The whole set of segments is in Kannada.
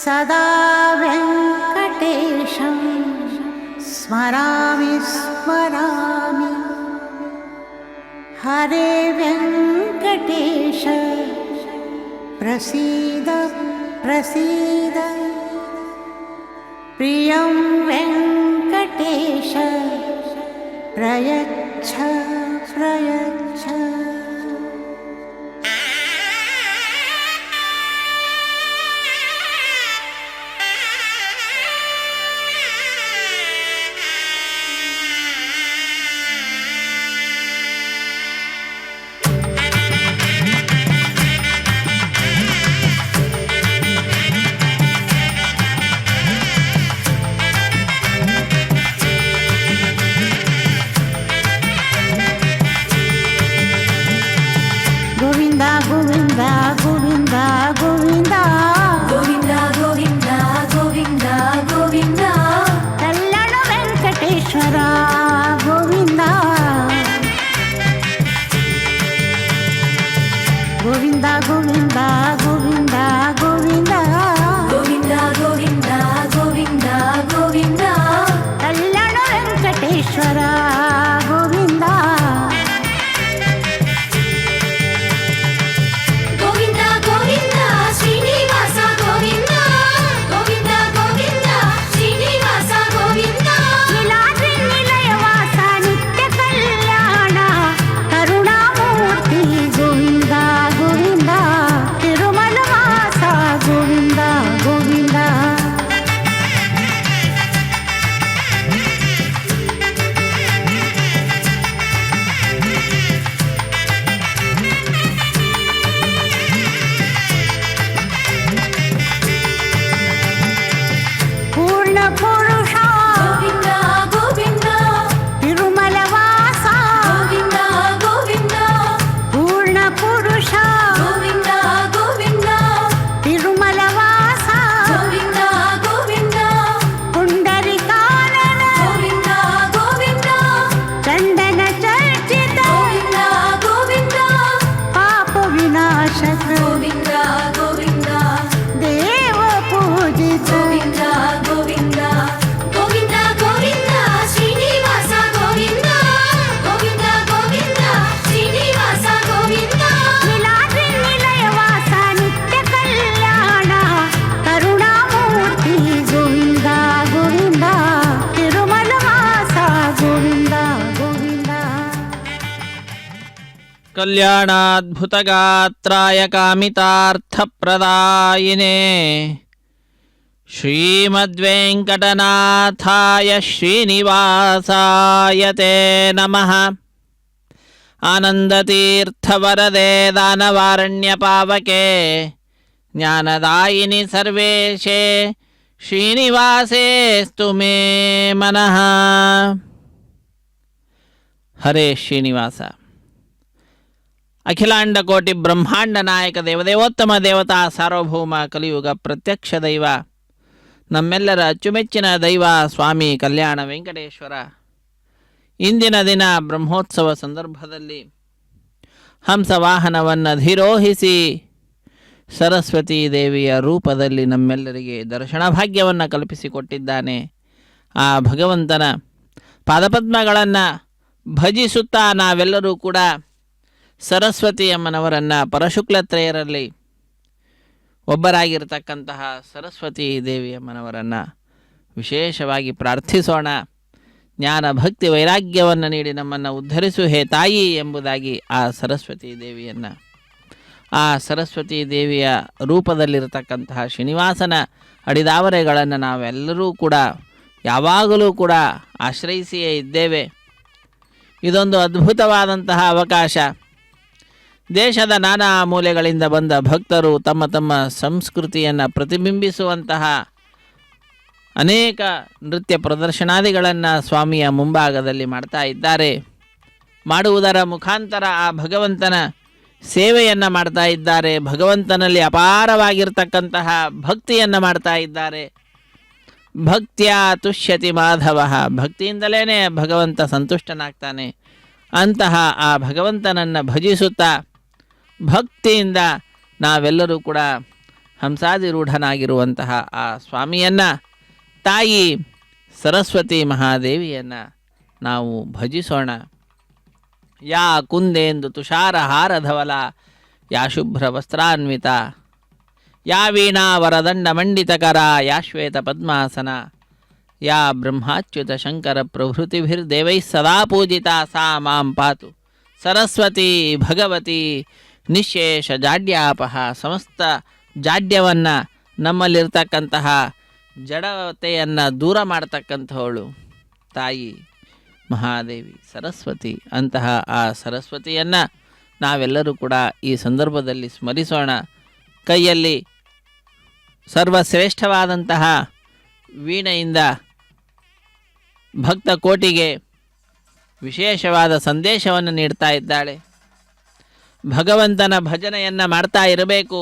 ಸದಾ ವೆಂಕಟೇಶಂ ಸ್ಮರಾಮಿ ಸ್ಮರಾಮಿ. ಹರೇ ವೆಂಕಟೇಶ ಪ್ರಸೀದ ಪ್ರಸೀದ. ಪ್ರಿಯಂ ವೆಂಕಟೇಶ ಪ್ರಯಚ್ಛ ಪ್ರಯಚ್ಛ. ಗೋವಿಂದ ಗೋವಿಂದ ಗೋವಿಂದ ಗೋವಿಂದ ಗೋವಿಂದ ಗೋವಿಂದ ಗೋವಿಂದ ಗೋವಿಂದ. ಕಲ್ಯಾಣ ವೆಂಕಟೇಶ್ವರ ಗೋವಿಂದ. ಗೋವಿಂದ ಗೋವಿಂದ ಗೋವಿಂದ ಗೋವಿಂದ ಗೋವಿಂದ ಗೋವಿಂದ ಗೋವಿಂದ ಗೋವಿಂದ. ಕಲ್ಯಾಣ ವೆಂಕಟೇಶ್ವರ ಗೋವಿಂದ. ಗೋವಿಂದ ಗೋವಿಂದ ಶ್ರೀನಿವಾಸ ಗೋವಿಂದ. ಗೋವಿಂದ ಗೋವಿಂದ ಶ್ರೀನಿವಾಸ ಗೋವಿಂದ. ನೀಲಾದ್ರಿ ನಿಲಯವಾಸ ನಿತ್ಯ ಕಲ್ಯಾಣ ಕರುಣಾಮೂರ್ತಿ ಗೋವಿಂದ ಗೋವಿಂದ. ತಿರುಮಲ ವಾಸ ಗೋವಿಂದ ಗೋವಿಂದ. ಪೂರ್ಣ ಪುರುಷ ಗೋವಿಂದ ಗೋವಿಂದ ತಿರುಮಲ ವಾಸ. ಗೋವಿಂದ ಗೋವಿಂದ ಪೂರ್ಣ ಪುರುಷ ಗೋವಿಂದ ಗೋವಿಂದ ತಿರುಮಲ ವಾಸ. ಗೋವಿಂದ ಗೋವಿಂದ ಪುಂಡರಿಕಾನನ ಗೋವಿಂದ ಗೋವಿಂದ ಚಂದನ ಚರ್ಚಿತ ಗೋವಿಂದ ಗೋವಿಂದ ಪಾಪ ವಿನಾಶಕ ಗೋವಿಂದ ಗೋವಿಂದ ದೇವ ಪೂಜಿತ. ಗೋವಿಂದ ಗೋವಿಂದ ಗೋವಿಂದ ಗೋವಿಂದ ಶ್ರೀನಿವಾಸ ಗೋವಿಂದ. ಗೋವಿಂದ ಗೋವಿಂದ ಶ್ರೀನಿವಾಸ ಗೋವಿಂದ. ನೀಲಾದ್ರಿ ನಿಲಯವಾಸ ನಿತ್ಯ ಕಲ್ಯಾಣ ಕರುಣಾಮೂರ್ತಿ ಗೋವಿಂದ ಗೋವಿಂದ. ತಿರುಮಲ ವಾಸ ಗೋವಿಂದ ಗೋವಿಂದ. ಕಲ್ಯಾಣಾದ್ಭುತಗಾತ್ರಾಯ ಕಾಮಿತಾರ್ಥಪ್ರದಾಯಿನೇ ಶ್ರೀಮದ್ವೆಂಕಟನಾಥಾಯ ಶ್ರೀನಿವಾಸಾಯ ತೇ ನಮಃ. ಆನಂದತೀರ್ಥವರದೆ ದಾನವಾರಣ್ಯಪಾವಕೆ ಜ್ಞಾನದಾಯಿನಿ ಸರ್ವೇಶೇ ಶ್ರೀನಿವಾಸೇಸ್ತು ಮೇ ಮನಃ. ಹರೇ ಶ್ರೀನಿವಾಸ. ಅಖಿಲಾಂಡ ಕೋಟಿ ಬ್ರಹ್ಮಾಂಡ ನಾಯಕ ದೇವದೇವೋತ್ತಮ ದೇವತಾ ಸಾರ್ವಭೌಮ ಕಲಿಯುಗ ಪ್ರತ್ಯಕ್ಷ ದೈವ ನಮ್ಮೆಲ್ಲರ ಅಚ್ಚುಮೆಚ್ಚಿನ ದೈವ ಸ್ವಾಮಿ ಕಲ್ಯಾಣ ವೆಂಕಟೇಶ್ವರ ಇಂದಿನ ದಿನ ಬ್ರಹ್ಮೋತ್ಸವ ಸಂದರ್ಭದಲ್ಲಿ ಹಂಸವಾಹನವನ್ನು ಧಿರೋಹಿಸಿ ಸರಸ್ವತೀ ದೇವಿಯ ರೂಪದಲ್ಲಿ ನಮ್ಮೆಲ್ಲರಿಗೆ ದರ್ಶನ ಭಾಗ್ಯವನ್ನು ಕಲ್ಪಿಸಿಕೊಟ್ಟಿದ್ದಾನೆ. ಆ ಭಗವಂತನ ಪಾದಪದ್ಮಗಳನ್ನು ಭಜಿಸುತ್ತಾ ನಾವೆಲ್ಲರೂ ಕೂಡ ಸರಸ್ವತಿ ಅಮ್ಮನವರನ್ನು ಪರಶುಕ್ಲತ್ರಯರಲ್ಲಿ ಒಬ್ಬರಾಗಿರ್ತಕ್ಕಂತಹ ಸರಸ್ವತಿ ದೇವಿಯಮ್ಮನವರನ್ನು ವಿಶೇಷವಾಗಿ ಪ್ರಾರ್ಥಿಸೋಣ. ಜ್ಞಾನ ಭಕ್ತಿ ವೈರಾಗ್ಯವನ್ನು ನೀಡಿ ನಮ್ಮನ್ನು ಉದ್ಧರಿಸು ಹೇ ತಾಯಿ ಎಂಬುದಾಗಿ ಆ ಸರಸ್ವತಿ ದೇವಿಯನ್ನು, ಆ ಸರಸ್ವತಿ ದೇವಿಯ ರೂಪದಲ್ಲಿರತಕ್ಕಂತಹ ಶ್ರೀನಿವಾಸನ ಅಡಿದಾವರೆಗಳನ್ನು ನಾವೆಲ್ಲರೂ ಕೂಡ ಯಾವಾಗಲೂ ಕೂಡ ಆಶ್ರಯಿಸಿಯೇ ಇದ್ದೇವೆ. ಇದೊಂದು ಅದ್ಭುತವಾದಂತಹ ಅವಕಾಶ. ದೇಶದ ನಾನಾ ಮೂಲೆಗಳಿಂದ ಬಂದ ಭಕ್ತರು ತಮ್ಮ ತಮ್ಮ ಸಂಸ್ಕೃತಿಯನ್ನು ಪ್ರತಿಬಿಂಬಿಸುವಂತಹ ಅನೇಕ ನೃತ್ಯ ಪ್ರದರ್ಶನಾದಿಗಳನ್ನು ಸ್ವಾಮಿಯ ಮುಂಭಾಗದಲ್ಲಿ ಮಾಡ್ತಾ ಇದ್ದಾರೆ. ಮಾಡುವುದರ ಮುಖಾಂತರ ಆ ಭಗವಂತನ ಸೇವೆಯನ್ನು ಮಾಡ್ತಾ ಇದ್ದಾರೆ. ಭಗವಂತನಲ್ಲಿ ಅಪಾರವಾಗಿರ್ತಕ್ಕಂತಹ ಭಕ್ತಿಯನ್ನು ಮಾಡ್ತಾ ಇದ್ದಾರೆ. ಭಕ್ತ್ಯಾ ತುಷ್ಯತಿ ಮಾಧವ, ಭಕ್ತಿಯಿಂದಲೇ ಭಗವಂತ ಸಂತುಷ್ಟನಾಗ್ತಾನೆ. ಅಂತಹ ಆ ಭಗವಂತನನ್ನು ಭಜಿಸುತ್ತಾ ಭಕ್ತಿಯಿಂದ ನಾವೆಲ್ಲರೂ ಕೂಡ ಹಂಸಾದಿರೂಢನಾಗಿರುವಂತಹ ಆ ಸ್ವಾಮಿಯನ್ನು, ತಾಯಿ ಸರಸ್ವತಿ ಮಹಾದೇವಿಯನ್ನು ನಾವು ಭಜಿಸೋಣ. ಯಾ ಕುಂದೇಂದು ತುಷಾರ ಹಾರಧವಲ, ಯಾ ಶುಭ್ರ ವಸ್ತ್ರಾನ್ವಿತ, ಯಾ ವೀಣಾ ವರದಂಡ ಮಂಡಿತಕರ, ಯಾ ಶ್ವೇತ ಪದ್ಮಾಸನ, ಯಾ ಬ್ರಹ್ಮಾಚ್ಯುತ ಶಂಕರ ಪ್ರಭೃತಿಭಿರ್ದೇವೈಃ ಸದಾ ಪೂಜಿತಾ, ಸಾ ಮಾಂ ಪಾತು ಸರಸ್ವತಿ ಭಗವತಿ ನಿಶೇಷ ಜಾಡ್ಯಾಪಹ. ಸಮಸ್ತ ಜಾಡ್ಯವನ್ನು, ನಮ್ಮಲ್ಲಿರ್ತಕ್ಕಂತಹ ಜಡತೆಯನ್ನು ದೂರ ಮಾಡತಕ್ಕಂಥವಳು ತಾಯಿ ಮಹಾದೇವಿ ಸರಸ್ವತಿ. ಅಂತಹ ಆ ಸರಸ್ವತಿಯನ್ನು ನಾವೆಲ್ಲರೂ ಕೂಡ ಈ ಸಂದರ್ಭದಲ್ಲಿ ಸ್ಮರಿಸೋಣ. ಕೈಯಲ್ಲಿ ಸರ್ವಶ್ರೇಷ್ಠವಾದಂತಹ ವೀಣೆಯಿಂದ ಭಕ್ತ ಕೋಟಿಗೆ ವಿಶೇಷವಾದ ಸಂದೇಶವನ್ನು ನೀಡ್ತಾ ಇದ್ದಾಳೆ. ಭಗವಂತನ ಭಜನೆಯನ್ನು ಮಾಡ್ತಾ ಇರಬೇಕು.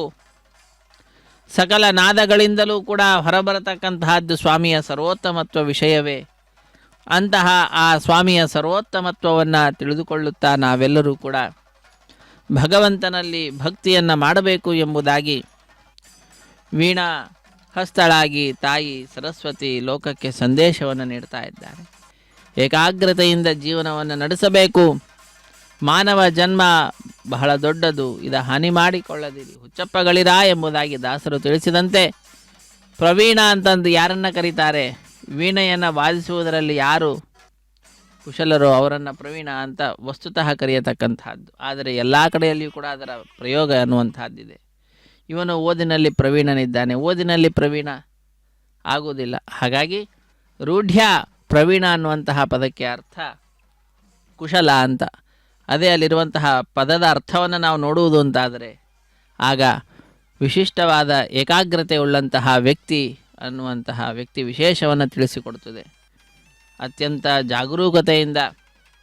ಸಕಲ ನಾದಗಳಿಂದಲೂ ಕೂಡ ಹೊರಬರತಕ್ಕಂತಹದ್ದು ಸ್ವಾಮಿಯ ಸರ್ವೋತ್ತಮತ್ವ ವಿಷಯವೇ. ಅಂತಹ ಆ ಸ್ವಾಮಿಯ ಸರ್ವೋತ್ತಮತ್ವವನ್ನು ತಿಳಿದುಕೊಳ್ಳುತ್ತಾ ನಾವೆಲ್ಲರೂ ಕೂಡ ಭಗವಂತನಲ್ಲಿ ಭಕ್ತಿಯನ್ನು ಮಾಡಬೇಕು ಎಂಬುದಾಗಿ ವೀಣಾ ಹಸ್ತಳಾಗಿ ತಾಯಿ ಸರಸ್ವತಿ ಲೋಕಕ್ಕೆ ಸಂದೇಶವನ್ನು ನೀಡ್ತಾ ಇದ್ದಾರೆ. ಏಕಾಗ್ರತೆಯಿಂದ ಜೀವನವನ್ನು ನಡೆಸಬೇಕು. ಮಾನವ ಜನ್ಮ ಬಹಳ ದೊಡ್ಡದು, ಇದ ಹಾನಿ ಮಾಡಿಕೊಳ್ಳದಿರಿ, ಹುಚ್ಚಪ್ಪಗಳಿರ ಎಂಬುದಾಗಿ ದಾಸರು ತಿಳಿಸಿದಂತೆ, ಪ್ರವೀಣ ಅಂತಂದು ಯಾರನ್ನು ಕರೀತಾರೆ? ವೀಣೆಯನ್ನು ವಾದಿಸುವುದರಲ್ಲಿ ಯಾರು ಕುಶಲರೋ ಅವರನ್ನು ಪ್ರವೀಣ ಅಂತ ವಸ್ತುತಃ ಕರೆಯತಕ್ಕಂಥದ್ದು. ಆದರೆ ಎಲ್ಲ ಕಡೆಯಲ್ಲಿಯೂ ಕೂಡ ಅದರ ಪ್ರಯೋಗ ಅನ್ನುವಂಥದ್ದಿದೆ. ಇವನು ಓದಿನಲ್ಲಿ ಪ್ರವೀಣನಿದ್ದಾನೆ, ಓದಿನಲ್ಲಿ ಪ್ರವೀಣ ಆಗುವುದಿಲ್ಲ. ಹಾಗಾಗಿ ರೂಢ್ಯ ಪ್ರವೀಣ ಅನ್ನುವಂತಹ ಪದಕ್ಕೆ ಅರ್ಥ ಕುಶಲ ಅಂತ. ಅದೇ ಅಲ್ಲಿರುವಂತಹ ಪದದ ಅರ್ಥವನ್ನು ನಾವು ನೋಡುವುದು ಅಂತಾದರೆ ಆಗ ವಿಶಿಷ್ಟವಾದ ಏಕಾಗ್ರತೆ ಉಳ್ಳಂತಹ ವ್ಯಕ್ತಿ ಅನ್ನುವಂತಹ ವ್ಯಕ್ತಿ ವಿಶೇಷವನ್ನು ತಿಳಿಸಿಕೊಡುತ್ತದೆ. ಅತ್ಯಂತ ಜಾಗರೂಕತೆಯಿಂದ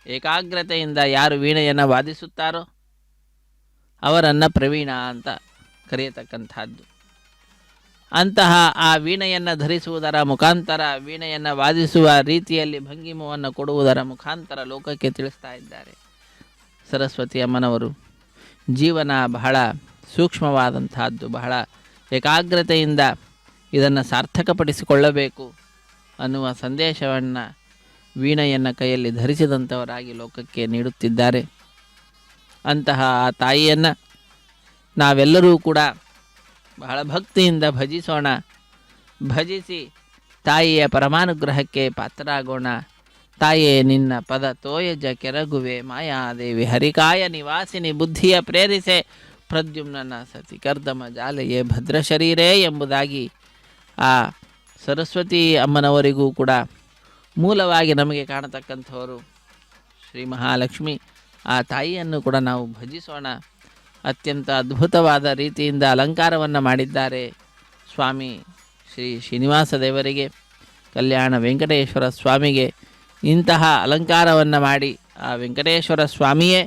ಏಕಾಗ್ರತೆಯಿಂದ ಯಾರು ವೀಣೆಯನ್ನು ವಾದಿಸುತ್ತಾರೋ ಅವರನ್ನು ಪ್ರವೀಣ ಅಂತ ಕರೆಯತಕ್ಕಂಥದ್ದು. ಅಂತಹ ಆ ವೀಣೆಯನ್ನು ಧರಿಸುವುದರ ಮುಖಾಂತರ, ವೀಣೆಯನ್ನು ವಾದಿಸುವ ರೀತಿಯಲ್ಲಿ ಭಂಗಿಮವನ್ನು ಕೊಡುವುದರ ಮುಖಾಂತರ ಲೋಕಕ್ಕೆ ತಿಳಿಸ್ತಾ ಇದ್ದಾರೆ ಸರಸ್ವತಿ ಅಮ್ಮನವರು. ಜೀವನ ಬಹಳ ಸೂಕ್ಷ್ಮವಾದಂತಹದ್ದು, ಬಹಳ ಏಕಾಗ್ರತೆಯಿಂದ ಇದನ್ನು ಸಾರ್ಥಕಪಡಿಸಿಕೊಳ್ಳಬೇಕು ಅನ್ನುವ ಸಂದೇಶವನ್ನು ವೀಣೆಯನ್ನು ಕೈಯಲ್ಲಿ ಧರಿಸಿದಂಥವರಾಗಿ ಲೋಕಕ್ಕೆ ನೀಡುತ್ತಿದ್ದಾರೆ. ಅಂತಹ ಆ ತಾಯಿಯನ್ನು ನಾವೆಲ್ಲರೂ ಕೂಡ ಬಹಳ ಭಕ್ತಿಯಿಂದ ಭಜಿಸೋಣ. ಭಜಿಸಿ ತಾಯಿಯ ಪರಮಾನುಗ್ರಹಕ್ಕೆ ಪಾತ್ರರಾಗೋಣ. ತಾಯೇ ನಿನ್ನ ಪದ ತೋಯಜ ಕೆರಗುವೆ ಮಾಯಾದೇವಿ, ಹರಿಕಾಯ ನಿವಾಸಿನಿ ಬುದ್ಧಿಯ ಪ್ರೇರಿಸೆ, ಪ್ರದ್ಯುಮ್ನ ಸತಿ ಕರ್ದಮ ಜಾಲೆಯೇ ಭದ್ರ ಶರೀರೇ ಎಂಬುದಾಗಿ ಆ ಸರಸ್ವತಿ ಅಮ್ಮನವರಿಗೂ ಕೂಡ ಮೂಲವಾಗಿ ನಮಗೆ ಕಾಣತಕ್ಕಂಥವರು ಶ್ರೀ ಮಹಾಲಕ್ಷ್ಮಿ. ಆ ತಾಯಿಯನ್ನು ಕೂಡ ನಾವು ಭಜಿಸೋಣ. ಅತ್ಯಂತ ಅದ್ಭುತವಾದ ರೀತಿಯಿಂದ ಅಲಂಕಾರವನ್ನು ಮಾಡಿದ್ದಾರೆ ಸ್ವಾಮಿ ಶ್ರೀ ಶ್ರೀನಿವಾಸ ದೇವರಿಗೆ, ಕಲ್ಯಾಣ ವೆಂಕಟೇಶ್ವರ ಸ್ವಾಮಿಗೆ. ಇಂತಹ ಅಲಂಕಾರವನ್ನು ಮಾಡಿ ಆ ವೆಂಕಟೇಶ್ವರ ಸ್ವಾಮಿಯೇ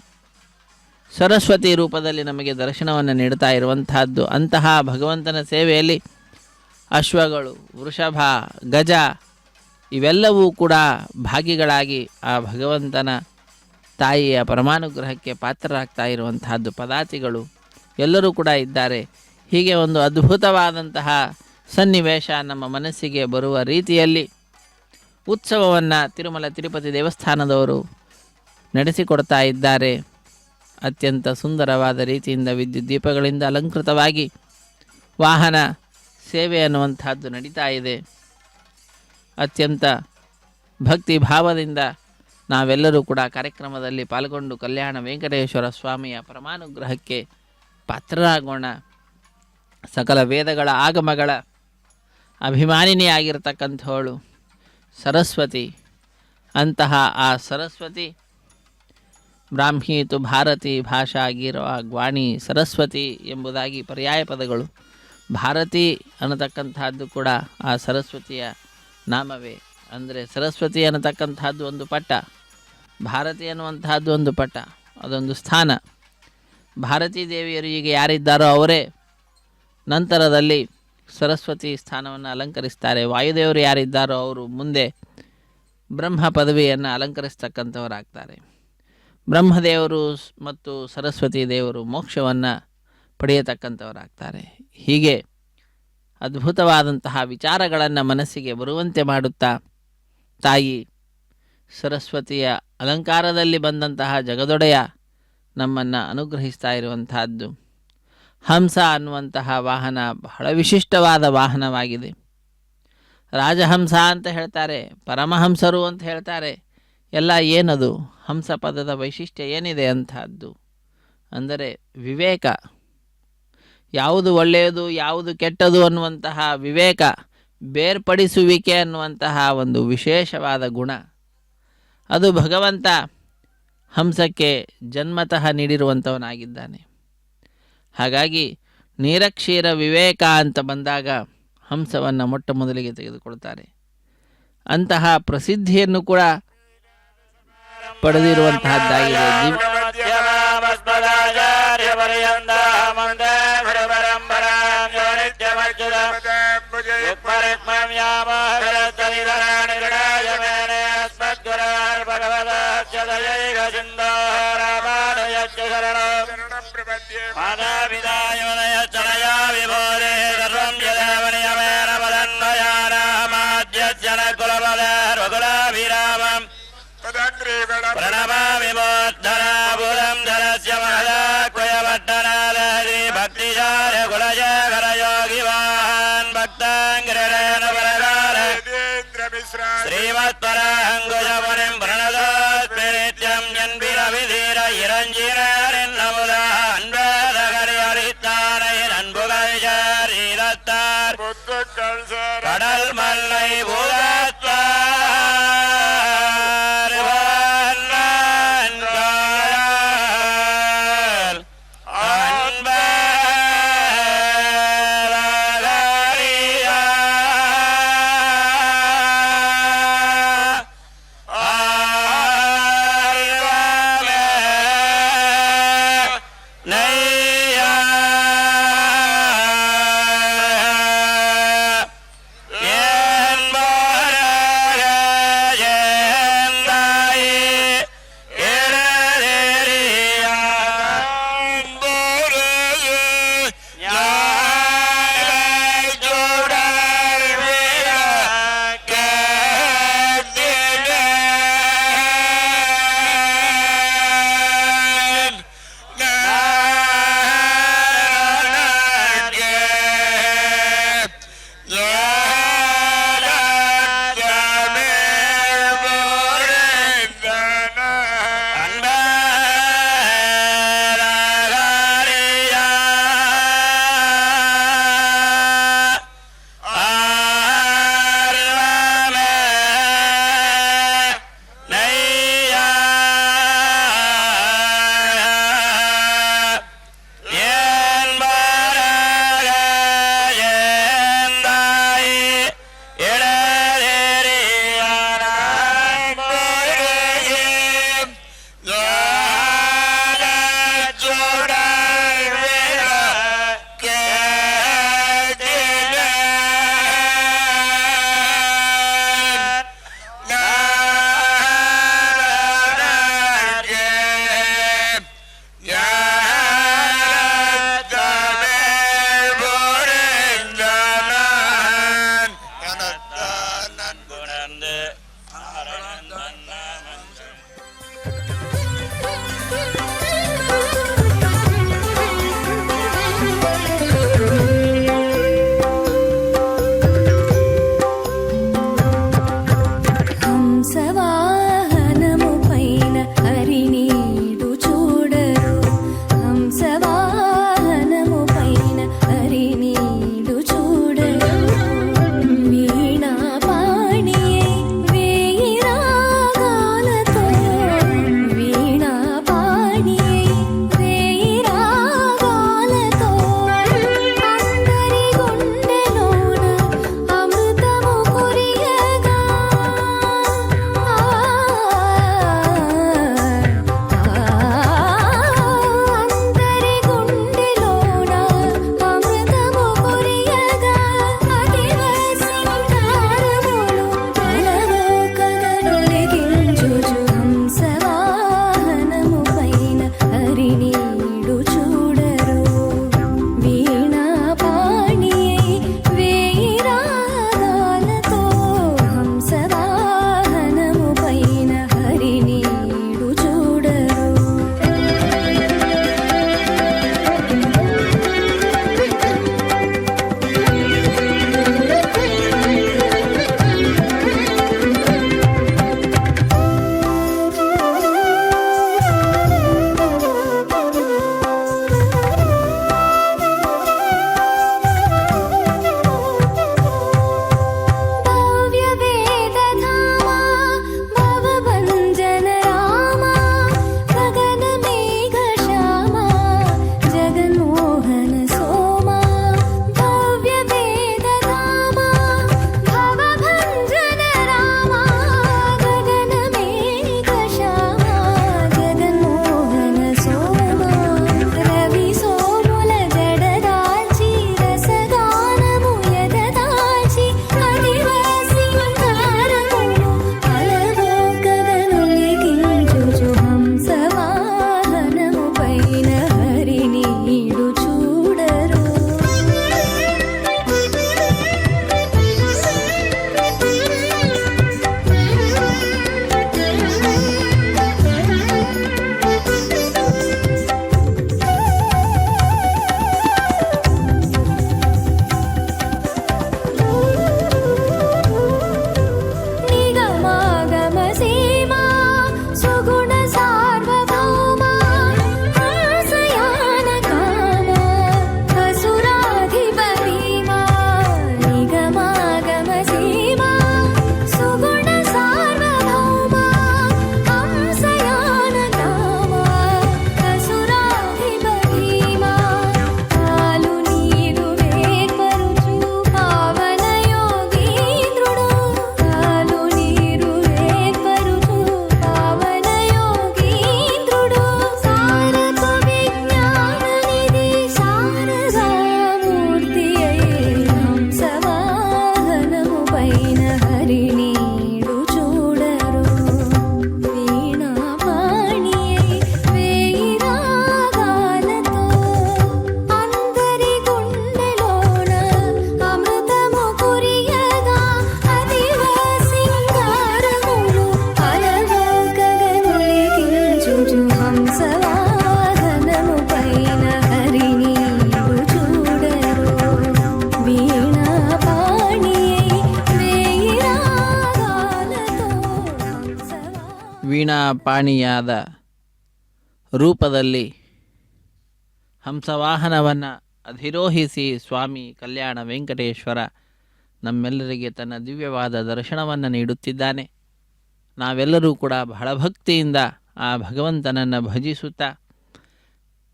ಸರಸ್ವತಿ ರೂಪದಲ್ಲಿ ನಮಗೆ ದರ್ಶನವನ್ನು ನೀಡ್ತಾ ಇರುವಂತಹದ್ದು. ಅಂತಹ ಭಗವಂತನ ಸೇವೆಯಲ್ಲಿ ಅಶ್ವಗಳು, ವೃಷಭ, ಗಜ ಇವೆಲ್ಲವೂ ಕೂಡ ಭಾಗಿಗಳಾಗಿ ಆ ಭಗವಂತನ ತಾಯಿಯ ಪರಮಾನುಗ್ರಹಕ್ಕೆ ಪಾತ್ರರಾಗ್ತಾ ಇರುವಂತಹದ್ದು. ಪದಾತಿಗಳು ಎಲ್ಲರೂ ಕೂಡ ಇದ್ದಾರೆ. ಹೀಗೆ ಒಂದು ಅದ್ಭುತವಾದಂತಹ ಸನ್ನಿವೇಶ ನಮ್ಮ ಮನಸ್ಸಿಗೆ ಬರುವ ರೀತಿಯಲ್ಲಿ ಉತ್ಸವವನ್ನು ತಿರುಮಲ ತಿರುಪತಿ ದೇವಸ್ಥಾನದವರು ನಡೆಸಿಕೊಡ್ತಾ ಇದ್ದಾರೆ. ಅತ್ಯಂತ ಸುಂದರವಾದ ರೀತಿಯಿಂದ ವಿದ್ಯುತ್ ದೀಪಗಳಿಂದ ಅಲಂಕೃತವಾಗಿ ವಾಹನ ಸೇವೆ ಅನ್ನುವಂಥದ್ದು ನಡೀತಾ ಇದೆ. ಅತ್ಯಂತ ಭಕ್ತಿ ಭಾವದಿಂದ ನಾವೆಲ್ಲರೂ ಕೂಡ ಕಾರ್ಯಕ್ರಮದಲ್ಲಿ ಪಾಲ್ಗೊಂಡು ಕಲ್ಯಾಣ ವೆಂಕಟೇಶ್ವರ ಸ್ವಾಮಿಯ ಪರಮಾನುಗ್ರಹಕ್ಕೆ ಪಾತ್ರರಾಗೋಣ. ಸಕಲ ವೇದಗಳ ಆಗಮಗಳ ಅಭಿಮಾನಿನಿಯಾಗಿರ್ತಕ್ಕಂಥವಳು ಸರಸ್ವತಿ. ಅಂತಹ ಆ ಸರಸ್ವತಿ ಬ್ರಾಹ್ಮೀತು ಭಾರತಿ ಭಾಷಾ ಗೀರವ ಗ್ವಾಣಿ ಸರಸ್ವತಿ ಎಂಬುದಾಗಿ ಪರ್ಯಾಯ ಪದಗಳು. ಭಾರತಿ ಅನ್ನತಕ್ಕಂಥದ್ದು ಕೂಡ ಆ ಸರಸ್ವತಿಯ ನಾಮವೇ. ಅಂದರೆ ಸರಸ್ವತಿ ಅನ್ನತಕ್ಕಂಥದ್ದು ಒಂದು ಪಟ್ಟ, ಭಾರತಿ ಅನ್ನುವಂತಹದ್ದು ಒಂದು ಪಟ್ಟ, ಅದೊಂದು ಸ್ಥಾನ. ಭಾರತೀ ದೇವಿಯರು ಈಗ ಯಾರಿದ್ದಾರೋ ಅವರೇ ನಂತರದಲ್ಲಿ ಸರಸ್ವತಿ ಸ್ಥಾನವನ್ನು ಅಲಂಕರಿಸ್ತಾರೆ. ವಾಯುದೇವರು ಯಾರಿದ್ದಾರೋ ಅವರು ಮುಂದೆ ಬ್ರಹ್ಮ ಪದವಿಯನ್ನು ಅಲಂಕರಿಸ್ತಕ್ಕಂಥವರಾಗ್ತಾರೆ. ಬ್ರಹ್ಮದೇವರು ಮತ್ತು ಸರಸ್ವತಿ ದೇವರು ಮೋಕ್ಷವನ್ನು ಪಡೆಯತಕ್ಕಂಥವರಾಗ್ತಾರೆ. ಹೀಗೆ ಅದ್ಭುತವಾದಂತಹ ವಿಚಾರಗಳನ್ನು ಮನಸ್ಸಿಗೆ ಬರುವಂತೆ ಮಾಡುತ್ತಾ ತಾಯಿ ಸರಸ್ವತಿಯ ಅಲಂಕಾರದಲ್ಲಿ ಬಂದಂತಹ ಜಗದೊಡೆಯ ನಮ್ಮನ್ನು ಅನುಗ್ರಹಿಸ್ತಾ ಇರುವಂತಹದ್ದು. ಹಂಸ ಅನ್ನುವಂತಹ ವಾಹನ ಬಹಳ ವಿಶಿಷ್ಟವಾದ ವಾಹನವಾಗಿದೆ. ರಾಜಹಂಸ ಅಂತ ಹೇಳ್ತಾರೆ, ಪರಮಹಂಸರು ಅಂತ ಹೇಳ್ತಾರೆ. ಎಲ್ಲ ಏನದು? ಹಂಸ ಪದದ ವೈಶಿಷ್ಟ್ಯ ಏನಿದೆ ಅಂತಹದ್ದು ಅಂದರೆ ವಿವೇಕ, ಯಾವುದು ಒಳ್ಳೆಯದು ಯಾವುದು ಕೆಟ್ಟದು ಅನ್ನುವಂತಹ ವಿವೇಕ, ಬೇರ್ಪಡಿಸುವಿಕೆ ಅನ್ನುವಂತಹ ಒಂದು ವಿಶೇಷವಾದ ಗುಣ ಅದು ಭಗವಂತ ಹಂಸಕ್ಕೆ ಜನ್ಮತಃ ನೀಡಿರುವಂಥವನಾಗಿದ್ದಾನೆ. ಹಾಗಾಗಿ ನೀರಕ್ಷೀರ ವಿವೇಕ ಅಂತ ಬಂದಾಗ ಹಂಸವನ್ನು ಮೊಟ್ಟ ಮೊದಲಿಗೆ ತೆಗೆದುಕೊಳ್ತಾರೆ. ಅಂತಹ ಪ್ರಸಿದ್ಧಿಯನ್ನು ಕೂಡ ಪಡೆದಿರುವಂತಹದ್ದಾಗಿದೆ. ಪ್ರಣಮಾಮಿ ಮೋದ್ಧರಾಭುರಂ ಧರಸ್ಯ ಮಹದಾಕ್ವಯವಟ್ಟನಾಲಹರಿ ಭಕ್ತಿಜಾರ ಕುಲಜೇಖರ ಯೋಗಿವಾನ್ ಭಕ್ತಾಂಗ್ರೇಣ ಪರಗಾಲ ಶ್ರೀಮತ್ಪರಾಂಗುಜ ಮುನಿಂ ಪ್ರಣದೋಸ್ಮಿ ನಿತ್ಯಂ ಯನ್ಬಿರವಿಧೀರ ಇರಂಜಿನರಿನ್ನಮುದ அன்பதகரி அளித்தானை நண்புகள் ஜாரீரத்தார் கடல் மல்லை பூதத்தார் Bye. ವೀಣಾಪಾಣಿಯಾದ ರೂಪದಲ್ಲಿ ಹಂಸವಾಹನವನ್ನು ಅಧಿರೋಹಿಸಿ ಸ್ವಾಮಿ ಕಲ್ಯಾಣ ವೆಂಕಟೇಶ್ವರ ನಮ್ಮೆಲ್ಲರಿಗೆ ತನ್ನ ದಿವ್ಯವಾದ ದರ್ಶನವನ್ನು ನೀಡುತ್ತಿದ್ದಾನೆ. ನಾವೆಲ್ಲರೂ ಕೂಡ ಬಹಳ ಭಕ್ತಿಯಿಂದ ಆ ಭಗವಂತನನ್ನು ಭಜಿಸುತ್ತಾ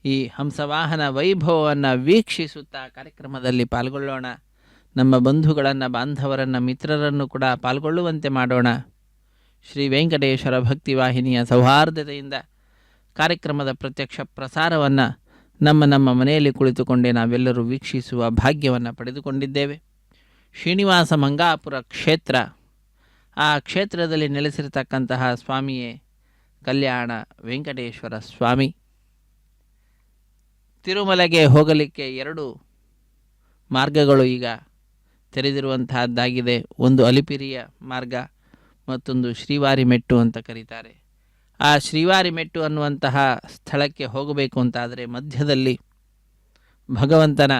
ಈ ಹಂಸವಾಹನ ವೈಭವವನ್ನು ವೀಕ್ಷಿಸುತ್ತಾ ಕಾರ್ಯಕ್ರಮದಲ್ಲಿ ಪಾಲ್ಗೊಳ್ಳೋಣ. ನಮ್ಮ ಬಂಧುಗಳನ್ನು, ಬಾಂಧವರನ್ನು, ಮಿತ್ರರನ್ನು ಕೂಡ ಪಾಲ್ಗೊಳ್ಳುವಂತೆ ಮಾಡೋಣ. ಶ್ರೀ ವೆಂಕಟೇಶ್ವರ ಭಕ್ತಿವಾಹಿನಿಯ ಸೌಹಾರ್ದತೆಯಿಂದ ಕಾರ್ಯಕ್ರಮದ ಪ್ರತ್ಯಕ್ಷ ಪ್ರಸಾರವನ್ನು ನಮ್ಮ ಮನೆಯಲ್ಲಿ ಕುಳಿತುಕೊಂಡೇ ನಾವೆಲ್ಲರೂ ವೀಕ್ಷಿಸುವ ಭಾಗ್ಯವನ್ನು ಪಡೆದುಕೊಂಡಿದ್ದೇವೆ. ಶ್ರೀನಿವಾಸ ಮಂಗಾಪುರ ಕ್ಷೇತ್ರ, ಆ ಕ್ಷೇತ್ರದಲ್ಲಿ ನೆಲೆಸಿರತಕ್ಕಂತಹ ಸ್ವಾಮಿಯೇ ಕಲ್ಯಾಣ ವೆಂಕಟೇಶ್ವರ ಸ್ವಾಮಿ. ತಿರುಮಲೆಗೆ ಹೋಗಲಿಕ್ಕೆ 2 ಮಾರ್ಗಗಳು ಈಗ ತೆರೆದಿರುವಂತಹದ್ದಾಗಿದೆ. ಒಂದು ಅಲಿಪಿರಿಯ ಮಾರ್ಗ, ಮತ್ತೊಂದು ಶ್ರೀವಾರಿ ಮೆಟ್ಟು ಅಂತ ಕರೀತಾರೆ. ಆ ಶ್ರೀವಾರಿ ಮೆಟ್ಟು ಅನ್ನುವಂತಹ ಸ್ಥಳಕ್ಕೆ ಹೋಗಬೇಕು ಅಂತಾದರೆ ಮಧ್ಯದಲ್ಲಿ ಭಗವಂತನ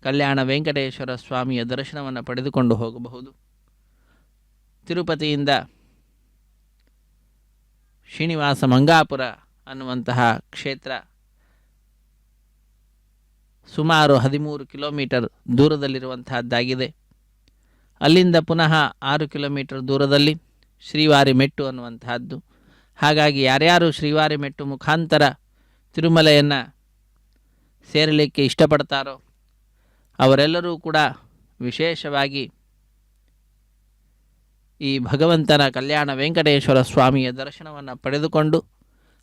ಕಲ್ಯಾಣ ವೆಂಕಟೇಶ್ವರ ಸ್ವಾಮಿಯ ದರ್ಶನವನ್ನು ಪಡೆದುಕೊಂಡು ಹೋಗಬಹುದು. ತಿರುಪತಿಯಿಂದ ಶ್ರೀನಿವಾಸ ಮಂಗಾಪುರ ಅನ್ನುವಂತಹ ಕ್ಷೇತ್ರ ಸುಮಾರು 13 ಕಿಲೋಮೀಟರ್ ದೂರದಲ್ಲಿರುವಂತಹದ್ದಾಗಿದೆ. ಅಲ್ಲಿಂದ ಪುನಃ 6 ಕಿಲೋಮೀಟರ್ ದೂರದಲ್ಲಿ ಶ್ರೀವಾರಿ ಮೆಟ್ಟು ಅನ್ನುವಂತಹದ್ದು. ಹಾಗಾಗಿ ಯಾರ್ಯಾರು ಶ್ರೀವಾರಿ ಮೆಟ್ಟು ಮುಖಾಂತರ ತಿರುಮಲೆಯನ್ನು ಸೇರಲಿಕ್ಕೆ ಇಷ್ಟಪಡ್ತಾರೋ ಅವರೆಲ್ಲರೂ ಕೂಡ ವಿಶೇಷವಾಗಿ ಈ ಭಗವಂತನ ಕಲ್ಯಾಣ ವೆಂಕಟೇಶ್ವರ ಸ್ವಾಮಿಯ ದರ್ಶನವನ್ನು ಪಡೆದುಕೊಂಡು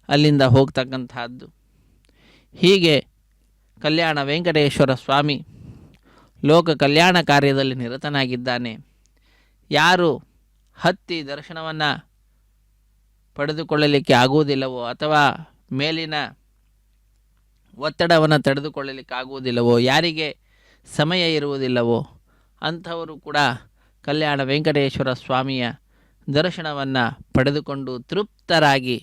ಅಲ್ಲಿಂದ ಹೋಗ್ತಕ್ಕಂತಹದ್ದು. ಹೀಗೆ ಕಲ್ಯಾಣ ವೆಂಕಟೇಶ್ವರ ಸ್ವಾಮಿ ಲೋಕ ಕಲ್ಯಾಣ ಕಾರ್ಯದಲ್ಲಿ ನಿರತನಾಗಿದ್ದಾನೆ. ಯಾರು ಹತ್ತಿ ದರ್ಶನವನ್ನು ಪಡೆದುಕೊಳ್ಳಲಿಕ್ಕೆ ಆಗುವುದಿಲ್ಲವೋ ಅಥವಾ ಮೇಲಿನ ಒತ್ತಡವನ್ನು ತಡೆದುಕೊಳ್ಳಲಿಕ್ಕೆ ಆಗುವುದಿಲ್ಲವೋ, ಯಾರಿಗೆ ಸಮಯ ಇರುವುದಿಲ್ಲವೋ ಅಂಥವರು ಕೂಡ ಕಲ್ಯಾಣ ವೆಂಕಟೇಶ್ವರ ಸ್ವಾಮಿಯ ದರ್ಶನವನ್ನು ಪಡೆದುಕೊಂಡು ತೃಪ್ತರಾಗಿ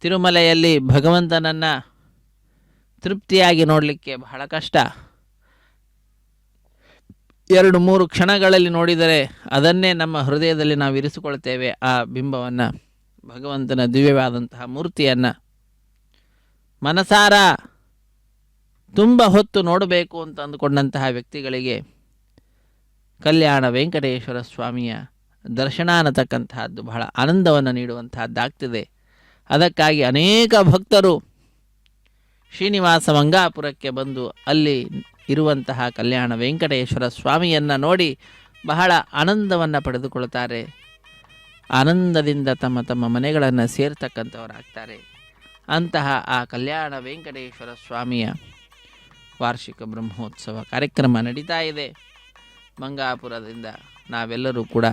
ತಿರುಮಲೆಯಲ್ಲಿ ಭಗವಂತನನ್ನು ತೃಪ್ತಿಯಾಗಿ ನೋಡಲಿಕ್ಕೆ ಬಹಳ ಕಷ್ಟ. 2-3 ಕ್ಷಣಗಳಲ್ಲಿ ನೋಡಿದರೆ ಅದನ್ನೇ ನಮ್ಮ ಹೃದಯದಲ್ಲಿ ನಾವು ಇರಿಸಿಕೊಳ್ತೇವೆ. ಆ ಬಿಂಬವನ್ನು, ಭಗವಂತನ ದಿವ್ಯವಾದಂತಹ ಮೂರ್ತಿಯನ್ನು ಮನಸಾರ ತುಂಬ ಹೊತ್ತು ನೋಡಬೇಕು ಅಂತ ಅಂದುಕೊಂಡಂತಹ ವ್ಯಕ್ತಿಗಳಿಗೆ ಕಲ್ಯಾಣ ವೆಂಕಟೇಶ್ವರ ಸ್ವಾಮಿಯ ದರ್ಶನ ಅನ್ನತಕ್ಕಂತಹದ್ದು ಬಹಳ ಆನಂದವನ್ನು ನೀಡುವಂತಹದ್ದಾಗ್ತದೆ. ಅದಕ್ಕಾಗಿ ಅನೇಕ ಭಕ್ತರು ಶ್ರೀನಿವಾಸ ಮಂಗಾಪುರಕ್ಕೆ ಬಂದು ಅಲ್ಲಿ ಇರುವಂತಹ ಕಲ್ಯಾಣ ವೆಂಕಟೇಶ್ವರ ಸ್ವಾಮಿಯನ್ನು ನೋಡಿ ಬಹಳ ಆನಂದವನ್ನು ಪಡೆದುಕೊಳ್ತಾರೆ. ಆನಂದದಿಂದ ತಮ್ಮ ಮನೆಗಳನ್ನು ಸೇರ್ತಕ್ಕಂಥವರಾಗ್ತಾರೆ. ಅಂತಹ ಆ ಕಲ್ಯಾಣ ವೆಂಕಟೇಶ್ವರ ಸ್ವಾಮಿಯ ವಾರ್ಷಿಕ ಬ್ರಹ್ಮೋತ್ಸವ ಕಾರ್ಯಕ್ರಮ ನಡೀತಾ ಇದೆ. ಮಂಗಾಪುರದಿಂದ ನಾವೆಲ್ಲರೂ ಕೂಡ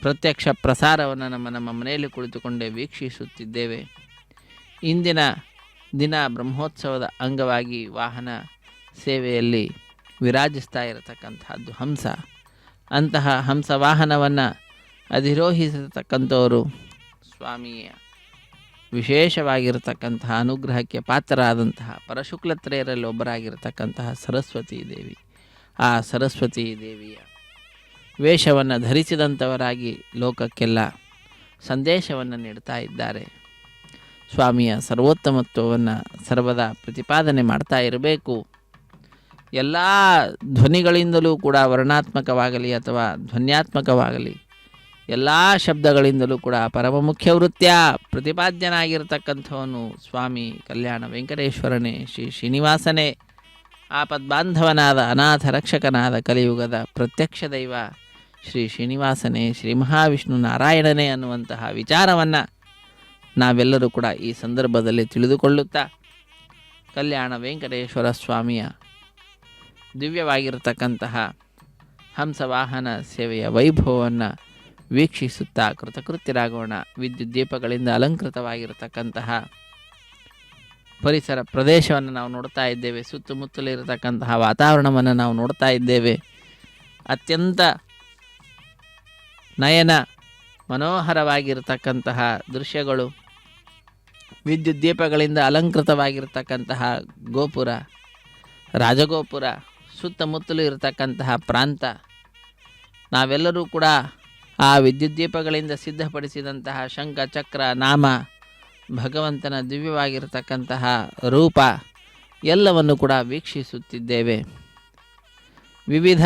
ಪ್ರತ್ಯಕ್ಷ ಪ್ರಸಾರವನ್ನು ನಮ್ಮ ಮನೆಯಲ್ಲಿ ಕುಳಿತುಕೊಂಡೇ ವೀಕ್ಷಿಸುತ್ತಿದ್ದೇವೆ. ಇಂದಿನ ದಿನ ಬ್ರಹ್ಮೋತ್ಸವದ ಅಂಗವಾಗಿ ವಾಹನ ಸೇವೆಯಲ್ಲಿ ವಿರಾಜಿಸ್ತಾ ಇರತಕ್ಕಂತಹದ್ದು ಹಂಸ. ಅಂತಹ ಹಂಸ ವಾಹನವನ್ನು ಅಧಿರೋಹಿಸತಕ್ಕಂಥವರು ಸ್ವಾಮಿಯ ವಿಶೇಷವಾಗಿರತಕ್ಕಂತಹ ಅನುಗ್ರಹಕ್ಕೆ ಪಾತ್ರರಾದಂತಹ ಪರಶುಕ್ಲತ್ರಯರಲ್ಲಿ ಒಬ್ಬರಾಗಿರತಕ್ಕಂತಹ ಸರಸ್ವತೀ ದೇವಿ. ಆ ಸರಸ್ವತೀ ದೇವಿಯ ವೇಷವನ್ನು ಧರಿಸಿದಂಥವರಾಗಿ ಲೋಕಕ್ಕೆಲ್ಲ ಸಂದೇಶವನ್ನು ನೀಡ್ತಾ ಇದ್ದಾರೆ. ಸ್ವಾಮಿಯ ಸರ್ವೋತ್ತಮತ್ವವನ್ನು ಸರ್ವದಾ ಪ್ರತಿಪಾದನೆ ಮಾಡ್ತಾ ಇರಬೇಕು. ಎಲ್ಲ ಧ್ವನಿಗಳಿಂದಲೂ ಕೂಡ ವರ್ಣಾತ್ಮಕವಾಗಲಿ ಅಥವಾ ಧ್ವನ್ಯಾತ್ಮಕವಾಗಲಿ ಎಲ್ಲ ಶಬ್ದಗಳಿಂದಲೂ ಕೂಡ ಪರಮ ಮುಖ್ಯ ವೃತ್ಯ ಪ್ರತಿಪಾದ್ಯನಾಗಿರ್ತಕ್ಕಂಥವನು ಸ್ವಾಮಿ ಕಲ್ಯಾಣ ವೆಂಕಟೇಶ್ವರನೇ, ಶ್ರೀನಿವಾಸನೇ. ಆಪದ್ಬಾಂಧವನಾದ ಅನಾಥ ರಕ್ಷಕನಾದ ಕಲಿಯುಗದ ಪ್ರತ್ಯಕ್ಷ ದೈವ ಶ್ರೀನಿವಾಸನೇ, ಶ್ರೀ ಮಹಾವಿಷ್ಣು ನಾರಾಯಣನೇ ಅನ್ನುವಂತಹ ವಿಚಾರವನ್ನು ನಾವೆಲ್ಲರೂ ಕೂಡ ಈ ಸಂದರ್ಭದಲ್ಲಿ ತಿಳಿದುಕೊಳ್ಳುತ್ತಾ ಕಲ್ಯಾಣ ವೆಂಕಟೇಶ್ವರ ಸ್ವಾಮಿಯ ದಿವ್ಯವಾಗಿರತಕ್ಕಂತಹ ಹಂಸವಾಹನ ಸೇವೆಯ ವೈಭವವನ್ನು ವೀಕ್ಷಿಸುತ್ತಾ ಕೃತಕೃತ್ಯರಾಗೋಣ. ವಿದ್ಯುತ್ ದೀಪಗಳಿಂದ ಅಲಂಕೃತವಾಗಿರತಕ್ಕಂತಹ ಪರಿಸರ ಪ್ರದೇಶವನ್ನು ನಾವು ನೋಡ್ತಾ ಇದ್ದೇವೆ. ಸುತ್ತಮುತ್ತಲಿರತಕ್ಕಂತಹ ವಾತಾವರಣವನ್ನು ನಾವು ನೋಡ್ತಾ ಇದ್ದೇವೆ. ಅತ್ಯಂತ ನಯನ ಮನೋಹರವಾಗಿರತಕ್ಕಂತಹ ದೃಶ್ಯಗಳು, ವಿದ್ಯುತ್ ದೀಪಗಳಿಂದ ಅಲಂಕೃತವಾಗಿರತಕ್ಕಂತಹ ಗೋಪುರ, ರಾಜಗೋಪುರ, ಸುತ್ತಮುತ್ತಲೂ ಇರತಕ್ಕಂತಹ ಪ್ರಾಂತ, ನಾವೆಲ್ಲರೂ ಕೂಡ ಆ ವಿದ್ಯುದ್ದೀಪಗಳಿಂದ ಸಿದ್ಧಪಡಿಸಿದಂತಹ ಶಂಖ ಚಕ್ರ ನಾಮ, ಭಗವಂತನ ದಿವ್ಯವಾಗಿರತಕ್ಕಂತಹ ರೂಪ ಎಲ್ಲವನ್ನು ಕೂಡ ವೀಕ್ಷಿಸುತ್ತಿದ್ದೇವೆ. ವಿವಿಧ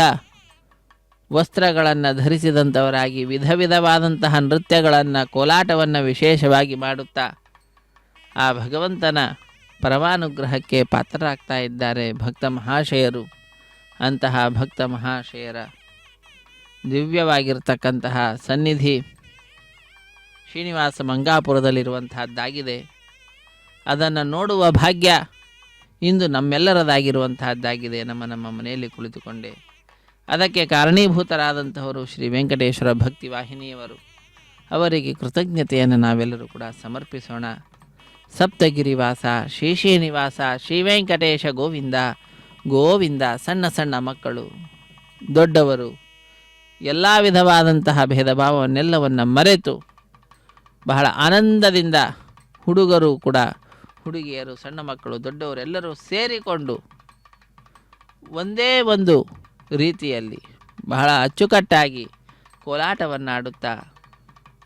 ವಸ್ತ್ರಗಳನ್ನು ಧರಿಸಿದಂಥವರಾಗಿ ವಿಧ ವಿಧವಾದಂತಹ ನೃತ್ಯಗಳನ್ನು, ಕೋಲಾಟವನ್ನು ವಿಶೇಷವಾಗಿ ಮಾಡುತ್ತಾ ಆ ಭಗವಂತನ ಪರಮಾನುಗ್ರಹಕ್ಕೆ ಪಾತ್ರರಾಗ್ತಾ ಇದ್ದಾರೆ ಭಕ್ತ ಮಹಾಶಯರು. ಅಂತಹ ಭಕ್ತ ಮಹಾಶಯರ ದಿವ್ಯವಾಗಿರ್ತಕ್ಕಂತಹ ಸನ್ನಿಧಿ ಶ್ರೀನಿವಾಸ ಮಂಗಾಪುರದಲ್ಲಿರುವಂತಹದ್ದಾಗಿದೆ. ಅದನ್ನು ನೋಡುವ ಭಾಗ್ಯ ಇಂದು ನಮ್ಮೆಲ್ಲರದಾಗಿರುವಂತಹದ್ದಾಗಿದೆ. ನಮ್ಮ ಮನೆಯಲ್ಲಿ ಕುಳಿತುಕೊಂಡೆ ಅದಕ್ಕೆ ಕಾರಣೀಭೂತರಾದಂಥವರು ಶ್ರೀ ವೆಂಕಟೇಶ್ವರ ಭಕ್ತಿ ವಾಹಿನಿಯವರು. ಅವರಿಗೆ ಕೃತಜ್ಞತೆಯನ್ನು ನಾವೆಲ್ಲರೂ ಕೂಡ ಸಮರ್ಪಿಸೋಣ. ಸಪ್ತಗಿರಿವಾಸ ಶ್ರೀನಿವಾಸ ಶ್ರೀ ವೆಂಕಟೇಶ ಗೋವಿಂದ ಗೋವಿಂದ. ಸಣ್ಣ ಸಣ್ಣ ಮಕ್ಕಳು, ದೊಡ್ಡವರು, ಎಲ್ಲ ವಿಧವಾದಂತಹ ಭೇದ ಭಾವವನ್ನೆಲ್ಲವನ್ನು ಮರೆತು ಬಹಳ ಆನಂದದಿಂದ ಹುಡುಗರು ಕೂಡ, ಹುಡುಗಿಯರು, ಸಣ್ಣ ಮಕ್ಕಳು, ದೊಡ್ಡವರೆಲ್ಲರೂ ಸೇರಿಕೊಂಡು ಒಂದೇ ಒಂದು ರೀತಿಯಲ್ಲಿ ಬಹಳ ಅಚ್ಚುಕಟ್ಟಾಗಿ ಕೋಲಾಟವನ್ನು ಆಡುತ್ತಾ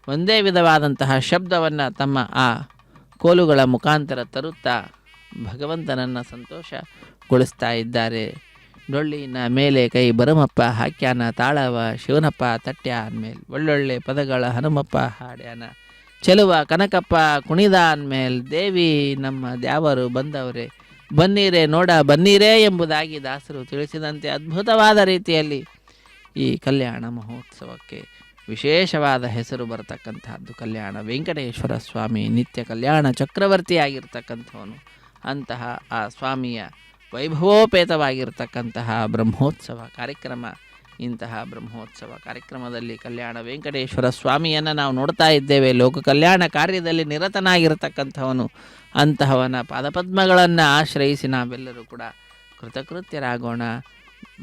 ಒಂದೇ ವಿಧವಾದಂತಹ ಶಬ್ದವನ್ನು ತಮ್ಮ ಆ ಕೋಲುಗಳ ಮುಖಾಂತರ ತರುತ್ತಾ ಭಗವಂತನನ್ನು ಸಂತೋಷಗೊಳಿಸ್ತಾ ಇದ್ದಾರೆ. ಡೊಳ್ಳಿನ ಮೇಲೆ ಕೈ ಬರಮಪ್ಪ ಹಾಕ್ಯಾನ, ತಾಳವ ಶಿವನಪ್ಪ ತಟ್ಯ ಅಂದಮೇಲೆ ಒಳ್ಳೊಳ್ಳೆ ಪದಗಳ ಹನುಮಪ್ಪ ಹಾಡ್ಯಾನ, ಚೆಲುವ ಕನಕಪ್ಪ ಕುಣಿದ ಅಂದಮೇಲೆ ದೇವಿ ನಮ್ಮ ದ್ಯಾವರು ಬಂದವರೇ ಬನ್ನೀರೇ ನೋಡ ಬನ್ನೀರೇ ಎಂಬುದಾಗಿ ದಾಸರು ತಿಳಿಸಿದಂತೆ ಅದ್ಭುತವಾದ ರೀತಿಯಲ್ಲಿ ಈ ಕಲ್ಯಾಣ ಮಹೋತ್ಸವಕ್ಕೆ ವಿಶೇಷವಾದ ಹೆಸರು ಬರತಕ್ಕಂಥದ್ದು ಕಲ್ಯಾಣ ವೆಂಕಟೇಶ್ವರ ಸ್ವಾಮಿ. ನಿತ್ಯ ಕಲ್ಯಾಣ ಚಕ್ರವರ್ತಿಯಾಗಿರ್ತಕ್ಕಂಥವನು. ಅಂತಹ ಆ ಸ್ವಾಮಿಯ ವೈಭವೋಪೇತವಾಗಿರ್ತಕ್ಕಂತಹ ಬ್ರಹ್ಮೋತ್ಸವ ಕಾರ್ಯಕ್ರಮ. ಇಂತಹ ಬ್ರಹ್ಮೋತ್ಸವ ಕಾರ್ಯಕ್ರಮದಲ್ಲಿ ಕಲ್ಯಾಣ ವೆಂಕಟೇಶ್ವರ ಸ್ವಾಮಿಯನ್ನು ನಾವು ನೋಡ್ತಾ ಇದ್ದೇವೆ. ಲೋಕ ಕಲ್ಯಾಣ ಕಾರ್ಯದಲ್ಲಿ ನಿರತನಾಗಿರತಕ್ಕಂಥವನು. ಅಂತಹವನ ಪಾದಪದ್ಮಗಳನ್ನು ಆಶ್ರಯಿಸಿ ನಾವೆಲ್ಲರೂ ಕೂಡ ಕೃತಕೃತ್ಯರಾಗೋಣ.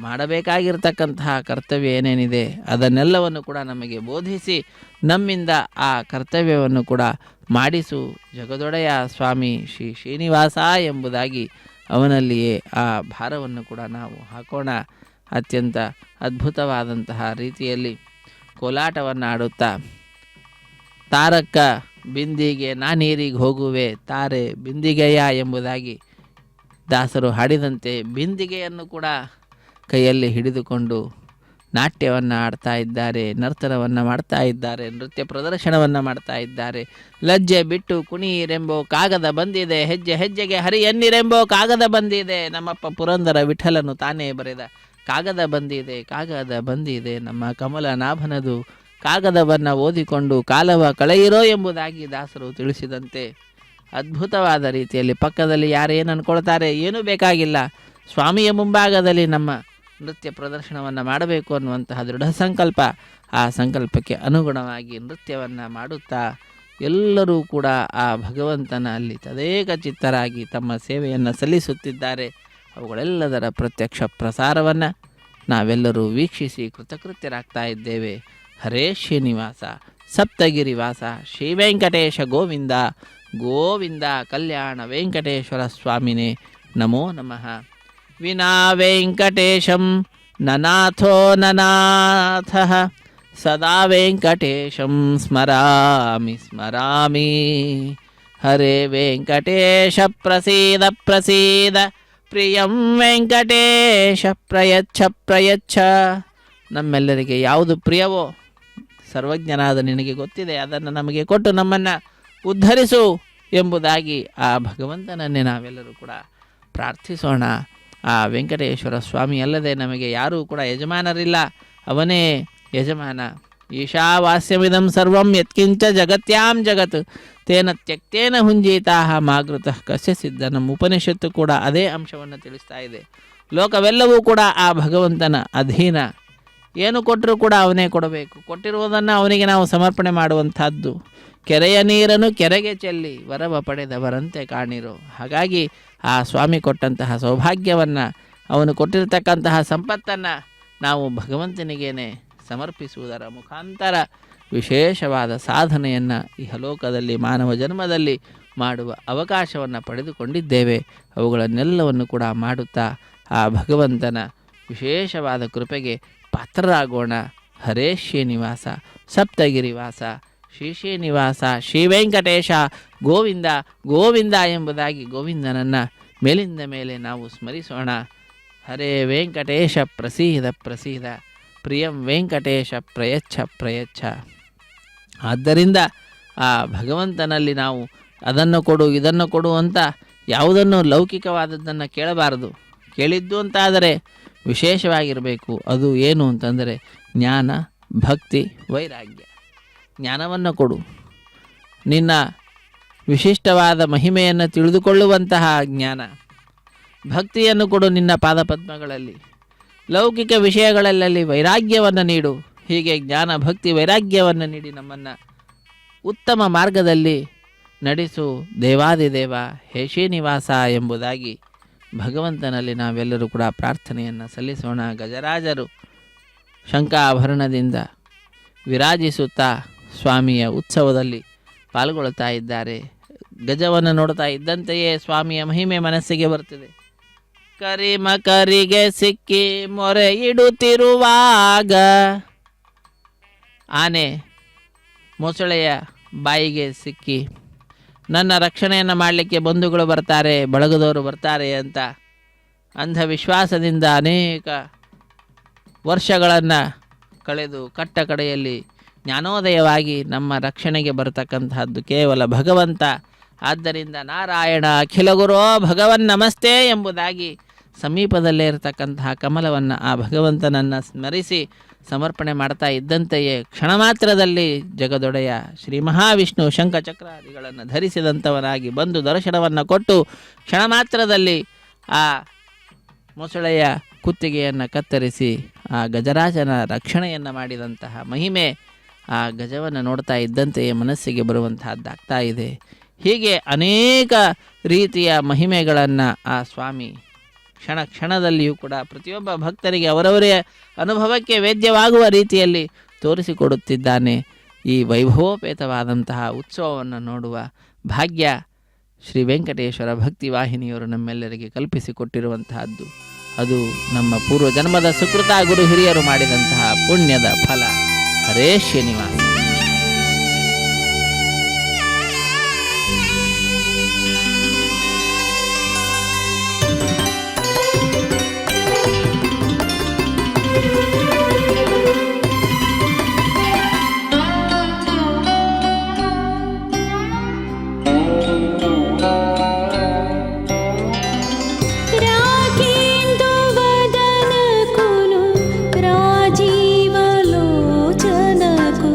ಮಾಡಬೇಕಾಗಿರ್ತಕ್ಕಂತಹ ಕರ್ತವ್ಯ ಏನೇನಿದೆ ಅದನ್ನೆಲ್ಲವನ್ನು ಕೂಡ ನಮಗೆ ಬೋಧಿಸಿ ನಮ್ಮಿಂದ ಆ ಕರ್ತವ್ಯವನ್ನು ಕೂಡ ಮಾಡಿಸು ಜಗದೊಡೆಯ ಸ್ವಾಮಿ ಶ್ರೀ ಶ್ರೀನಿವಾಸ ಎಂಬುದಾಗಿ ಅವನಲ್ಲಿಯೇ ಆ ಭಾರವನ್ನು ಕೂಡ ನಾವು ಹಾಕೋಣ. ಅತ್ಯಂತ ಅದ್ಭುತವಾದಂತಹ ರೀತಿಯಲ್ಲಿ ಕೋಲಾಟವನ್ನು ಆಡುತ್ತಾ ತಾರಕ್ಕ ಬಿಂದಿಗೆ ನಾನೀರಿಗೆ ಹೋಗುವೆ ತಾರೆ ಬಿಂದಿಗೆಯ ಎಂಬುದಾಗಿ ದಾಸರು ಹಾಡಿದಂತೆ ಬಿಂದಿಗೆಯನ್ನು ಕೂಡ ಕೈಯಲ್ಲಿ ಹಿಡಿದುಕೊಂಡು ನಾಟ್ಯವನ್ನು ಆಡ್ತಾ ಇದ್ದಾರೆ, ನರ್ತನವನ್ನು ಮಾಡ್ತಾ ಇದ್ದಾರೆ, ನೃತ್ಯ ಪ್ರದರ್ಶನವನ್ನು ಮಾಡ್ತಾ ಇದ್ದಾರೆ. ಲಜ್ಜೆ ಬಿಟ್ಟು ಕುಣಿಯಿರೆಂಬೋ ಕಾಗದ ಬಂದಿದೆ, ಹೆಜ್ಜೆ ಹೆಜ್ಜೆಗೆ ಹರಿಯನ್ನಿರೆಂಬೋ ಕಾಗದ ಬಂದಿದೆ. ನಮ್ಮಪ್ಪ ಪುರಂದರ ವಿಠಲನು ತಾನೇ ಬರೆದ ಕಾಗದ ಬಂದಿದೆ, ಕಾಗದ ಬಂದಿದೆ ನಮ್ಮ ಕಮಲನಾಭನದು, ಕಾಗದವನ್ನು ಓದಿಕೊಂಡು ಕಾಲವ ಕಳೆಯಿರೋ ಎಂಬುದಾಗಿ ದಾಸರು ತಿಳಿಸಿದಂತೆ ಅದ್ಭುತವಾದ ರೀತಿಯಲ್ಲಿ ಪಕ್ಕದಲ್ಲಿ ಯಾರೇನು ಅಂದ್ಕೊಳ್ತಾರೆ ಏನೂ ಬೇಕಾಗಿಲ್ಲ, ಸ್ವಾಮಿಯ ಮುಂಭಾಗದಲ್ಲಿ ನಮ್ಮ ನೃತ್ಯ ಪ್ರದರ್ಶನವನ್ನು ಮಾಡಬೇಕು ಅನ್ನುವಂತಹ ದೃಢ ಸಂಕಲ್ಪ, ಆ ಸಂಕಲ್ಪಕ್ಕೆ ಅನುಗುಣವಾಗಿ ನೃತ್ಯವನ್ನು ಮಾಡುತ್ತಾ ಎಲ್ಲರೂ ಕೂಡ ಆ ಭಗವಂತನ ಅಲ್ಲಿ ತದೇಕ ಚಿತ್ತರಾಗಿ ತಮ್ಮ ಸೇವೆಯನ್ನು ಸಲ್ಲಿಸುತ್ತಿದ್ದಾರೆ. ಅವುಗಳೆಲ್ಲದರ ಪ್ರತ್ಯಕ್ಷ ಪ್ರಸಾರವನ್ನು ನಾವೆಲ್ಲರೂ ವೀಕ್ಷಿಸಿ ಕೃತಕೃತ್ಯರಾಗ್ತಾ ಇದ್ದೇವೆ. ಹರೇ ಶ್ರೀನಿವಾಸ ಸಪ್ತಗಿರಿವಾಸ ಶ್ರೀ ವೆಂಕಟೇಶ ಗೋವಿಂದ ಗೋವಿಂದ. ಕಲ್ಯಾಣ ವೆಂಕಟೇಶ್ವರ ಸ್ವಾಮಿನೇ ನಮೋ ನಮಃ. ವಿನಾ ವೆಂಕಟೇಶಂ ನನಾಥೋ ನನಾಥಃ ಸದಾ ವೆಂಕಟೇಶಂ ಸ್ಮರಾಮಿ ಸ್ಮರಾಮಿ. ಹರೇ ವೆಂಕಟೇಶ ಪ್ರಸೀದ ಪ್ರಸೀದ ಪ್ರಿಯಂ ವೆಂಕಟೇಶ ಪ್ರಯಚ್ಛ ಪ್ರಯಚ್ಛ. ನಮ್ಮೆಲ್ಲರಿಗೆ ಯಾವುದು ಪ್ರಿಯವೋ ಸರ್ವಜ್ಞನಾದ ನಿನಗೆ ಗೊತ್ತಿದೆ, ಅದನ್ನು ನಮಗೆ ಕೊಟ್ಟು ನಮ್ಮನ್ನು ಉದ್ಧರಿಸು ಎಂಬುದಾಗಿ ಆ ಭಗವಂತನನ್ನೇ ನಾವೆಲ್ಲರೂ ಕೂಡ ಪ್ರಾರ್ಥಿಸೋಣ. ಆ ವೆಂಕಟೇಶ್ವರ ಸ್ವಾಮಿ ಅಲ್ಲದೆ ನಮಗೆ ಯಾರೂ ಕೂಡ ಯಜಮಾನರಿಲ್ಲ, ಅವನೇ ಯಜಮಾನ. ಈಶಾವಾಸ್ಯಮಿದಂ ಸರ್ವಂ ಯತ್ಕಿಂಚ ಜಗತ್ಯಾಂ ಜಗತ್ ತೇನ ತ್ಯಕ್ತೇನ ಹುಂಜೀತಾಹ ಮಾಗೃತಃ ಕಸ್ಯ ಸಿದ್ಧ. ನಮ್ಮ ಉಪನಿಷತ್ತು ಕೂಡ ಅದೇ ಅಂಶವನ್ನು ತಿಳಿಸ್ತಾ ಇದೆ. ಲೋಕವೆಲ್ಲವೂ ಕೂಡ ಆ ಭಗವಂತನ ಅಧೀನ. ಏನು ಕೊಟ್ಟರೂ ಕೂಡ ಅವನೇ ಕೊಡಬೇಕು. ಕೊಟ್ಟಿರುವುದನ್ನು ಅವನಿಗೆ ನಾವು ಸಮರ್ಪಣೆ ಮಾಡುವಂಥದ್ದು. ಕೆರೆಯ ನೀರನ್ನು ಕೆರೆಗೆ ಚೆಲ್ಲಿ ವರವ ಪಡೆದವರಂತೆ ಕಾಣಿರು. ಹಾಗಾಗಿ ಆ ಸ್ವಾಮಿ ಕೊಟ್ಟಂತಹ ಸೌಭಾಗ್ಯವನ್ನು, ಅವನು ಕೊಟ್ಟಿರತಕ್ಕಂತಹ ಸಂಪತ್ತನ್ನು ನಾವು ಭಗವಂತನಿಗೇನೆ ಸಮರ್ಪಿಸುವುದರ ಮುಖಾಂತರ ವಿಶೇಷವಾದ ಸಾಧನೆಯನ್ನು ಇಹಲೋಕದಲ್ಲಿ ಮಾನವ ಜನ್ಮದಲ್ಲಿ ಮಾಡುವ ಅವಕಾಶವನ್ನು ಪಡೆದುಕೊಂಡಿದ್ದೇವೆ. ಅವುಗಳನ್ನೆಲ್ಲವನ್ನು ಕೂಡ ಮಾಡುತ್ತಾ ಆ ಭಗವಂತನ ವಿಶೇಷವಾದ ಕೃಪೆಗೆ ಪಾತ್ರರಾಗೋಣ. ಹರೇ ಶ್ರೀನಿವಾಸ ಸಪ್ತಗಿರಿವಾಸ ಶ್ರೀನಿವಾಸ ಶ್ರೀ ವೆಂಕಟೇಶ ಗೋವಿಂದ ಗೋವಿಂದ ಎಂಬುದಾಗಿ ಗೋವಿಂದನನ್ನು ಮೇಲಿಂದ ಮೇಲೆ ನಾವು ಸ್ಮರಿಸೋಣ. ಹರೇ ವೆಂಕಟೇಶ ಪ್ರಸೀದ ಪ್ರಸೀದ, ಪ್ರಿಯಂ ವೆಂಕಟೇಶ ಪ್ರಯಚ್ಛ ಪ್ರಯಚ್ಛ. ಆದ್ದರಿಂದ ಆ ಭಗವಂತನಲ್ಲಿ ನಾವು ಅದನ್ನು ಕೊಡು ಇದನ್ನು ಕೊಡು ಅಂತ ಯಾವುದನ್ನು ಲೌಕಿಕವಾದದ್ದನ್ನು ಕೇಳಬಾರದು. ಕೇಳಿದ್ದು ಅಂತಾದರೆ ವಿಶೇಷವಾಗಿರಬೇಕು. ಅದು ಏನು ಅಂತಂದರೆ ಜ್ಞಾನ, ಭಕ್ತಿ, ವೈರಾಗ್ಯ. ಜ್ಞಾನವನ್ನು ಕೊಡು, ನಿನ್ನ ವಿಶಿಷ್ಟವಾದ ಮಹಿಮೆಯನ್ನು ತಿಳಿದುಕೊಳ್ಳುವಂತಹ ಜ್ಞಾನ. ಭಕ್ತಿಯನ್ನು ಕೊಡು ನಿನ್ನ ಪಾದಪದ್ಮಗಳಲ್ಲಿ. ಲೌಕಿಕ ವಿಷಯಗಳಲ್ಲಿ ವೈರಾಗ್ಯವನ್ನು ನೀಡು. ಹೀಗೆ ಜ್ಞಾನ, ಭಕ್ತಿ, ವೈರಾಗ್ಯವನ್ನು ನೀಡಿ ನಮ್ಮನ್ನು ಉತ್ತಮ ಮಾರ್ಗದಲ್ಲಿ ನಡೆಸು ದೇವಾದಿದೇವ ಹೇ ಶ್ರೀನಿವಾಸ ಎಂಬುದಾಗಿ ಭಗವಂತನಲ್ಲಿ ನಾವೆಲ್ಲರೂ ಕೂಡ ಪ್ರಾರ್ಥನೆಯನ್ನು ಸಲ್ಲಿಸೋಣ. ಗಜರಾಜರು ಶಂಖಾಭರಣದಿಂದ ವಿರಾಜಿಸುತ್ತಾ ಸ್ವಾಮಿಯ ಉತ್ಸವದಲ್ಲಿ ಪಾಲ್ಗೊಳ್ತಾ ಇದ್ದಾರೆ. ಗಜವನ್ನು ನೋಡ್ತಾ ಇದ್ದಂತೆಯೇ ಸ್ವಾಮಿಯ ಮಹಿಮೆ ಮನಸ್ಸಿಗೆ ಬರ್ತದೆ. ಕರಿಗೆ ಸಿಕ್ಕಿ ಮೊರೆ ಇಡುತ್ತಿರುವಾಗ ಆನೆ ಮೊಸಳೆಯ ಬಾಯಿಗೆ ಸಿಕ್ಕಿ ನನ್ನ ರಕ್ಷಣೆಯನ್ನು ಮಾಡಲಿಕ್ಕೆ ಬಂಧುಗಳು ಬರ್ತಾರೆ, ಬಳಗದವರು ಬರ್ತಾರೆ ಅಂತ ಅಂಧವಿಶ್ವಾಸದಿಂದ ಅನೇಕ ವರ್ಷಗಳನ್ನು ಕಳೆದು ಕಟ್ಟ ಕಡೆಯಲ್ಲಿ ಜ್ಞಾನೋದಯವಾಗಿ ನಮ್ಮ ರಕ್ಷಣೆಗೆ ಬರತಕ್ಕಂತಹದ್ದು ಕೇವಲ ಭಗವಂತ. ಆದ್ದರಿಂದ ನಾರಾಯಣ ಅಖಿಲ ಗುರೋ ಭಗವನ್ ನಮಸ್ತೆ ಎಂಬುದಾಗಿ ಸಮೀಪದಲ್ಲೇ ಇರತಕ್ಕಂತಹ ಕಮಲವನ್ನು ಆ ಭಗವಂತನನ್ನು ಸ್ಮರಿಸಿ ಸಮರ್ಪಣೆ ಮಾಡ್ತಾ ಇದ್ದಂತೆಯೇ ಕ್ಷಣ ಮಾತ್ರದಲ್ಲಿ ಜಗದೊಡೆಯ ಶ್ರೀ ಮಹಾವಿಷ್ಣು ಶಂಖಚಕ್ರಾದಿಗಳನ್ನು ಧರಿಸಿದಂಥವನಾಗಿ ಬಂದು ದರ್ಶನವನ್ನು ಕೊಟ್ಟು ಕ್ಷಣ ಮಾತ್ರದಲ್ಲಿ ಆ ಮೊಸಳೆಯ ಕುತ್ತಿಗೆಯನ್ನು ಕತ್ತರಿಸಿ ಆ ಗಜರಾಜನ ರಕ್ಷಣೆಯನ್ನು ಮಾಡಿದಂತಹ ಮಹಿಮೆ ಆ ಗಜವನ್ನು ನೋಡ್ತಾ ಇದ್ದಂತೆಯೇ ಮನಸ್ಸಿಗೆ ಬರುವಂತಹದ್ದಾಗ್ತಾ ಇದೆ. ಹೀಗೆ ಅನೇಕ ರೀತಿಯ ಮಹಿಮೆಗಳನ್ನು ಆ ಸ್ವಾಮಿ ಕ್ಷಣ ಕ್ಷಣದಲ್ಲಿಯೂ ಕೂಡ ಪ್ರತಿಯೊಬ್ಬ ಭಕ್ತರಿಗೆ ಅವರವರೇ ಅನುಭವಕ್ಕೆ ವೇದ್ಯವಾಗುವ ರೀತಿಯಲ್ಲಿ ತೋರಿಸಿಕೊಡುತ್ತಿದ್ದಾನೆ. ಈ ವೈಭವೋಪೇತವಾದಂತಹ ಉತ್ಸವವನ್ನು ನೋಡುವ ಭಾಗ್ಯ ಶ್ರೀ ವೆಂಕಟೇಶ್ವರ ಭಕ್ತಿ ವಾಹಿನಿಯವರು ನಮ್ಮೆಲ್ಲರಿಗೆ ಕಲ್ಪಿಸಿಕೊಟ್ಟಿರುವಂತಹದ್ದು. ಅದು ನಮ್ಮ ಪೂರ್ವ ಜನ್ಮದ ಸುಕೃತ ಗುರು ಹಿರಿಯರು ಮಾಡಿದಂತಹ ಪುಣ್ಯದ ಫಲ. ಹರೇ ಶ್ರೀನಿವಾಸ. రాజీవలోచనకు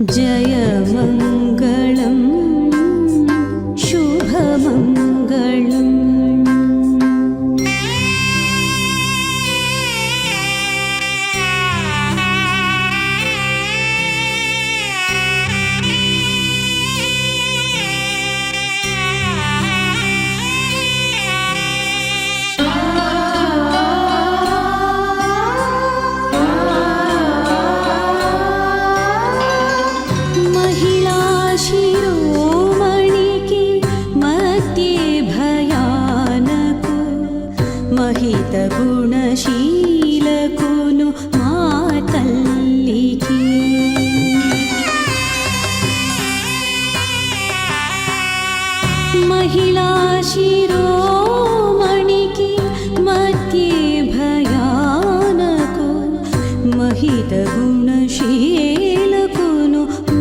जयमङ्गलं शुभमङ्गलम् महितगुणशीलकुनु मातल्लिकी महिला शिरोमणिकी मध्ये भयानको महितगुणशीलकुनु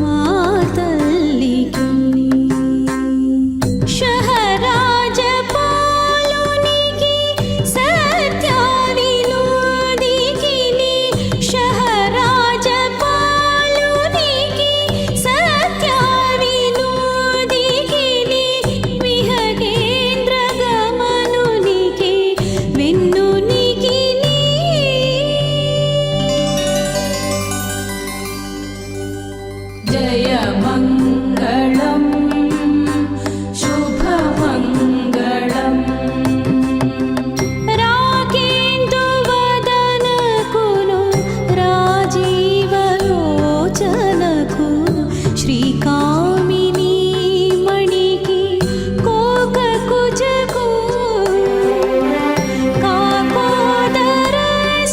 मातल्लिकी जयमङ्गलं शुभमङ्गलम् राकेन्दुवदनकुनु राजीवलोचनको श्रीकामिनी मणिकी कोककुजको काकोदर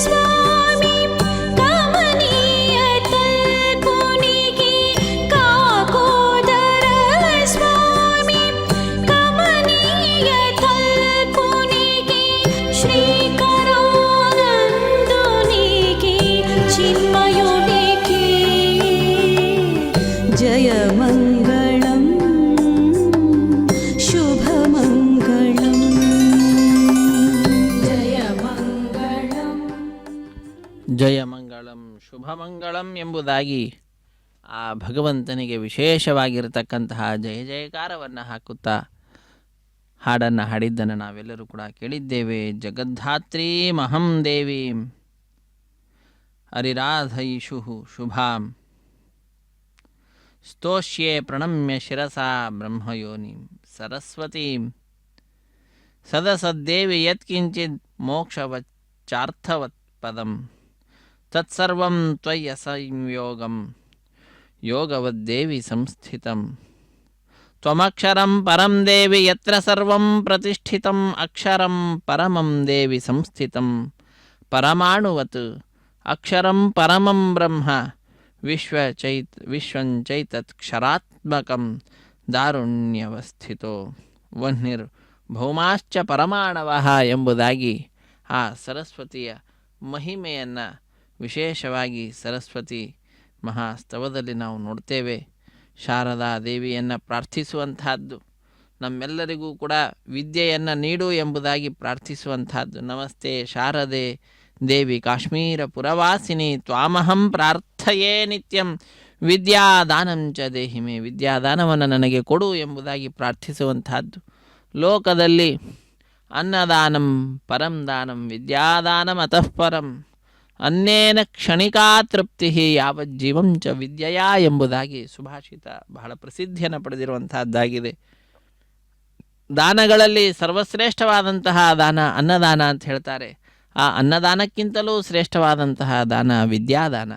स्वामी कमनीय तल्पुनिकी काकोदर स्वामी कमनीय तल्पुनिकी श्रीकरानन्दनिकी चिन्मयुनिकी जयमङ्गलं शुभमङ्गलम् जयमङ्गलम् ಜಯಮಂಗಳಂ ಶುಭಮಂಗಳಂ ಎಂಬುದಾಗಿ ಆ ಭಗವಂತನಿಗೆ ವಿಶೇಷವಾಗಿರತಕ್ಕಂತಹ ಜಯ ಜಯಕಾರವನ್ನು ಹಾಕುತ್ತಾ ಹಾಡನ್ನು ಹಾಡಿದ್ದನ್ನು ನಾವೆಲ್ಲರೂ ಕೂಡ ಕೇಳಿದ್ದೇವೆ. ಜಗದ್ಧಾತ್ರೀ ಮಹಂ ದೇವೀಂ ಹರಿರಾಧೈಷು ಶುಭಾಂ ಸ್ತೋಷ್ಯೆ ಪ್ರಣಮ್ಯ ಶಿರಸಾ ಬ್ರಹ್ಮಯೋನಿಂ ಸರಸ್ವತೀಂ ಸದಸದ್ದೇವಿ ಯತ್ಕಿಂಚಿತ್ ಮೋಕ್ಷವಚ್ಚಾರ್ಥವತ್ ಪದಂ ತತ್ಸರ್ವಂ ತ್ವಯ್ಯ ಸಂಯೋಗಂ ಯೋಗವದ್ದೇವಿ ಸಂಸ್ಥಿತಂ ತ್ವಮಕ್ಷರಂ ಪರಂ ದೇವಿ ಯತ್ರ ಸರ್ವಂ ಪ್ರತಿಷ್ಠಿತಂ ಅಕ್ಷರಂ ಪರಮಂ ದೇವಿ ಸಂಸ್ಥಿತಂ ಪರಮಾಣುವತ್ ಅಕ್ಷರಂ ಪರಮಂ ಬ್ರಹ್ಮ ವಿಶ್ವಂಚೈತತ್ಕ್ಷರಾತ್ಮಕಂ ದಾರುಣ್ಯವಸ್ಥಿತೋ ವಹ್ನಿರ್ ಭೌಮಾಶ್ಚ ಪರಮಾಣವಃ ಎಂಬುದಾಗಿ ಆ ಸರಸ್ವತಿಯ ಮಹಿಮೆಯನ್ನು ವಿಶೇಷವಾಗಿ ಸರಸ್ವತಿ ಮಹಾಸ್ತವದಲ್ಲಿ ನಾವು ನೋಡ್ತೇವೆ. ಶಾರದಾ ದೇವಿಯನ್ನು ಪ್ರಾರ್ಥಿಸುವಂತಹದ್ದು, ನಮ್ಮೆಲ್ಲರಿಗೂ ಕೂಡ ವಿದ್ಯೆಯನ್ನು ನೀಡು ಎಂಬುದಾಗಿ ಪ್ರಾರ್ಥಿಸುವಂತಹದ್ದು. ನಮಸ್ತೆ ಶಾರದೆ ದೇವಿ ಕಾಶ್ಮೀರ ಪುರವಾಸಿನಿ ತ್ವಾಮಹಂ ಪ್ರಾರ್ಥಯೇ ನಿತ್ಯಂ ವಿದ್ಯಾದಾನಂಚ ದೇಹಿಮೆ, ವಿದ್ಯಾದಾನವನ್ನು ನನಗೆ ಕೊಡು ಎಂಬುದಾಗಿ ಪ್ರಾರ್ಥಿಸುವಂತಹದ್ದು. ಲೋಕದಲ್ಲಿ ಅನ್ನದಾನಂ ಪರಂ ದಾನಂ ವಿದ್ಯಾದಾನಂ ಅತಃ ಪರಂ ಅನ್ನೇನ ಕ್ಷಣಿಕಾ ತೃಪ್ತಿ ಯಾವಜ್ಜೀವಂ ಚ ವಿದ್ಯೆಯ ಎಂಬುದಾಗಿ ಸುಭಾಷಿತ ಬಹಳ ಪ್ರಸಿದ್ಧಿಯನ್ನು ಪಡೆದಿರುವಂತಹದ್ದಾಗಿದೆ. ದಾನಗಳಲ್ಲಿ ಸರ್ವಶ್ರೇಷ್ಠವಾದಂತಹ ದಾನ ಅನ್ನದಾನ ಅಂತ ಹೇಳ್ತಾರೆ. ಆ ಅನ್ನದಾನಕ್ಕಿಂತಲೂ ಶ್ರೇಷ್ಠವಾದಂತಹ ದಾನ ವಿದ್ಯಾದಾನ.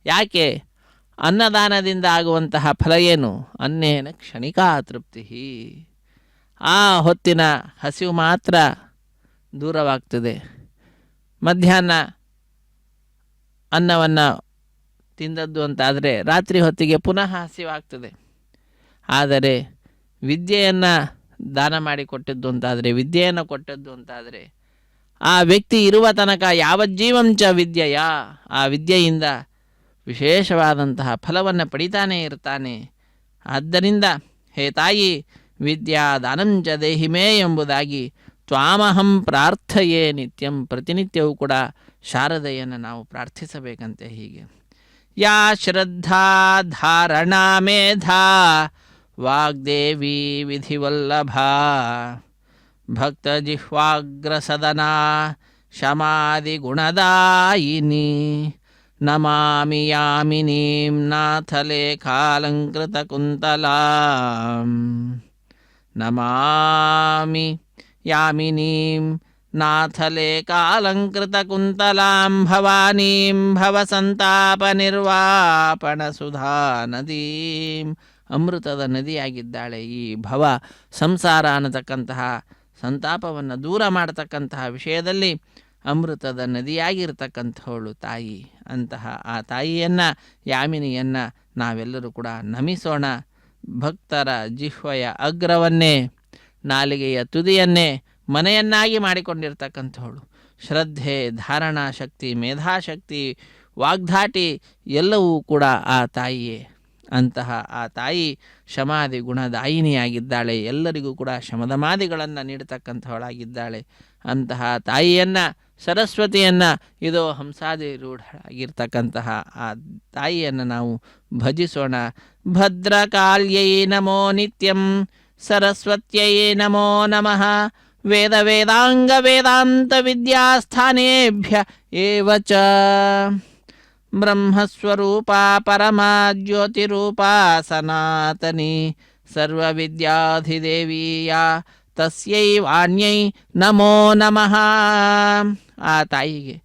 ಯಾಕೆ? ಅನ್ನದಾನದಿಂದ ಆಗುವಂತಹ ಫಲ ಏನು? ಅನ್ನೇನ ಕ್ಷಣಿಕಾ ತೃಪ್ತಿ, ಆ ಹೊತ್ತಿನ ಹಸಿವು ಮಾತ್ರ ದೂರವಾಗ್ತದೆ. ಮಧ್ಯಾಹ್ನ ಅನ್ನವನ್ನು ತಿಂದದ್ದು ಅಂತಾದರೆ ರಾತ್ರಿ ಹೊತ್ತಿಗೆ ಪುನಃ ಹಸಿವಾಗ್ತದೆ. ಆದರೆ ವಿದ್ಯೆಯನ್ನು ದಾನ ಮಾಡಿಕೊಟ್ಟದ್ದು ಅಂತಾದರೆ, ವಿದ್ಯೆಯನ್ನು ಕೊಟ್ಟದ್ದು ಅಂತಾದರೆ ಆ ವ್ಯಕ್ತಿ ಇರುವ ತನಕ ಯಾವಜ್ಜೀವಂಚ ವಿದ್ಯೆಯ, ಆ ವಿದ್ಯೆಯಿಂದ ವಿಶೇಷವಾದಂತಹ ಫಲವನ್ನು ಪಡಿತಾನೇ ಇರ್ತಾನೆ. ಆದ್ದರಿಂದ ಹೇ ತಾಯಿ ವಿದ್ಯಾದಾನಂಚ ದೇಹಿಮೇ ಎಂಬುದಾಗಿ ತ್ವಾಮಹಂ ಪ್ರಾರ್ಥಯೇ ನಿತ್ಯಂ, ಪ್ರತಿನಿತ್ಯವೂ ಕೂಡ ಶಾರದೆಯನ್ನು ನಾವು ಪ್ರಾರ್ಥಿಸಬೇಕಂತೆ. ಹೀಗೆ ಯಾ ಶ್ರದ್ಧಾ ಧಾರಣಾ ಮೇಧಾ ವಾಗ್ದೇವಿ ವಿಧಿವಲ್ಲಭಾ ಭಕ್ತಜಿಹ್ವಾಗ್ರಸದನಾ ಶಮಾದಿಗುಣದಾಯಿನಿ ನಮಾಮಿ ಯಾಮಿನೀಂ ನಾಥಲೇಖಾಲಂಕೃತಕುಂತಲಾಂ ನಮಾಮಿ ಯಾಮಿನೀಂ ನಾಥಲೇಖಾಲಂಕೃತಕುಂತಲಾಂ ಭವಾನೀಂ ಭವಸಂತಾಪನಿರ್ವಾಪಣಸುಧಾ ನದೀಂ. ಅಮೃತದ ನದಿಯಾಗಿದ್ದಾಳೆ ಈ ಭವ ಸಂಸಾರ ಅನ್ನತಕ್ಕಂತಹ ಸಂತಾಪವನ್ನು ದೂರ ಮಾಡತಕ್ಕಂತಹ ವಿಷಯದಲ್ಲಿ ಅಮೃತದ ನದಿಯಾಗಿರ್ತಕ್ಕಂಥವಳು ತಾಯಿ. ಅಂತಹ ಆ ತಾಯಿಯನ್ನು, ಯಾಮಿನಿಯನ್ನು ನಾವೆಲ್ಲರೂ ಕೂಡ ನಮಿಸೋಣ. ಭಕ್ತರ ಜಿಹ್ವೆಯ ಅಗ್ರವನ್ನೇ, ನಾಲಿಗೆಯ ತುದಿಯನ್ನೇ ಮನೆಯನ್ನಾಗಿ ಮಾಡಿಕೊಂಡಿರ್ತಕ್ಕಂಥವಳು. ಶ್ರದ್ಧೆ, ಧಾರಣಾ ಶಕ್ತಿ, ಮೇಧಾಶಕ್ತಿ, ವಾಗ್ಧಾಟಿ ಎಲ್ಲವೂ ಕೂಡ ಆ ತಾಯಿಯೇ. ಅಂತಹ ಆ ತಾಯಿ ಶಮಾದಿ ಗುಣದಾಯಿನಿಯಾಗಿದ್ದಾಳೆ. ಎಲ್ಲರಿಗೂ ಕೂಡ ಶಮದಮಾದಿಗಳನ್ನು ನೀಡತಕ್ಕಂಥವಳಾಗಿದ್ದಾಳೆ. ಅಂತಹ ತಾಯಿಯನ್ನು, ಸರಸ್ವತಿಯನ್ನು, ಇದೋ ಹಂಸಾದಿ ರೂಢರಾಗಿರ್ತಕ್ಕಂತಹ ಆ ತಾಯಿಯನ್ನು ನಾವು ಭಜಿಸೋಣ. ಭದ್ರಕಾಲ್ಯೈ ನಮೋ ನಿತ್ಯಂ, ಸರಸ್ವತ್ಯೈ ನಮೋ ನಮಃ. ವೇದ ವೇದಾಂಗ ವೇದಾಂತ ವಿದ್ಯಾಸ್ಥಾನೇಭ್ಯ ಏವ ಚ. ಬ್ರಹ್ಮಸ್ವರೂಪಾ ಪರಮಾ ಜ್ಯೋತಿರೂಪಾ ಸನಾತನಿ ಸರ್ವವಿದ್ಯಾಧಿದೇವಿಯಾ ತಸ್ಯೈ ವಾಣ್ಯೈ ನಮೋ ನಮಃ. ಆ ತಾಯಿಗೆ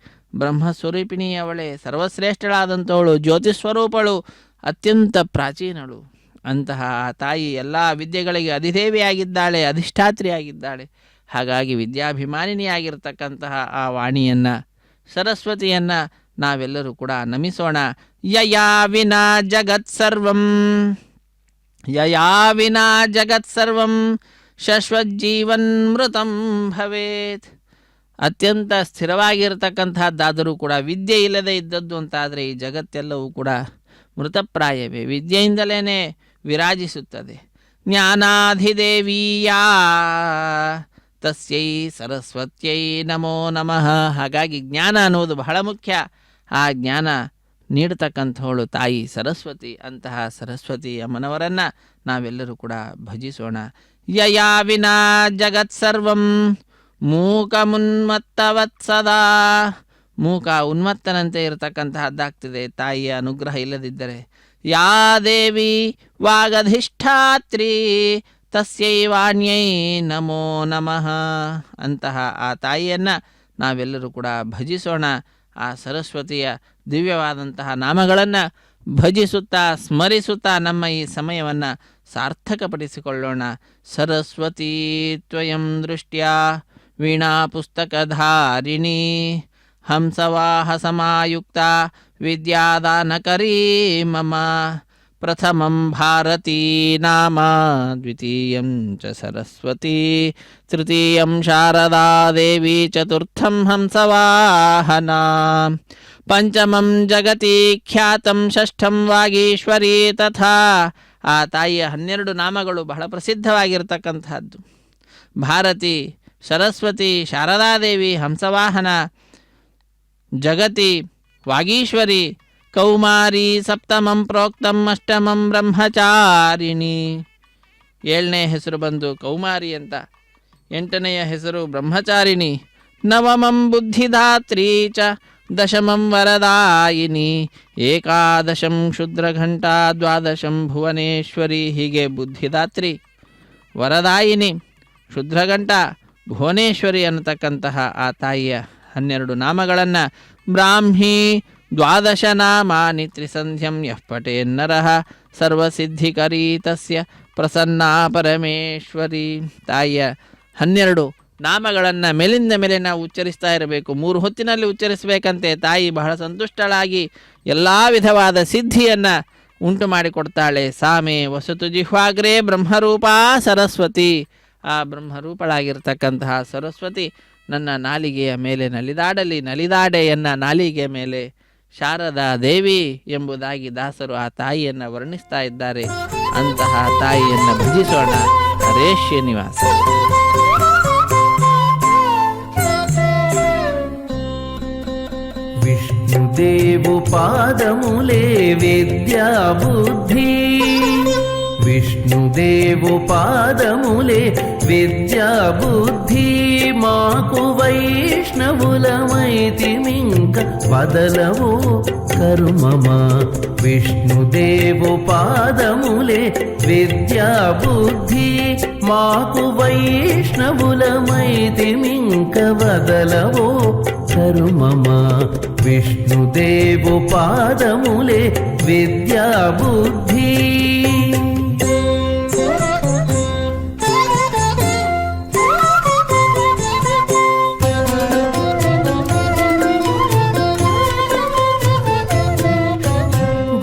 ಬ್ರಹ್ಮಸ್ವರೂಪಿಣಿಯವಳೆ, ಸರ್ವಶ್ರೇಷ್ಠಳಾದಂಥವಳು, ಜ್ಯೋತಿಸ್ವರೂಪಳು, ಅತ್ಯಂತ ಪ್ರಾಚೀನಳು. ಅಂತಹ ಆ ತಾಯಿ ಎಲ್ಲ ವಿದ್ಯೆಗಳಿಗೆ ಅಧಿದೇವಿಯಾಗಿದ್ದಾಳೆ, ಅಧಿಷ್ಠಾತ್ರಿಯಾಗಿದ್ದಾಳೆ. ಹಾಗಾಗಿ ವಿದ್ಯಾಭಿಮಾನಿನಿಯಾಗಿರ್ತಕ್ಕಂತಹ ಆ ವಾಣಿಯನ್ನು, ಸರಸ್ವತಿಯನ್ನು ನಾವೆಲ್ಲರೂ ಕೂಡ ನಮಿಸೋಣ. ಯಯಾ ವಿನಾ ಜಗತ್ಸರ್ವಂ, ಯಯಾ ವಿನಾ ಜಗತ್ಸರ್ವಂ ಶಶ್ವಜ್ಜೀವನ್ಮೃತಂ ಭವೇತ್. ಅತ್ಯಂತ ಸ್ಥಿರವಾಗಿರ್ತಕ್ಕಂಥದ್ದಾದರೂ ಕೂಡ ವಿದ್ಯೆ ಇಲ್ಲದೆ ಇದ್ದದ್ದು ಅಂತಾದರೆ ಈ ಜಗತ್ತೆಲ್ಲವೂ ಕೂಡ ಮೃತಪ್ರಾಯವೇ. ವಿದ್ಯೆಯಿಂದಲೇ ವಿರಾಜಿಸುತ್ತದೆ. ಜ್ಞಾನಾಧಿದೇವಿಯಾ ತಸ್ಯೈ ಸರಸ್ವತ್ಯೈ ನಮೋ ನಮಃ. ಹಾಗಾಗಿ ಜ್ಞಾನ ಅನ್ನೋದು ಬಹಳ ಮುಖ್ಯ. ಆ ಜ್ಞಾನ ನೀಡತಕ್ಕಂಥವಳು ತಾಯಿ ಸರಸ್ವತಿ. ಅಂತಹ ಸರಸ್ವತಿ ಅಮ್ಮನವರನ್ನು ನಾವೆಲ್ಲರೂ ಕೂಡ ಭಜಿಸೋಣ. ಯಯಾ ವಿನಾ ಜಗತ್ಸರ್ವಂ ಮೂಕಮುನ್ಮತ್ತವತ್ಸದಾ. ಮೂಕ ಉನ್ಮತ್ತನಂತೆ ಇರತಕ್ಕಂತಹದ್ದಾಗ್ತಿದೆ ತಾಯಿಯ ಅನುಗ್ರಹ ಇಲ್ಲದಿದ್ದರೆ. ಯಾ ದೇವಿ ವಾಗಧಿಷ್ಠಾತ್ರಿ ತಸ್ಯೈ ವಾಣ್ಯೈ ನಮೋ ನಮಃ. ಅಂತಹ ಆ ತಾಯಿಯನ್ನು ನಾವೆಲ್ಲರೂ ಕೂಡ ಭಜಿಸೋಣ. ಆ ಸರಸ್ವತಿಯ ದಿವ್ಯವಾದಂತಹ ನಾಮಗಳನ್ನು ಭಜಿಸುತ್ತಾ ಸ್ಮರಿಸುತ್ತಾ ನಮ್ಮ ಈ ಸಮಯವನ್ನು ಸಾರ್ಥಕಪಡಿಸಿಕೊಳ್ಳೋಣ. ಸರಸ್ವತೀ ತ್ವಯಂ ದೃಷ್ಟ್ಯಾ ವೀಣಾ ಪುಸ್ತಕಧಾರಿಣಿ ಹಂಸವಾಹ ಸಮಾಯುಕ್ತ ವಿದ್ಯಾದಾನಕರೀ ಮಮ. ಪ್ರಥಮಂ ಭಾರತೀ ನಾಮ ದ್ವಿತೀಯಂ ಚ ಸರಸ್ವತಿ ತೃತೀಯಂ ಶಾರದಾ ದೇವಿ ಚತುರ್ಥಂ ಹಂಸವಾಹನಾ ಪಂಚಮಂ ಜಗತಿ ಖ್ಯಾತಂ ಷಷ್ಠಂ ವಾಗೀಶ್ವರಿ ತಥಾ. ಆ ತಾಯಿಯ 12 ನಾಮಗಳು ಬಹಳ ಪ್ರಸಿದ್ಧವಾಗಿರ್ತಕ್ಕಂಥದ್ದು. ಭಾರತಿ, ಸರಸ್ವತಿ, ಶಾರದಾದೇವಿ, ಹಂಸವಾಹನ, ಜಗತಿ, ವಾಗೀಶ್ವರಿ, ಕೌಮಾರಿ, ಸಪ್ತಮಂ ಪ್ರೋಕ್ತಂ ಅಷ್ಟಮಂ ಬ್ರಹ್ಮಚಾರಿಣಿ. 7ನೇ ಹೆಸರು ಬಂದು ಕೌಮಾರಿ ಅಂತ, 8ನೆಯ ಹೆಸರು ಬ್ರಹ್ಮಚಾರಿಣಿ, ನವಮಂ ಬುದ್ಧಿದಾತ್ರಿ ಚ ದಶಮಂ ವರದಾಯಿನಿ, ಏಕಾದಶಂ ಕ್ಷುದ್ರಘಂಟಾ ದ್ವಾದಶಂ ಭುವನೇಶ್ವರಿ. ಹೀಗೆ ಬುದ್ಧಿದಾತ್ರಿ, ವರದಾಯಿನಿ, ಕ್ಷುದ್ರಘಂಟ, ಭುವನೇಶ್ವರಿ ಅನ್ನತಕ್ಕಂತಹ ಆ ತಾಯಿಯ 12 ನಾಮಗಳನ್ನು ಬ್ರಾಹ್ಮಿ ದ್ವಾದಶ ನಾಮಾನಿ ತ್ರಿಸಂಧ್ಯಂ ಯಃ ಪಠೇನ್ನರಃ ಸರ್ವಸಿದ್ಧಿಕರೀ ತಸ್ಯ ಪ್ರಸನ್ನಾ ಪರಮೇಶ್ವರಿ. ತಾಯಿಯ 12 ನಾಮಗಳನ್ನು ಮೇಲಿಂದ ಮೇಲೆ ನಾವು ಉಚ್ಚರಿಸ್ತಾ ಇರಬೇಕು. 3 ಹೊತ್ತಿನಲ್ಲಿ ಉಚ್ಚರಿಸಬೇಕಂತೆ. ತಾಯಿ ಬಹಳ ಸಂತುಷ್ಟಳಾಗಿ ಎಲ್ಲ ವಿಧವಾದ ಸಿದ್ಧಿಯನ್ನು ಉಂಟು ಮಾಡಿಕೊಡ್ತಾಳೆ. ಸಾಮೆ ವಸತು ಜಿಹ್ವಾಗ್ರೇ ಬ್ರಹ್ಮರೂಪಾ ಸರಸ್ವತಿ. ಆ ಬ್ರಹ್ಮರೂಪಳಾಗಿರ್ತಕ್ಕಂತಹ ಸರಸ್ವತಿ ನನ್ನ ನಾಲಿಗೆಯ ಮೇಲೆ ನಲಿದಾಡಲಿ, ನಲಿದಾಡೆಯನ್ನ ನಾಲಿಗೆಯ ಮೇಲೆ ಶಾರದಾ ದೇವಿ ಎಂಬುದಾಗಿ ದಾಸರು ಆ ತಾಯಿಯನ್ನು ವರ್ಣಿಸ್ತಾ ಇದ್ದಾರೆ. ಅಂತಹ ತಾಯಿಯನ್ನು ಭಜಿಸೋಣ. ಹರೇ ಶ್ರೀನಿವಾಸ. ವಿಷ್ಣು విష్ణుదేవు పాదములే విద్యా బుద్ధి విష్ణుదేవు పాదములే విద్యా బుద్ధి మాకు వైష్ణవులమైతిమింక వదలవు కరుమమా విష్ణుదేవు పాదములే విద్యా బుద్ధి మాకు వైష్ణవులమైతిమింక వదలవు కరుమమా విష్ణుదేవు పాదములే విద్యా బుద్ధి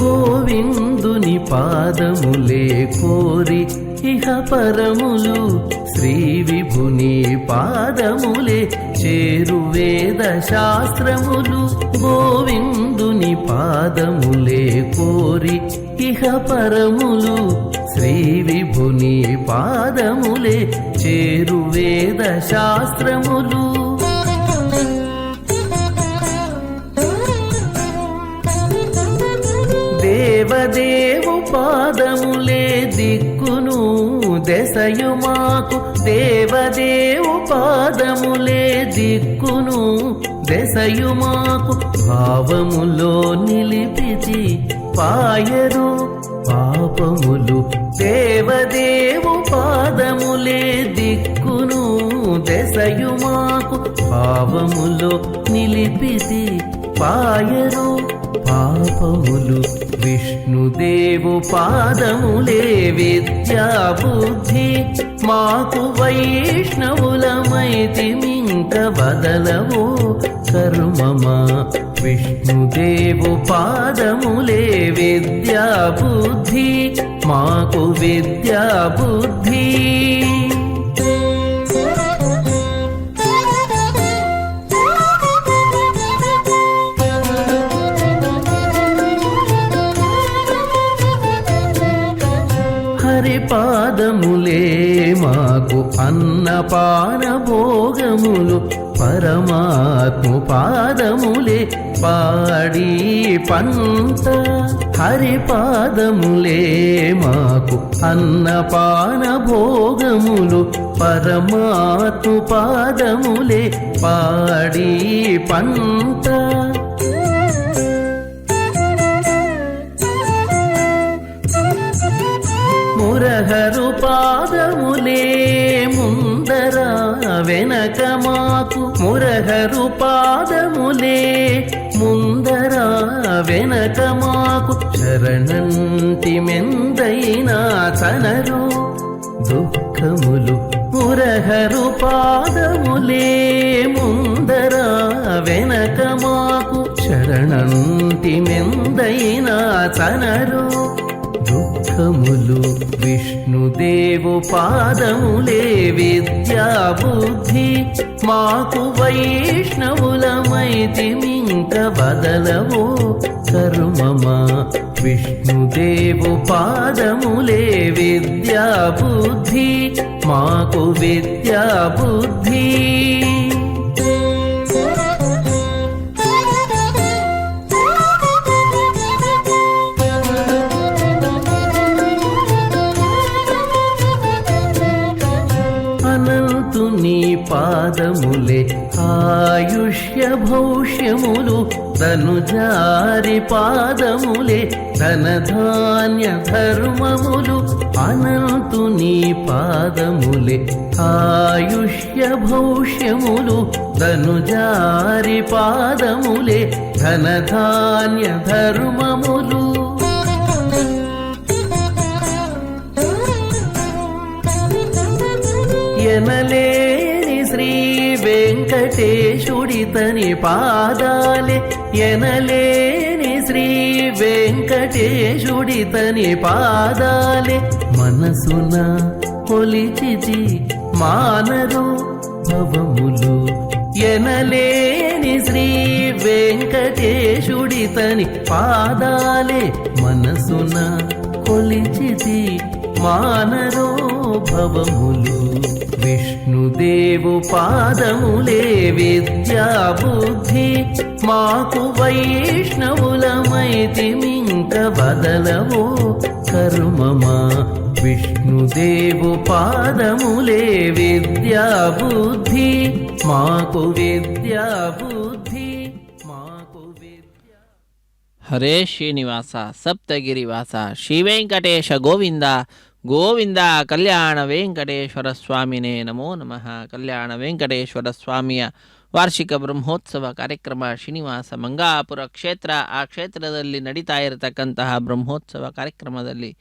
గోవిందుని పాదములే కోరి ఇహ పరములు శ్రీ విభుని పాదములే చేరు వేద శాస్త్రములు గోవిందుని పాదములే కోరి ఇహ పరములు శ్రీ విభుని పాదములే చేరు వేద శాస్త్రములు దేవదేవు పాదములే దిక్కును దశయు మాకు దేవదేవు పాదములే దిక్కును దశయు మాకు భావములో నిలిపిచి పాయరు పాపములు దేవదేవు పాదములే దిక్కును దశయు మాకు భావములో నిలిపిచి పాయరు పాపములు విష్ణుదేవు పాదములే విద్యా బుద్ధి మాకు వైష్ణవులమైతిమింక వదలవు కరుమమా విష్ణుదేవు పాదములే విద్యా బుద్ధి మాకు విద్యా బుద్ధి పాదములే మాకు అన్నపాన భోగములు పరమాత్మ పాదములే పాడి పంట హరి పాదములే మాకు అన్నపాన భోగములు పరమాత్మ పాదములే పాడి పంట మురహరు పాదములే ముందర వెనక మాకు మురహరు పాదములే ముందర వెనక మాకు శరణంటి మెందైనా చనరు దుఃఖములు మురహరు పాదములే ముందర వెనక మాకు శరణంటి మెందైనా చనరు దుఃఖములు విష్ణుదేవు పాదములే విద్యా బుద్ధి మాకు వైష్ణవులమైతిమింక వదలవు కరుమమా విష్ణుదేవు పాదములే విద్యా బుద్ధి మాకు విద్యా బుద్ధి అనంతుని పాదములే ఆయుష్య భౌష్యములు ధనుజారి పాదములే ధనధాన్య ధర్మములు అనంతుని పాదములే ఆయుష్య భౌష్యములు ధనుజారి పాదములే ధనధాన్య ధర్మములు ఎనలేని శ్రీ వెంకటేశుడితని పాదాలే ఎనలేని శ్రీ వెంకటేశుడితని పాదాలే మనసున కొలిచిచి మానరు భవములు ఎనలేని శ్రీ వెంకటేశుడితని పాదాలే మనసున కొలిచిచి మానరో భవములు విష్ణు విష్ణుదేవు పాదములే విద్యా బుద్ధి మాకు వైష్ణవులమైతిమింక బదలవో కర్మమా. విష్ణుదేవు పాదములే విద్యా బుద్ధి మాకు విద్యా బుద్ధి మాకు విద్యా. ಹರೇ ಶ್ರೀನಿವಾಸ ಸಪ್ತಗಿರಿವಾಸ ಶ್ರೀವೆಂಕಟೇಶ ಗೋವಿಂದ ಗೋವಿಂದ. ಕಲ್ಯಾಣ ವೆಂಕಟೇಶ್ವರ ಸ್ವಾಮಿನೇ ನಮೋ ನಮಃ. ಕಲ್ಯಾಣ ವೆಂಕಟೇಶ್ವರ ಸ್ವಾಮಿಯ ವಾರ್ಷಿಕ ಬ್ರಹ್ಮೋತ್ಸವ ಕಾರ್ಯಕ್ರಮ ಶ್ರೀನಿವಾಸ ಮಂಗಾಪುರ ಕ್ಷೇತ್ರ. ಆ ಕ್ಷೇತ್ರದಲ್ಲಿ ನಡೀತಾ ಇರತಕ್ಕಂತಹ ಬ್ರಹ್ಮೋತ್ಸವ ಕಾರ್ಯಕ್ರಮದಲ್ಲಿ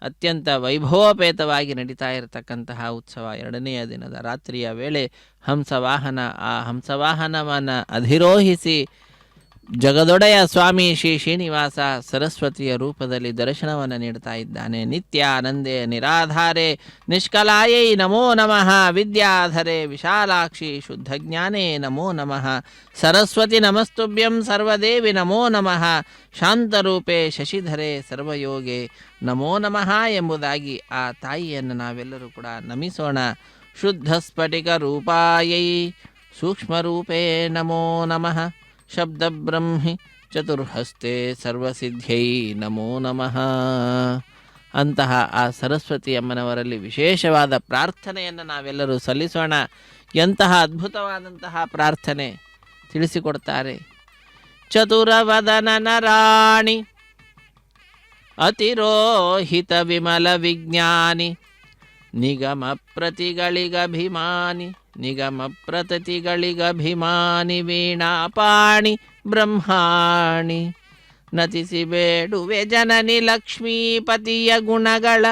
ಅತ್ಯಂತ ವೈಭವೋಪೇತವಾಗಿ ನಡೀತಾ ಇರತಕ್ಕಂತಹ ಉತ್ಸವ. ಎರಡನೆಯ ದಿನದ ರಾತ್ರಿಯ ವೇಳೆ ಹಂಸವಾಹನ. ಆ ಹಂಸವಾಹನವನ್ನು ಅಧಿರೋಹಿಸಿ ಜಗದೊಡೆಯ ಸ್ವಾಮಿ ಶ್ರೀ ಶ್ರೀನಿವಾಸ ಸರಸ್ವತಿಯ ರೂಪದಲ್ಲಿ ದರ್ಶನವನ್ನು ನೀಡ್ತಾ ಇದ್ದಾನೆ. ನಿತ್ಯಾನಂದೇ ನಿರಾಧಾರೆ ನಿಷ್ಕಲಾಯೈ ನಮೋ ನಮಃ. ವಿದ್ಯಾಧರೆ ವಿಶಾಲಾಕ್ಷಿ ಶುದ್ಧಜ್ಞಾನೇ ನಮೋ ನಮಃ. ಸರಸ್ವತಿ ನಮಸ್ತುಭ್ಯಂ ಸರ್ವದೇವಿ ನಮೋ ನಮಃ. ಶಾಂತರೂಪೇ ಶಶಿಧರೆ ಸರ್ವಯೋಗೆ ನಮೋ ನಮಃ ಎಂಬುದಾಗಿ ಆ ತಾಯಿಯನ್ನು ನಾವೆಲ್ಲರೂ ಕೂಡ ನಮಿಸೋಣ. ಶುದ್ಧ ಸ್ಫಟಿಕ ರೂಪಾಯೈ ಸೂಕ್ಷ್ಮರೂಪೇ ನಮೋ ನಮಃ. ಶಬ್ದ ಬ್ರಹ್ಮಿ ಚತುರ್ಹಸ್ತೆ ಸರ್ವಸಿದ್ಧೈ ನಮೋ ನಮಃ. ಅಂತಹ ಆ ಸರಸ್ವತಿ ಅಮ್ಮನವರಲ್ಲಿ ವಿಶೇಷವಾದ ಪ್ರಾರ್ಥನೆಯನ್ನು ನಾವೆಲ್ಲರೂ ಸಲ್ಲಿಸೋಣ. ಎಂತಹ ಅದ್ಭುತವಾದಂತಹ ಪ್ರಾರ್ಥನೆ ತಿಳಿಸಿಕೊಡ್ತಾರೆ. ಚತುರವದನನ ರಾಣಿ ಅತಿರೋಹಿತ ವಿಮಲ ವಿಜ್ಞಾನಿ ನಿಗಮ ಪ್ರತಿಗಳಿಗಭಿಮಾನಿ ನಿಗಮ ಪ್ರತಿಗಳಿಗಭಿಮಾನಿ ವೀಣಾಪಾಣಿ ಬ್ರಹ್ಮಾಣಿ ನತಿಸಿ ಬೇಡುವೆ ಜನನಿ ಲಕ್ಷ್ಮೀಪತಿಯ ಗುಣಗಳ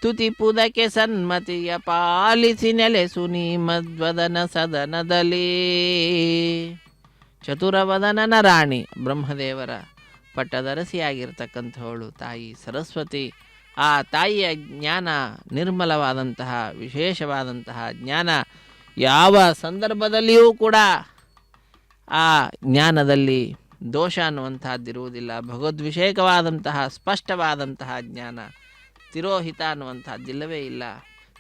ತುತಿಪುದಕ್ಕೆ ಸನ್ಮತಿಯ ಪಾಲಿಸಿ ನೆಲೆಸು ನೀ ಮದ್ವದನ ಸದನದಲ್ಲಿ. ಚತುರವದನನ ರಾಣಿ ಬ್ರಹ್ಮದೇವರ ಪಟ್ಟದರಸಿಯಾಗಿರ್ತಕ್ಕಂಥವಳು ತಾಯಿ ಸರಸ್ವತಿ. ಆ ತಾಯಿಯ ಜ್ಞಾನ ನಿರ್ಮಲವಾದಂತಹ ವಿಶೇಷವಾದಂತಹ ಜ್ಞಾನ. ಯಾವ ಸಂದರ್ಭದಲ್ಲಿಯೂ ಕೂಡ ಆ ಜ್ಞಾನದಲ್ಲಿ ದೋಷ ಅನ್ನುವಂತಹದ್ದಿರುವುದಿಲ್ಲ. ಭಗವದ್ವಿಷೇಕವಾದಂತಹ ಸ್ಪಷ್ಟವಾದಂತಹ ಜ್ಞಾನ. ತಿರೋಹಿತ ಅನ್ನುವಂಥದ್ದಿಲ್ಲವೇ ಇಲ್ಲ,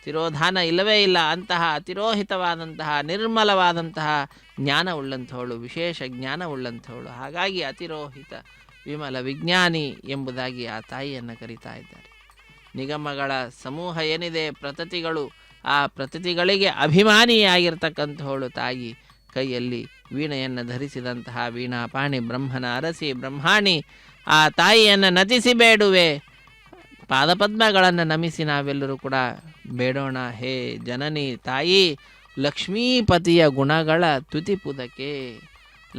ತಿರೋಧಾನ ಇಲ್ಲವೇ ಇಲ್ಲ. ಅಂತಹ ಅತಿರೋಹಿತವಾದಂತಹ ನಿರ್ಮಲವಾದಂತಹ ಜ್ಞಾನ ಉಳ್ಳಂಥವಳು, ವಿಶೇಷ ಜ್ಞಾನ ಉಳ್ಳಂಥವಳು. ಹಾಗಾಗಿ ಅತಿರೋಹಿತ ವಿಮಲ ವಿಜ್ಞಾನಿ ಎಂಬುದಾಗಿ ಆ ತಾಯಿಯನ್ನು ಕರೀತಾ ಇದ್ದಾರೆ. ನಿಗಮಗಳ ಸಮೂಹ ಏನಿದೆ, ಪ್ರತತಿಗಳು, ಆ ಪ್ರತತಿಗಳಿಗೆ ಅಭಿಮಾನಿಯಾಗಿರ್ತಕ್ಕಂಥವಳು ತಾಯಿ. ಕೈಯಲ್ಲಿ ವೀಣೆಯನ್ನು ಧರಿಸಿದಂತಹ ವೀಣಾಪಾಣಿ ಬ್ರಹ್ಮನ ಅರಸಿ ಬ್ರಹ್ಮಾಣಿ. ಆ ತಾಯಿಯನ್ನು ನತಿಸಿ ಬೇಡುವೆ. ಪಾದಪದ್ಮಗಳನ್ನು ನಮಿಸಿ ನಾವೆಲ್ಲರೂ ಕೂಡ ಬೇಡೋಣ. ಹೇ ಜನನಿ ತಾಯಿ, ಲಕ್ಷ್ಮೀಪತಿಯ ಗುಣಗಳ ತುತಿಪುದಕ್ಕೆ.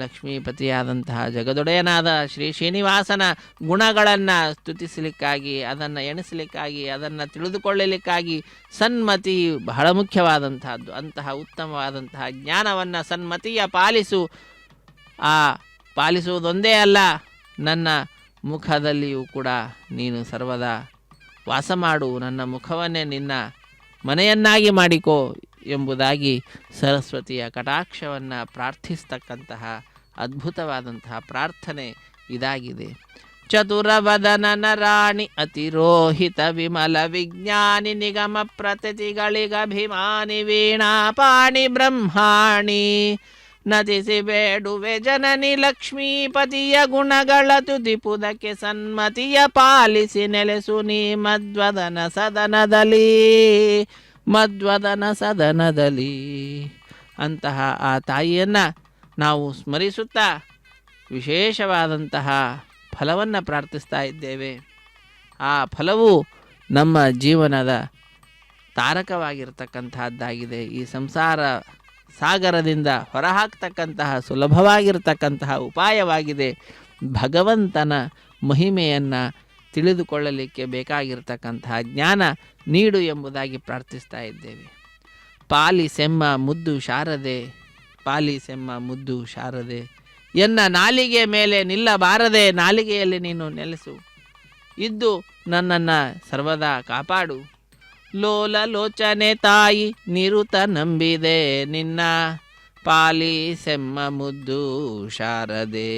ಲಕ್ಷ್ಮೀಪತಿಯಾದಂತಹ ಜಗದೊಡೆಯನಾದ ಶ್ರೀ ಶ್ರೀನಿವಾಸನ ಗುಣಗಳನ್ನು ಸ್ತುತಿಸಲಿಕ್ಕಾಗಿ, ಅದನ್ನು ಎಣಿಸಲಿಕ್ಕಾಗಿ, ಅದನ್ನು ತಿಳಿದುಕೊಳ್ಳಲಿಕ್ಕಾಗಿ ಸನ್ಮತಿ ಬಹಳ ಮುಖ್ಯವಾದಂತಹದ್ದು. ಅಂತಹ ಉತ್ತಮವಾದಂತಹ ಜ್ಞಾನವನ್ನು ಸನ್ಮತಿಯ ಪಾಲಿಸು. ಆ ಪಾಲಿಸುವುದೊಂದೇ ಅಲ್ಲ, ನನ್ನ ಮುಖದಲ್ಲಿಯೂ ಕೂಡ ನೀನು ಸರ್ವದಾ ವಾಸ ಮಾಡು, ನನ್ನ ಮುಖವನ್ನೇ ನಿನ್ನ ಮನೆಯನ್ನಾಗಿ ಮಾಡಿಕೋ ಎಂಬುದಾಗಿ ಸರಸ್ವತಿಯ ಕಟಾಕ್ಷವನ್ನು ಪ್ರಾರ್ಥಿಸ್ತಕ್ಕಂತಹ ಅದ್ಭುತವಾದಂತಹ ಪ್ರಾರ್ಥನೆ ಇದಾಗಿದೆ. ಚತುರವದನನ ರಾಣಿ ಅತಿರೋಹಿತ ವಿಮಲ ವಿಜ್ಞಾನಿ ನಿಗಮ ಪ್ರತಿಗಳಿಗಭಿಮಾನಿ ವೀಣಾಪಾಣಿ ಬ್ರಹ್ಮಾಣಿ ನತಿಸಿ ಬೇಡುವೆ ಜನನಿ ಲಕ್ಷ್ಮೀಪತಿಯ ಗುಣಗಳ ತುದಿಪುದಕ್ಕೆ ಸನ್ಮತಿಯ ಪಾಲಿಸಿ ನೆಲೆಸು ನೀ ಮದ್ವದನ ಸದನದಲ್ಲಿ. ಮದ್ವದನ ಸದನದಲ್ಲಿ ಅಂತಹ ಆ ತಾಯಿಯನ್ನು ನಾವು ಸ್ಮರಿಸುತ್ತಾ ವಿಶೇಷವಾದಂತಹ ಫಲವನ್ನು ಪ್ರಾರ್ಥಿಸ್ತಾ ಇದ್ದೇವೆ. ಆ ಫಲವು ನಮ್ಮ ಜೀವನದ ತಾರಕವಾಗಿರ್ತಕ್ಕಂತಹದ್ದಾಗಿದೆ. ಈ ಸಂಸಾರ ಸಾಗರದಿಂದ ಹೊರಹಾಕ್ತಕ್ಕಂತಹ ಸುಲಭವಾಗಿರ್ತಕ್ಕಂತಹ ಉಪಾಯವಾಗಿದೆ. ಭಗವಂತನ ಮಹಿಮೆಯನ್ನು ತಿಳಿದುಕೊಳ್ಳಲಿಕ್ಕೆ ಬೇಕಾಗಿರ್ತಕ್ಕಂತಹ ಜ್ಞಾನ ನೀಡು ಎಂಬುದಾಗಿ ಪ್ರಾರ್ಥಿಸ್ತಾ ಇದ್ದೇವೆ. ಪಾಲಿಸೆಮ್ಮ ಮುದ್ದು ಶಾರದೆ, ಪಾಲಿಸೆಮ್ಮ ಮುದ್ದು ಶಾರದೆ, ಎನ್ನ ನಾಲಿಗೆ ಮೇಲೆ ನಿಲ್ಲಬಾರದೆ, ನಾಲಿಗೆಯಲ್ಲಿ ನೀನು ನೆಲೆಸು, ಇದ್ದು ನನ್ನನ್ನು ಸರ್ವದಾ ಕಾಪಾಡು. ಲೋಲ ಲೋಚನೆ ತಾಯಿ ನಿರುತ ನಂಬಿದೆ ನಿನ್ನ, ಪಾಲಿಸೆಮ್ಮ ಮುದ್ದು ಶಾರದೆ,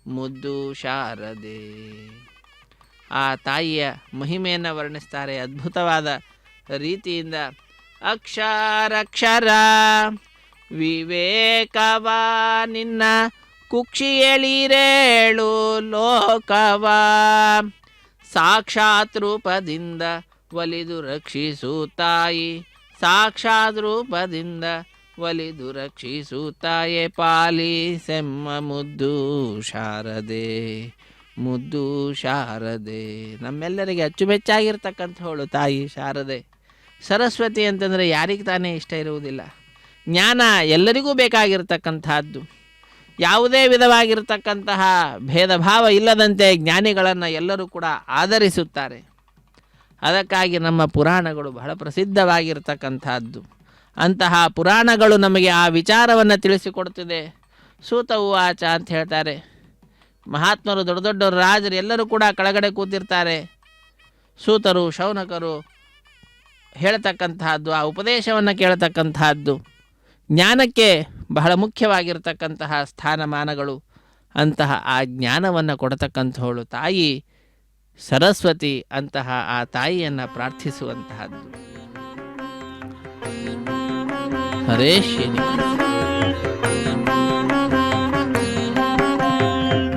ಮುದ್ದು ಶಾರದೆ. ಆ ತಾಯಿಯ ಮಹಿಮೆಯನ್ನು ವರ್ಣಿಸ್ತಾರೆ ಅದ್ಭುತವಾದ ರೀತಿಯಿಂದ. ಅಕ್ಷರಕ್ಷರ ವಿವೇಕವ ನಿನ್ನ ಕುಕ್ಷಿಯಳಿರೇಳು ಲೋಕವ ಸಾಕ್ಷಾತ್ ರೂಪದಿಂದ ಒಲಿದು ರಕ್ಷಿಸು ತಾಯಿ ಸಾಕ್ಷಾತ್ ರೂಪದಿಂದ ಒಲಿದು ರಕ್ಷಿಸು ತಾಯೆ ಪಾಲಿಸೆಮ್ಮ ಮುದ್ದು ಶಾರದೆ ಮುದ್ದು ಶಾರದೆ. ನಮ್ಮೆಲ್ಲರಿಗೆ ಅಚ್ಚುಮೆಚ್ಚಾಗಿರ್ತಕ್ಕಂಥವಳು ತಾಯಿ ಶಾರದೆ. ಸರಸ್ವತಿ ಅಂತಂದರೆ ಯಾರಿಗೆ ತಾನೇ ಇಷ್ಟ ಇರುವುದಿಲ್ಲ. ಜ್ಞಾನ ಎಲ್ಲರಿಗೂ ಬೇಕಾಗಿರ್ತಕ್ಕಂಥದ್ದು. ಯಾವುದೇ ವಿಧವಾಗಿರ್ತಕ್ಕಂತಹ ಭೇದ ಭಾವ ಇಲ್ಲದಂತೆ ಜ್ಞಾನಿಗಳನ್ನು ಎಲ್ಲರೂ ಕೂಡ ಆದರಿಸುತ್ತಾರೆ. ಅದಕ್ಕಾಗಿ ನಮ್ಮ ಪುರಾಣಗಳು ಬಹಳ ಪ್ರಸಿದ್ಧವಾಗಿರ್ತಕ್ಕಂಥದ್ದು. ಅಂತಹ ಪುರಾಣಗಳು ನಮಗೆ ಆ ವಿಚಾರವನ್ನು ತಿಳಿಸಿಕೊಡ್ತಿದೆ. ಸೂತ ಉವಾಚ ಅಂತ ಹೇಳ್ತಾರೆ. ಮಹಾತ್ಮರು, ದೊಡ್ಡ ದೊಡ್ಡವರು, ರಾಜರು ಎಲ್ಲರೂ ಕೂಡ ಕೆಳಗಡೆ ಕೂತಿರ್ತಾರೆ. ಸೂತರು, ಶೌನಕರು ಹೇಳ್ತಕ್ಕಂತಹದ್ದು, ಆ ಉಪದೇಶವನ್ನು ಕೇಳತಕ್ಕಂತಹದ್ದು ಜ್ಞಾನಕ್ಕೆ ಬಹಳ ಮುಖ್ಯವಾಗಿರ್ತಕ್ಕಂತಹ ಸ್ಥಾನಮಾನಗಳು. ಅಂತಹ ಆ ಜ್ಞಾನವನ್ನು ಕೊಡತಕ್ಕಂಥವಳು ತಾಯಿ ಸರಸ್ವತಿ. ಅಂತಹ ಆ ತಾಯಿಯನ್ನು ಪ್ರಾರ್ಥಿಸುವಂತಹದ್ದು. ಹರೇ ಶ್ರೀನಿವಾಸ.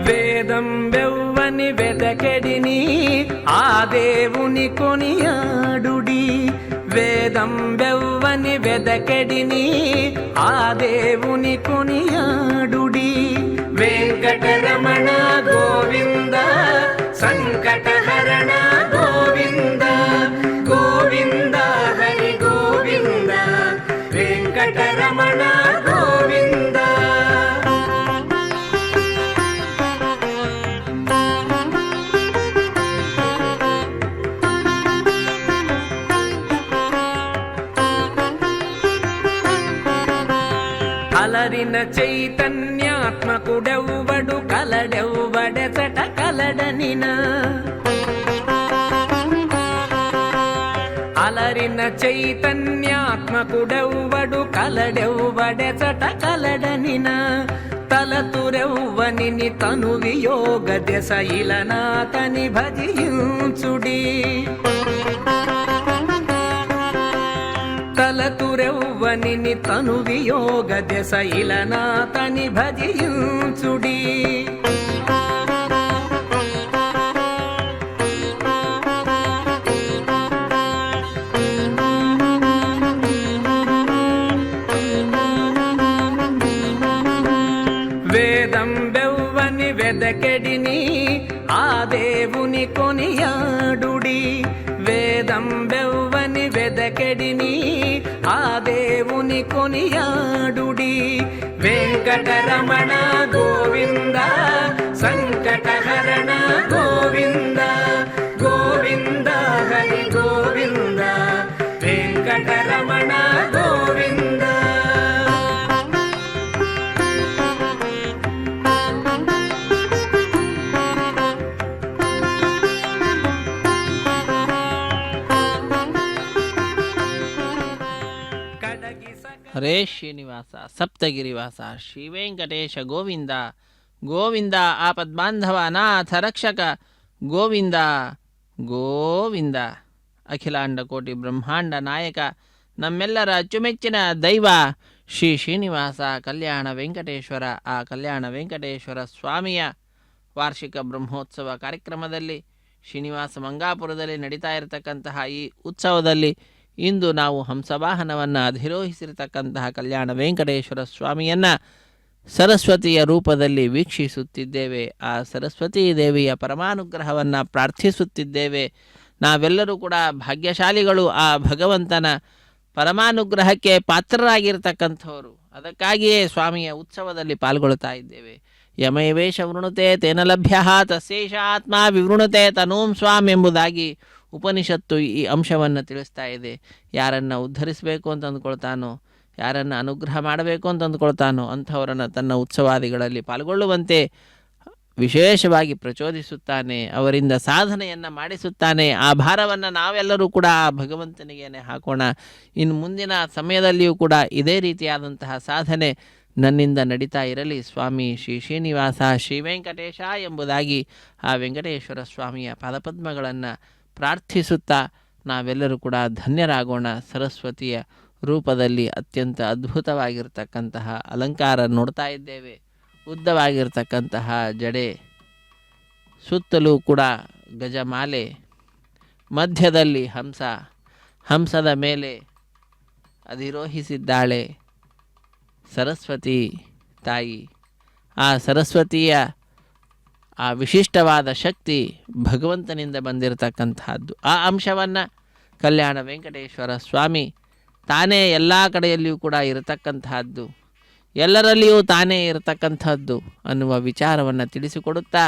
వేదం వెవ్వని వెదకెడిని ఆ దేవుని కొనియాడుడి వేదం వెవ్వని వెదకెడిని ఆ దేవుని కొనియాడుడి వెంకటరమణ గోవింద సంకటహరణ గోవింద గోవింద హరి గోవింద వెంకటరమణ గోవింద. అలరిన చైతన్యాత్మకుడెవ్వడు కలడెవ్వడెసట కలడనిన అలరిన చైతన్యాత్మకుడెవ్వడు కలడెవ్వడెసట కలడనిన తలతురెవ్వనిని తను వియోగ దశ ఇలనాతని భజించుడి తలతురెవ్వనిని తను వియోగ దశ ఇలనాతని భజించుడి. వేదం వెవ్వని వెదకెడిని ఆ దేవుని కొనియాడుడి వేదం వెవ్వని వెదకెడిని ఆ దేవుని కొనియాడుడి వెంకటరమణ గోవింద సంకటహరణ గోవింద గోవింద హరి గోవింద వెంకటరమణ గోవింద. ಹರೇ ಶ್ರೀನಿವಾಸ ಸಪ್ತಗಿರಿವಾಸ ಶ್ರೀ ವೆಂಕಟೇಶ ಗೋವಿಂದ ಗೋವಿಂದ ಆಪದ್ಬಾಂಧವ ಅನಾಥ ರಕ್ಷಕ ಗೋವಿಂದ ಗೋವಿಂದ. ಅಖಿಲಾಂಡ ಕೋಟಿ ಬ್ರಹ್ಮಾಂಡ ನಾಯಕ ನಮ್ಮೆಲ್ಲರ ಅಚ್ಚುಮೆಚ್ಚಿನ ದೈವ ಶ್ರೀ ಶ್ರೀನಿವಾಸ ಕಲ್ಯಾಣ ವೆಂಕಟೇಶ್ವರ. ಆ ಕಲ್ಯಾಣ ವೆಂಕಟೇಶ್ವರ ಸ್ವಾಮಿಯ ವಾರ್ಷಿಕ ಬ್ರಹ್ಮೋತ್ಸವ ಕಾರ್ಯಕ್ರಮದಲ್ಲಿ ಶ್ರೀನಿವಾಸ ಮಂಗಾಪುರದಲ್ಲಿ ನಡೀತಾ ಇರತಕ್ಕಂತಹ ಈ ಉತ್ಸವದಲ್ಲಿ ಇಂದು ನಾವು ಹಂಸವಾಹನವನ್ನು ಅಧಿರೋಹಿಸಿರತಕ್ಕಂತಹ ಕಲ್ಯಾಣ ವೆಂಕಟೇಶ್ವರ ಸ್ವಾಮಿಯನ್ನು ಸರಸ್ವತಿಯ ರೂಪದಲ್ಲಿ ವೀಕ್ಷಿಸುತ್ತಿದ್ದೇವೆ. ಆ ಸರಸ್ವತೀ ದೇವಿಯ ಪರಮಾನುಗ್ರಹವನ್ನು ಪ್ರಾರ್ಥಿಸುತ್ತಿದ್ದೇವೆ. ನಾವೆಲ್ಲರೂ ಕೂಡ ಭಾಗ್ಯಶಾಲಿಗಳು. ಆ ಭಗವಂತನ ಪರಮಾನುಗ್ರಹಕ್ಕೆ ಪಾತ್ರರಾಗಿರ್ತಕ್ಕಂಥವರು. ಅದಕ್ಕಾಗಿಯೇ ಸ್ವಾಮಿಯ ಉತ್ಸವದಲ್ಲಿ ಪಾಲ್ಗೊಳ್ತಾ ಇದ್ದೇವೆ. ಯಮೈವೇಶ ವೃಣುತೆ ತೇನ ಲಭ್ಯ ತಸ್ಯೈಷ ಆತ್ಮ ವಿವೃಣುತೆ ತನೂಂ ಸ್ವಾಮ್ ಎಂಬುದಾಗಿ ಉಪನಿಷತ್ತು ಈ ಅಂಶವನ್ನು ತಿಳಿಸ್ತಾ ಇದೆ. ಯಾರನ್ನು ಉದ್ಧರಿಸಬೇಕು ಅಂತ ಅಂದ್ಕೊಳ್ತಾನೋ, ಯಾರನ್ನು ಅನುಗ್ರಹ ಮಾಡಬೇಕು ಅಂತ ಅಂದ್ಕೊಳ್ತಾನೋ ಅಂಥವರನ್ನು ತನ್ನ ಉತ್ಸವಾದಿಗಳಲ್ಲಿ ಪಾಲ್ಗೊಳ್ಳುವಂತೆ ವಿಶೇಷವಾಗಿ ಪ್ರಚೋದಿಸುತ್ತಾನೆ, ಅವರಿಂದ ಸಾಧನೆಯನ್ನು ಮಾಡಿಸುತ್ತಾನೆ. ಆ ಭಾರವನ್ನು ನಾವೆಲ್ಲರೂ ಕೂಡ ಆ ಭಗವಂತನಿಗೇನೆ ಹಾಕೋಣ. ಇನ್ನು ಮುಂದಿನ ಸಮಯದಲ್ಲಿಯೂ ಕೂಡ ಇದೇ ರೀತಿಯಾದಂತಹ ಸಾಧನೆ ನನ್ನಿಂದ ನಡೀತಾ ಇರಲಿ. ಸ್ವಾಮಿ ಶ್ರೀ ಶ್ರೀನಿವಾಸ ಶ್ರೀ ವೆಂಕಟೇಶ ಎಂಬುದಾಗಿ ಆ ವೆಂಕಟೇಶ್ವರ ಸ್ವಾಮಿಯ ಪಾದಪದ್ಮಗಳನ್ನು ಪ್ರಾರ್ಥಿಸುತ್ತಾ ನಾವೆಲ್ಲರೂ ಕೂಡ ಧನ್ಯರಾಗೋಣ. ಸರಸ್ವತಿಯ ರೂಪದಲ್ಲಿ ಅತ್ಯಂತ ಅದ್ಭುತವಾಗಿರ್ತಕ್ಕಂತಹ ಅಲಂಕಾರ ನೋಡ್ತಾ ಇದ್ದೇವೆ. ಉದ್ದವಾಗಿರ್ತಕ್ಕಂತಹ ಜಡೆ, ಸುತ್ತಲೂ ಕೂಡ ಗಜಮಾಲೆ, ಮಧ್ಯದಲ್ಲಿ ಹಂಸ, ಹಂಸದ ಮೇಲೆ ಅಧಿರೋಹಿಸಿದ್ದಾಳೆ ಸರಸ್ವತಿ ತಾಯಿ. ಆ ಸರಸ್ವತಿಯ ಆ ವಿಶಿಷ್ಟವಾದ ಶಕ್ತಿ ಭಗವಂತನಿಂದ ಬಂದಿರತಕ್ಕಂತಹದ್ದು. ಆ ಅಂಶವನ್ನು ಕಲ್ಯಾಣ ವೆಂಕಟೇಶ್ವರ ಸ್ವಾಮಿ ತಾನೇ ಎಲ್ಲ ಕಡೆಯಲ್ಲಿಯೂ ಕೂಡ ಇರತಕ್ಕಂತಹದ್ದು, ಎಲ್ಲರಲ್ಲಿಯೂ ತಾನೇ ಇರತಕ್ಕಂಥದ್ದು ಅನ್ನುವ ವಿಚಾರವನ್ನು ತಿಳಿಸಿಕೊಡುತ್ತಾ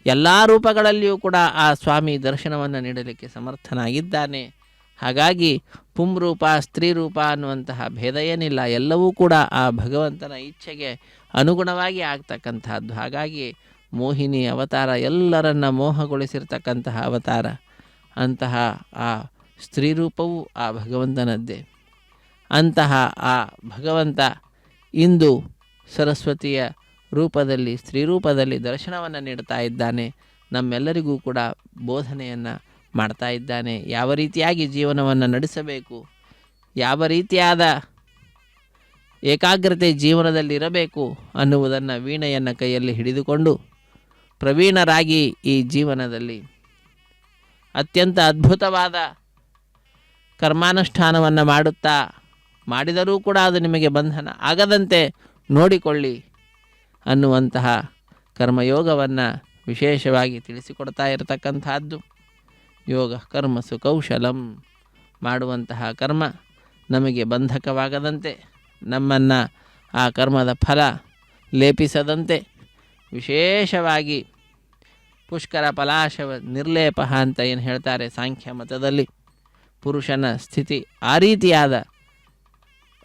ಎಲ್ಲ ರೂಪಗಳಲ್ಲಿಯೂ ಕೂಡ ಆ ಸ್ವಾಮಿ ದರ್ಶನವನ್ನು ನೀಡಲಿಕ್ಕೆ ಸಮರ್ಥನಾಗಿದ್ದಾನೆ. ಹಾಗಾಗಿ ಪುಂರೂಪ ಸ್ತ್ರೀ ರೂಪ ಅನ್ನುವಂತಹ ಭೇದ ಏನಿಲ್ಲ, ಎಲ್ಲವೂ ಕೂಡ ಆ ಭಗವಂತನ ಇಚ್ಛೆಗೆ ಅನುಗುಣವಾಗಿ ಆಗ್ತಕ್ಕಂತಹದ್ದು. ಹಾಗಾಗಿ ಮೋಹಿನಿ ಅವತಾರ ಎಲ್ಲರನ್ನ ಮೋಹಗೊಳಿಸಿರ್ತಕ್ಕಂತಹ ಅವತಾರ. ಅಂತಹ ಆ ಸ್ತ್ರೀ ರೂಪವೂ ಆ ಭಗವಂತನದ್ದೇ. ಅಂತಹ ಆ ಭಗವಂತ ಇಂದು ಸರಸ್ವತಿಯ ರೂಪದಲ್ಲಿ, ಸ್ತ್ರೀ ರೂಪದಲ್ಲಿ ದರ್ಶನವನ್ನು ನೀಡ್ತಾ ಇದ್ದಾನೆ. ನಮ್ಮೆಲ್ಲರಿಗೂ ಕೂಡ ಬೋಧನೆಯನ್ನು ಮಾಡ್ತಾ ಇದ್ದಾನೆ. ಯಾವ ರೀತಿಯಾಗಿ ಜೀವನವನ್ನು ನಡೆಸಬೇಕು, ಯಾವ ರೀತಿಯಾದ ಏಕಾಗ್ರತೆ ಜೀವನದಲ್ಲಿರಬೇಕು ಅನ್ನುವುದನ್ನು ವೀಣೆಯನ್ನು ಕೈಯಲ್ಲಿ ಹಿಡಿದುಕೊಂಡು ಪ್ರವೀಣರಾಗಿ ಈ ಜೀವನದಲ್ಲಿ ಅತ್ಯಂತ ಅದ್ಭುತವಾದ ಕರ್ಮಾನುಷ್ಠಾನವನ್ನು ಮಾಡುತ್ತಾ, ಮಾಡಿದರೂ ಕೂಡ ಅದು ನಿಮಗೆ ಬಂಧನ ಆಗದಂತೆ ನೋಡಿಕೊಳ್ಳಿ ಅನ್ನುವಂತಹ ಕರ್ಮಯೋಗವನ್ನು ವಿಶೇಷವಾಗಿ ತಿಳಿಸಿಕೊಡ್ತಾ ಇರತಕ್ಕಂಥದ್ದು. ಯೋಗ ಕರ್ಮಸು ಕೌಶಲಂ, ಮಾಡುವಂತಹ ಕರ್ಮ ನಮಗೆ ಬಂಧಕವಾಗದಂತೆ, ನಮ್ಮನ್ನು ಆ ಕರ್ಮದ ಫಲ ಲೇಪಿಸದಂತೆ, ವಿಶೇಷವಾಗಿ ಪುಷ್ಕರ ಪಲಾಶ ನಿರ್ಲೇಪ ಅಂತ ಏನು ಹೇಳ್ತಾರೆ ಸಾಂಖ್ಯ ಮತದಲ್ಲಿ, ಪುರುಷನ ಸ್ಥಿತಿ ಆ ರೀತಿಯಾದ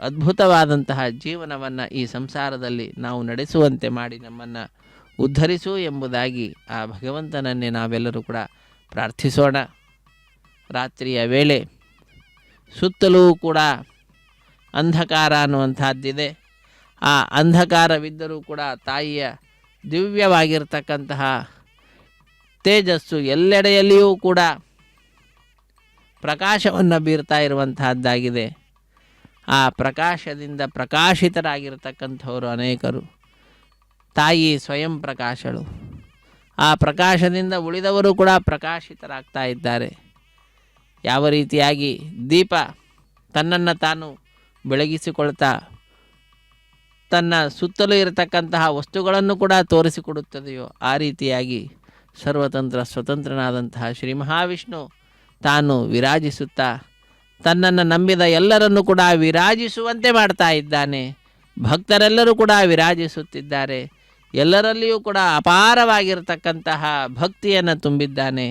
ಅದ್ಭುತವಾದಂತಹ ಜೀವನವನ್ನು ಈ ಸಂಸಾರದಲ್ಲಿ ನಾವು ನಡೆಸುವಂತೆ ಮಾಡಿ ನಮ್ಮನ್ನು ಉದ್ಧರಿಸು ಎಂಬುದಾಗಿ ಆ ಭಗವಂತನನ್ನೇ ನಾವೆಲ್ಲರೂ ಕೂಡ ಪ್ರಾರ್ಥಿಸೋಣ. ರಾತ್ರಿಯ ವೇಳೆ ಸುತ್ತಲೂ ಕೂಡ ಅಂಧಕಾರ ಅನ್ನುವಂಥದ್ದಿದೆ. ಆ ಅಂಧಕಾರವಿದ್ದರೂ ಕೂಡ ತಾಯಿಯ ದಿವ್ಯವಾಗಿರ್ತಕ್ಕಂತಹ ತೇಜಸ್ಸು ಎಲ್ಲೆಡೆಯಲ್ಲಿಯೂ ಕೂಡ ಪ್ರಕಾಶವನ್ನು ಬೀರ್ತಾ ಇರುವಂತಹದ್ದಾಗಿದೆ. ಆ ಪ್ರಕಾಶದಿಂದ ಪ್ರಕಾಶಿತರಾಗಿರ್ತಕ್ಕಂಥವರು ಅನೇಕರು. ತಾಯಿ ಸ್ವಯಂ ಪ್ರಕಾಶಳು. ಆ ಪ್ರಕಾಶದಿಂದ ಉಳಿದವರು ಕೂಡ ಪ್ರಕಾಶಿತರಾಗ್ತಾ ಇದ್ದಾರೆ. ಯಾವ ರೀತಿಯಾಗಿ ದೀಪ ತನ್ನನ್ನು ತಾನು ಬೆಳಗಿಸಿಕೊಳ್ತಾ ತನ್ನ ಸುತ್ತಲೂ ಇರತಕ್ಕಂತಹ ವಸ್ತುಗಳನ್ನು ಕೂಡ ತೋರಿಸಿಕೊಡುತ್ತದೆಯೋ ಆ ರೀತಿಯಾಗಿ ಸರ್ವತಂತ್ರ ಸ್ವತಂತ್ರನಾದಂತಹ ಶ್ರೀ ಮಹಾವಿಷ್ಣು ತಾನು ವಿರಾಜಿಸುತ್ತಾ ತನ್ನನ್ನು ನಂಬಿದ ಎಲ್ಲರನ್ನೂ ಕೂಡ ವಿರಾಜಿಸುವಂತೆ ಮಾಡ್ತಾ ಇದ್ದಾನೆ. ಭಕ್ತರೆಲ್ಲರೂ ಕೂಡ ವಿರಾಜಿಸುತ್ತಿದ್ದಾರೆ. ಎಲ್ಲರಲ್ಲಿಯೂ ಕೂಡ ಅಪಾರವಾಗಿರತಕ್ಕಂತಹ ಭಕ್ತಿಯನ್ನು ತುಂಬಿದ್ದಾನೆ.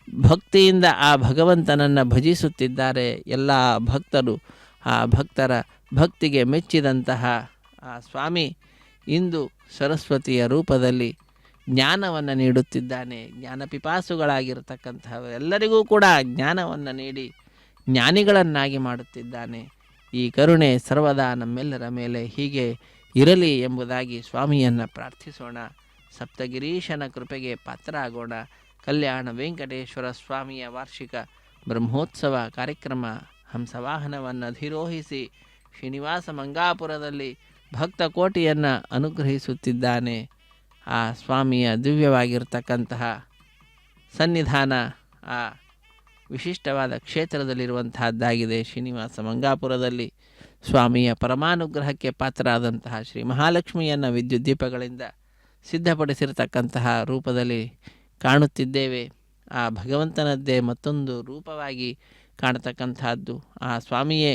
ಭಕ್ತಿಯಿಂದ ಆ ಭಗವಂತನನ್ನು ಭಜಿಸುತ್ತಿದ್ದಾರೆ ಎಲ್ಲ ಭಕ್ತರು. ಆ ಭಕ್ತರ ಭಕ್ತಿಗೆ ಮೆಚ್ಚಿದಂತಹ ಆ ಸ್ವಾಮಿ ಇಂದು ಸರಸ್ವತಿಯ ರೂಪದಲ್ಲಿ ಜ್ಞಾನವನ್ನು ನೀಡುತ್ತಿದ್ದಾನೆ. ಜ್ಞಾನಪಿಪಾಸುಗಳಾಗಿರ್ತಕ್ಕಂತಹ ಎಲ್ಲರಿಗೂ ಕೂಡ ಜ್ಞಾನವನ್ನು ನೀಡಿ ಜ್ಞಾನಿಗಳನ್ನಾಗಿ ಮಾಡುತ್ತಿದ್ದಾನೆ. ಈ ಕರುಣೆ ಸರ್ವದಾ ನಮ್ಮೆಲ್ಲರ ಮೇಲೆ ಹೀಗೆ ಇರಲಿ ಎಂಬುದಾಗಿ ಸ್ವಾಮಿಯನ್ನು ಪ್ರಾರ್ಥಿಸೋಣ. ಸಪ್ತಗಿರೀಶನ ಕೃಪೆಗೆ ಪಾತ್ರರಾಗೋಣ. ಕಲ್ಯಾಣ ವೆಂಕಟೇಶ್ವರ ಸ್ವಾಮಿಯ ವಾರ್ಷಿಕ ಬ್ರಹ್ಮೋತ್ಸವ ಕಾರ್ಯಕ್ರಮ ಹಂಸವಾಹನವನ್ನು ಅಧಿರೋಹಿಸಿ ಶ್ರೀನಿವಾಸ ಮಂಗಾಪುರದಲ್ಲಿ ಭಕ್ತ ಕೋಟಿಯನ್ನು ಅನುಗ್ರಹಿಸುತ್ತಿದ್ದಾನೆ. ಆ ಸ್ವಾಮಿಯ ದಿವ್ಯವಾಗಿರ್ತಕ್ಕಂತಹ ಸನ್ನಿಧಾನ ಆ ವಿಶಿಷ್ಟವಾದ ಕ್ಷೇತ್ರದಲ್ಲಿರುವಂತಹದ್ದಾಗಿದೆ. ಶ್ರೀನಿವಾಸ ಮಂಗಾಪುರದಲ್ಲಿ ಸ್ವಾಮಿಯ ಪರಮಾನುಗ್ರಹಕ್ಕೆ ಪಾತ್ರರಾದಂತಹ ಶ್ರೀ ಮಹಾಲಕ್ಷ್ಮಿಯನ್ನು ವಿದ್ಯುತ್ ದೀಪಗಳಿಂದ ಸಿದ್ಧಪಡಿಸಿರ್ತಕ್ಕಂತಹ ರೂಪದಲ್ಲಿ ಕಾಣುತ್ತಿದ್ದೇವೆ. ಆ ಭಗವಂತನದ್ದೇ ಮತ್ತೊಂದು ರೂಪವಾಗಿ ಕಾಣತಕ್ಕಂತಹದ್ದು. ಆ ಸ್ವಾಮಿಯೇ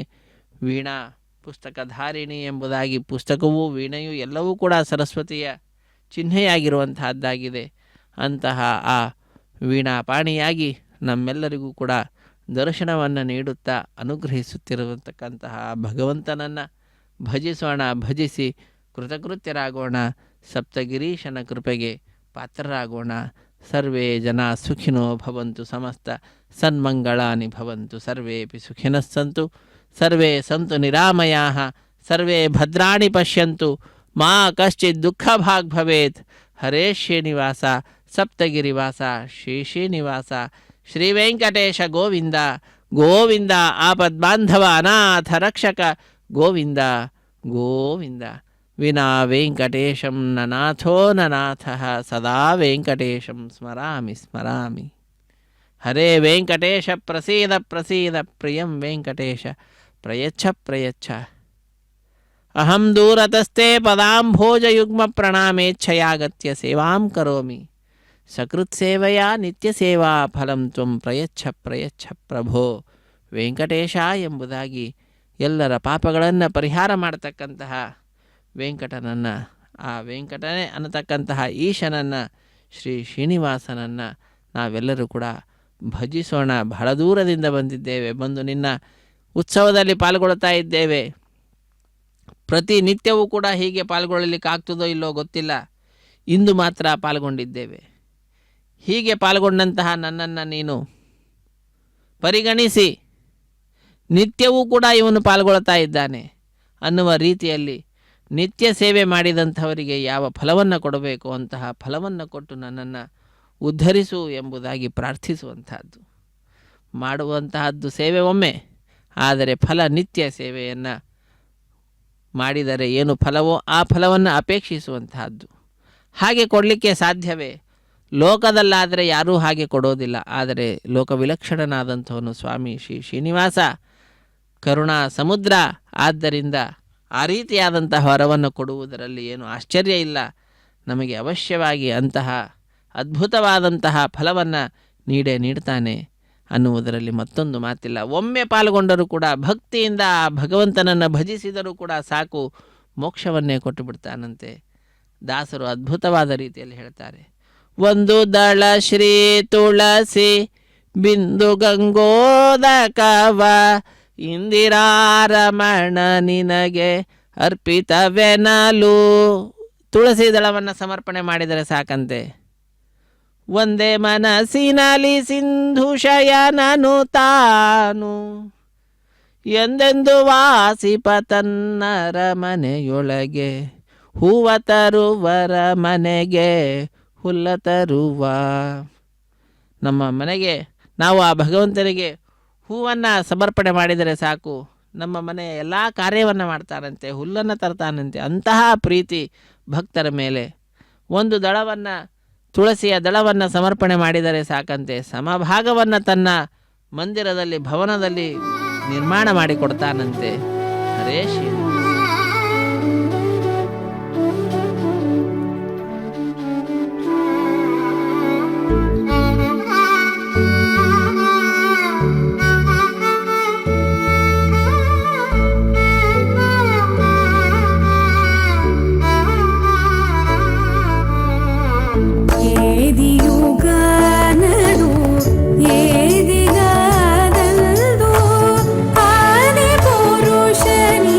ವೀಣಾ ಪುಸ್ತಕಧಾರಿಣಿ ಎಂಬುದಾಗಿ ಪುಸ್ತಕವೂ ವೀಣೆಯೂ ಎಲ್ಲವೂ ಕೂಡ ಸರಸ್ವತಿಯ ಚಿಹ್ನೆಯಾಗಿರುವಂತಹದ್ದಾಗಿದೆ. ಅಂತಹ ಆ ವೀಣಾಪಾಣಿಯಾಗಿ ನಮ್ಮೆಲ್ಲರಿಗೂ ಕೂಡ ದರ್ಶನವನ್ನು ನೀಡುತ್ತಾ ಅನುಗ್ರಹಿಸುತ್ತಿರತಕ್ಕಂತಹ ಭಗವಂತನನ್ನು ಭಜಿಸೋಣ. ಭಜಿಸಿ ಕೃತಕೃತ್ಯರಾಗೋಣ. ಸಪ್ತಗಿರೀಶನ ಕೃಪೆಗೆ ಪಾತ್ರರಾಗೋಣ. ಸರ್ವೇ ಜನ ಸುಖಿನೋ ಭವಂತು. ಸಮಸ್ತ ಸನ್ಮಂಗಳಾನಿ ಭವಂತು. ಸರ್ವೇಪಿ ಸುಖಿನಃ ಸಂತು. ಸರ್ವೇ ಸಂತು ನಿರಾಮಯಾಃ. ಸರ್ವೇ ಭದ್ರಾಣಿ ಪಶ್ಯಂತು. ಮಾ ಕಶ್ಚಿತ್ ದುಃಖಭಾಗ್ ಭವೇತ್. ಹರೇ ಶ್ರೀನಿವಾಸ ಸಪ್ತಗಿರಿವಾಸ ಶ್ರೀ ಶ್ರೀನಿವಾಸ ಶ್ರೀ ವೆಂಕಟೇಶ ಗೋವಿಂದ ಗೋವಿಂದ ಆಪದ್ಬಾಂಧವ ಅನಾಥ ರಕ್ಷಕ ಗೋವಿಂದ ಗೋವಿಂದ. ವಿನಾ ವೆಂಕಟೇಶಂ ನನಾಥೋ ನನಾಥ ಸದಾ ವೆಂಕಟೇಶಂ ಸ್ಮರಾಮಿ ಸ್ಮರಾಮಿ. ಹರೇ ವೆಂಕಟೇಶ ಪ್ರಸೀದ ಪ್ರಸೀದ ಪ್ರಿಯಂ ವೆಂಕಟೇಶ ಪ್ರಯಚ್ಛ ಪ್ರಯಚ್ಛ. ಅಹಂ ದೂರತಸ್ಥೆ ಪದಾಂಭೋಜಯುಗ್ಮ ಪ್ರಣಾಮೇಚ್ಛಯಾಗತ್ಯ ಸೇವಾಂ ಕರೋಮಿ. ಸಕೃತ್ ಸೇವೆಯ ನಿತ್ಯ ಸೇವಾ ಫಲಂ ತ್ವಂ ಪ್ರಯಚ್ಛ ಪ್ರಯಚ್ಛ ಪ್ರಭೋ ವೆಂಕಟೇಶ ಎಂಬುದಾಗಿ ಎಲ್ಲರ ಪಾಪಗಳನ್ನು ಪರಿಹಾರ ಮಾಡತಕ್ಕಂತಹ ವೆಂಕಟನನ್ನು, ಆ ವೆಂಕಟನೇ ಅನ್ನತಕ್ಕಂತಹ ಈಶನನ್ನು, ಶ್ರೀ ಶ್ರೀನಿವಾಸನನ್ನು ನಾವೆಲ್ಲರೂ ಕೂಡ ಭಜಿಸೋಣ. ಬಹಳ ದೂರದಿಂದ ಬಂದಿದ್ದೇವೆ, ಬಂದು ನಿನ್ನ ಉತ್ಸವದಲ್ಲಿ ಪಾಲ್ಗೊಳ್ತಾ ಇದ್ದೇವೆ. ಪ್ರತಿನಿತ್ಯವೂ ಕೂಡ ಹೀಗೆ ಪಾಲ್ಗೊಳ್ಳಲಿಕ್ಕಾಗ್ತದೋ ಇಲ್ಲೋ ಗೊತ್ತಿಲ್ಲ, ಇಂದು ಮಾತ್ರ ಪಾಲ್ಗೊಂಡಿದ್ದೇವೆ. ಹೀಗೆ ಪಾಲ್ಗೊಂಡಂತಹ ನನ್ನನ್ನು ನೀನು ಪರಿಗಣಿಸಿ ನಿತ್ಯವೂ ಕೂಡ ಇವನು ಪಾಲ್ಗೊಳ್ತಾ ಇದ್ದಾನೆ ಅನ್ನುವ ರೀತಿಯಲ್ಲಿ ನಿತ್ಯ ಸೇವೆ ಮಾಡಿದಂಥವರಿಗೆ ಯಾವ ಫಲವನ್ನು ಕೊಡಬೇಕು ಅಂತಹ ಫಲವನ್ನು ಕೊಟ್ಟು ನನ್ನನ್ನು ಉದ್ಧರಿಸು ಎಂಬುದಾಗಿ ಪ್ರಾರ್ಥಿಸುವಂತಹದ್ದು. ಮಾಡುವಂತಹದ್ದು ಸೇವೆ ಒಮ್ಮೆ, ಆದರೆ ಫಲ ನಿತ್ಯ ಸೇವೆಯನ್ನು ಮಾಡಿದರೆ ಏನು ಫಲವೋ ಆ ಫಲವನ್ನು ಅಪೇಕ್ಷಿಸುವಂತಹದ್ದು. ಹಾಗೆ ಕೊಡಲಿಕ್ಕೆ ಸಾಧ್ಯವೇ? ಲೋಕದಲ್ಲಾದರೆ ಯಾರೂ ಹಾಗೆ ಕೊಡೋದಿಲ್ಲ. ಆದರೆ ಲೋಕವಿಲಕ್ಷಣನಾದಂಥವನು ಸ್ವಾಮಿ ಶ್ರೀ ಶ್ರೀನಿವಾಸ ಕರುಣಾ ಸಮುದ್ರ. ಆದ್ದರಿಂದ ಆ ರೀತಿಯಾದಂತಹ ವರವನ್ನು ಕೊಡುವುದರಲ್ಲಿ ಏನು ಆಶ್ಚರ್ಯ ಇಲ್ಲ. ನಮಗೆ ಅವಶ್ಯವಾಗಿ ಅಂತಹ ಅದ್ಭುತವಾದಂತಹ ಫಲವನ್ನು ನೀಡ್ತಾನೆ ಅನ್ನುವುದರಲ್ಲಿ ಮತ್ತೊಂದು ಮಾತಿಲ್ಲ. ಒಮ್ಮೆ ಪಾಲ್ಗೊಂಡರೂ ಕೂಡ ಭಕ್ತಿಯಿಂದ ಆ ಭಗವಂತನನ್ನು ಭಜಿಸಿದರೂ ಕೂಡ ಸಾಕು, ಮೋಕ್ಷವನ್ನೇ ಕೊಟ್ಟು ಬಿಡ್ತಾನಂತೆ. ದಾಸರು ಅದ್ಭುತವಾದ ರೀತಿಯಲ್ಲಿ ಹೇಳ್ತಾರೆ. ಒಂದು ದಳ ಶ್ರೀ ತುಳಸಿ ಬಿಂದು ಗಂಗೋದಕವ ಇಂದಿರಾರಮಣ ನಿನಗೆ ಅರ್ಪಿತವೆನಲು. ತುಳಸಿ ದಳವನ್ನು ಸಮರ್ಪಣೆ ಮಾಡಿದರೆ ಸಾಕಂತೆ. ಒಂದೇ ಮನಸ್ಸಿನಲ್ಲಿ ಸಿಂಧು ಶಯನನು ತಾನು ಎಂದೆಂದು ವಾಸಿಪ ತನ್ನರ ಮನೆಯೊಳಗೆ ಹೂವ ತರುವರ ಮನೆಗೆ ಹುಲ್ಲ ತರುವ. ನಮ್ಮ ಮನೆಗೆ ನಾವು ಆ ಭಗವಂತನಿಗೆ ಹೂವನ್ನು ಸಮರ್ಪಣೆ ಮಾಡಿದರೆ ಸಾಕು, ನಮ್ಮ ಮನೆಯ ಎಲ್ಲ ಕಾರ್ಯವನ್ನು ಮಾಡ್ತಾನಂತೆ, ಹುಲ್ಲನ್ನು ತರ್ತಾನಂತೆ. ಅಂತಹ ಪ್ರೀತಿ ಭಕ್ತರ ಮೇಲೆ. ಒಂದು ದಳವನ್ನು, ತುಳಸಿಯ ದಳವನ್ನು ಸಮರ್ಪಣೆ ಮಾಡಿದರೆ ಸಾಕಂತೆ, ಸಮಭಾಗವನ್ನು ತನ್ನ ಮಂದಿರದಲ್ಲಿ ಭವನದಲ್ಲಿ ನಿರ್ಮಾಣ ಮಾಡಿಕೊಡ್ತಾನಂತೆ. ಹರೇ ಶ್ರೀನಿವಾಸ. ಏದಿಗಾದಲ್ದು ಆದಿ ಪುರುಷ ನೀ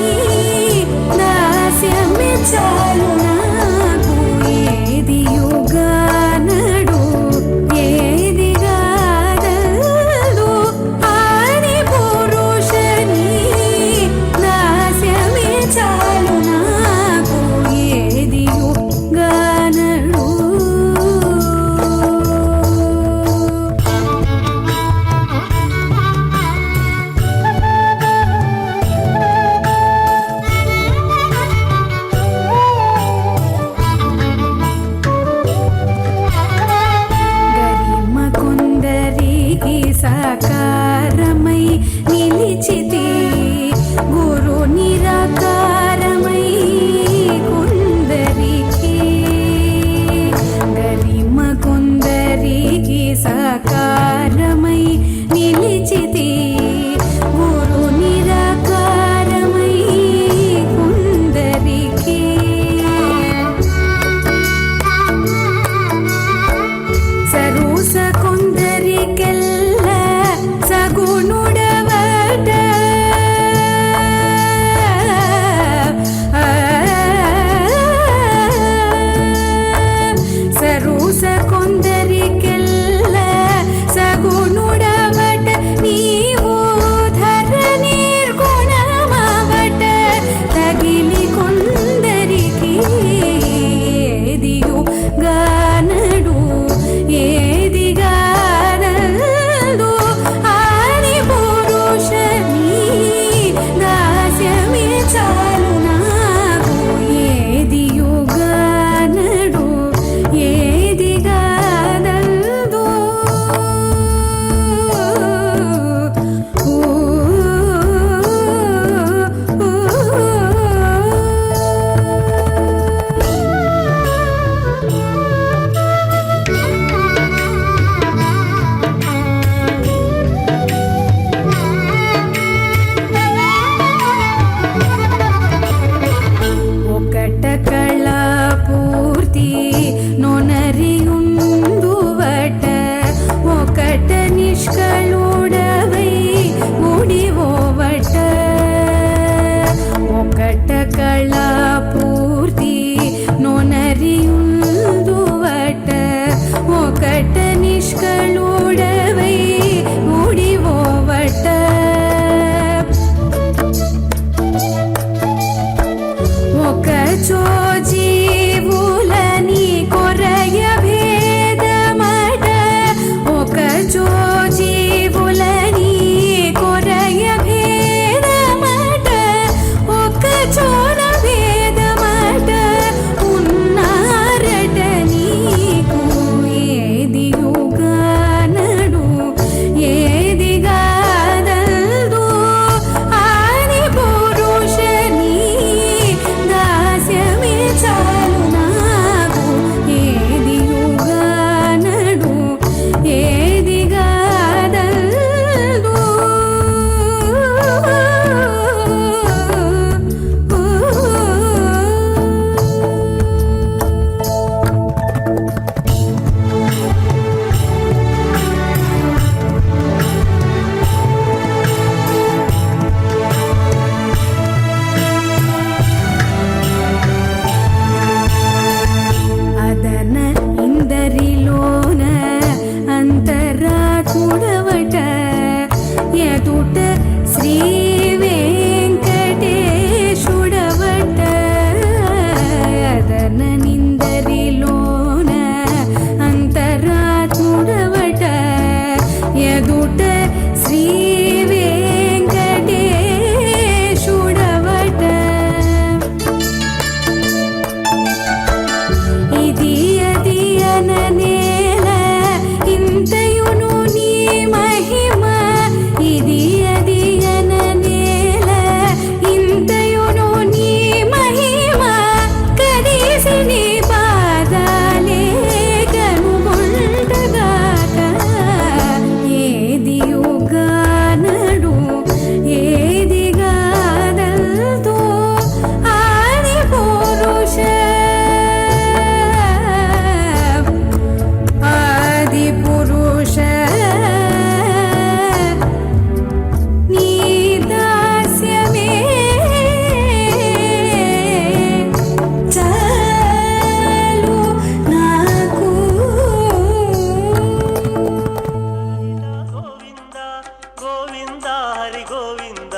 ಹರಿ ಗೋವಿಂದ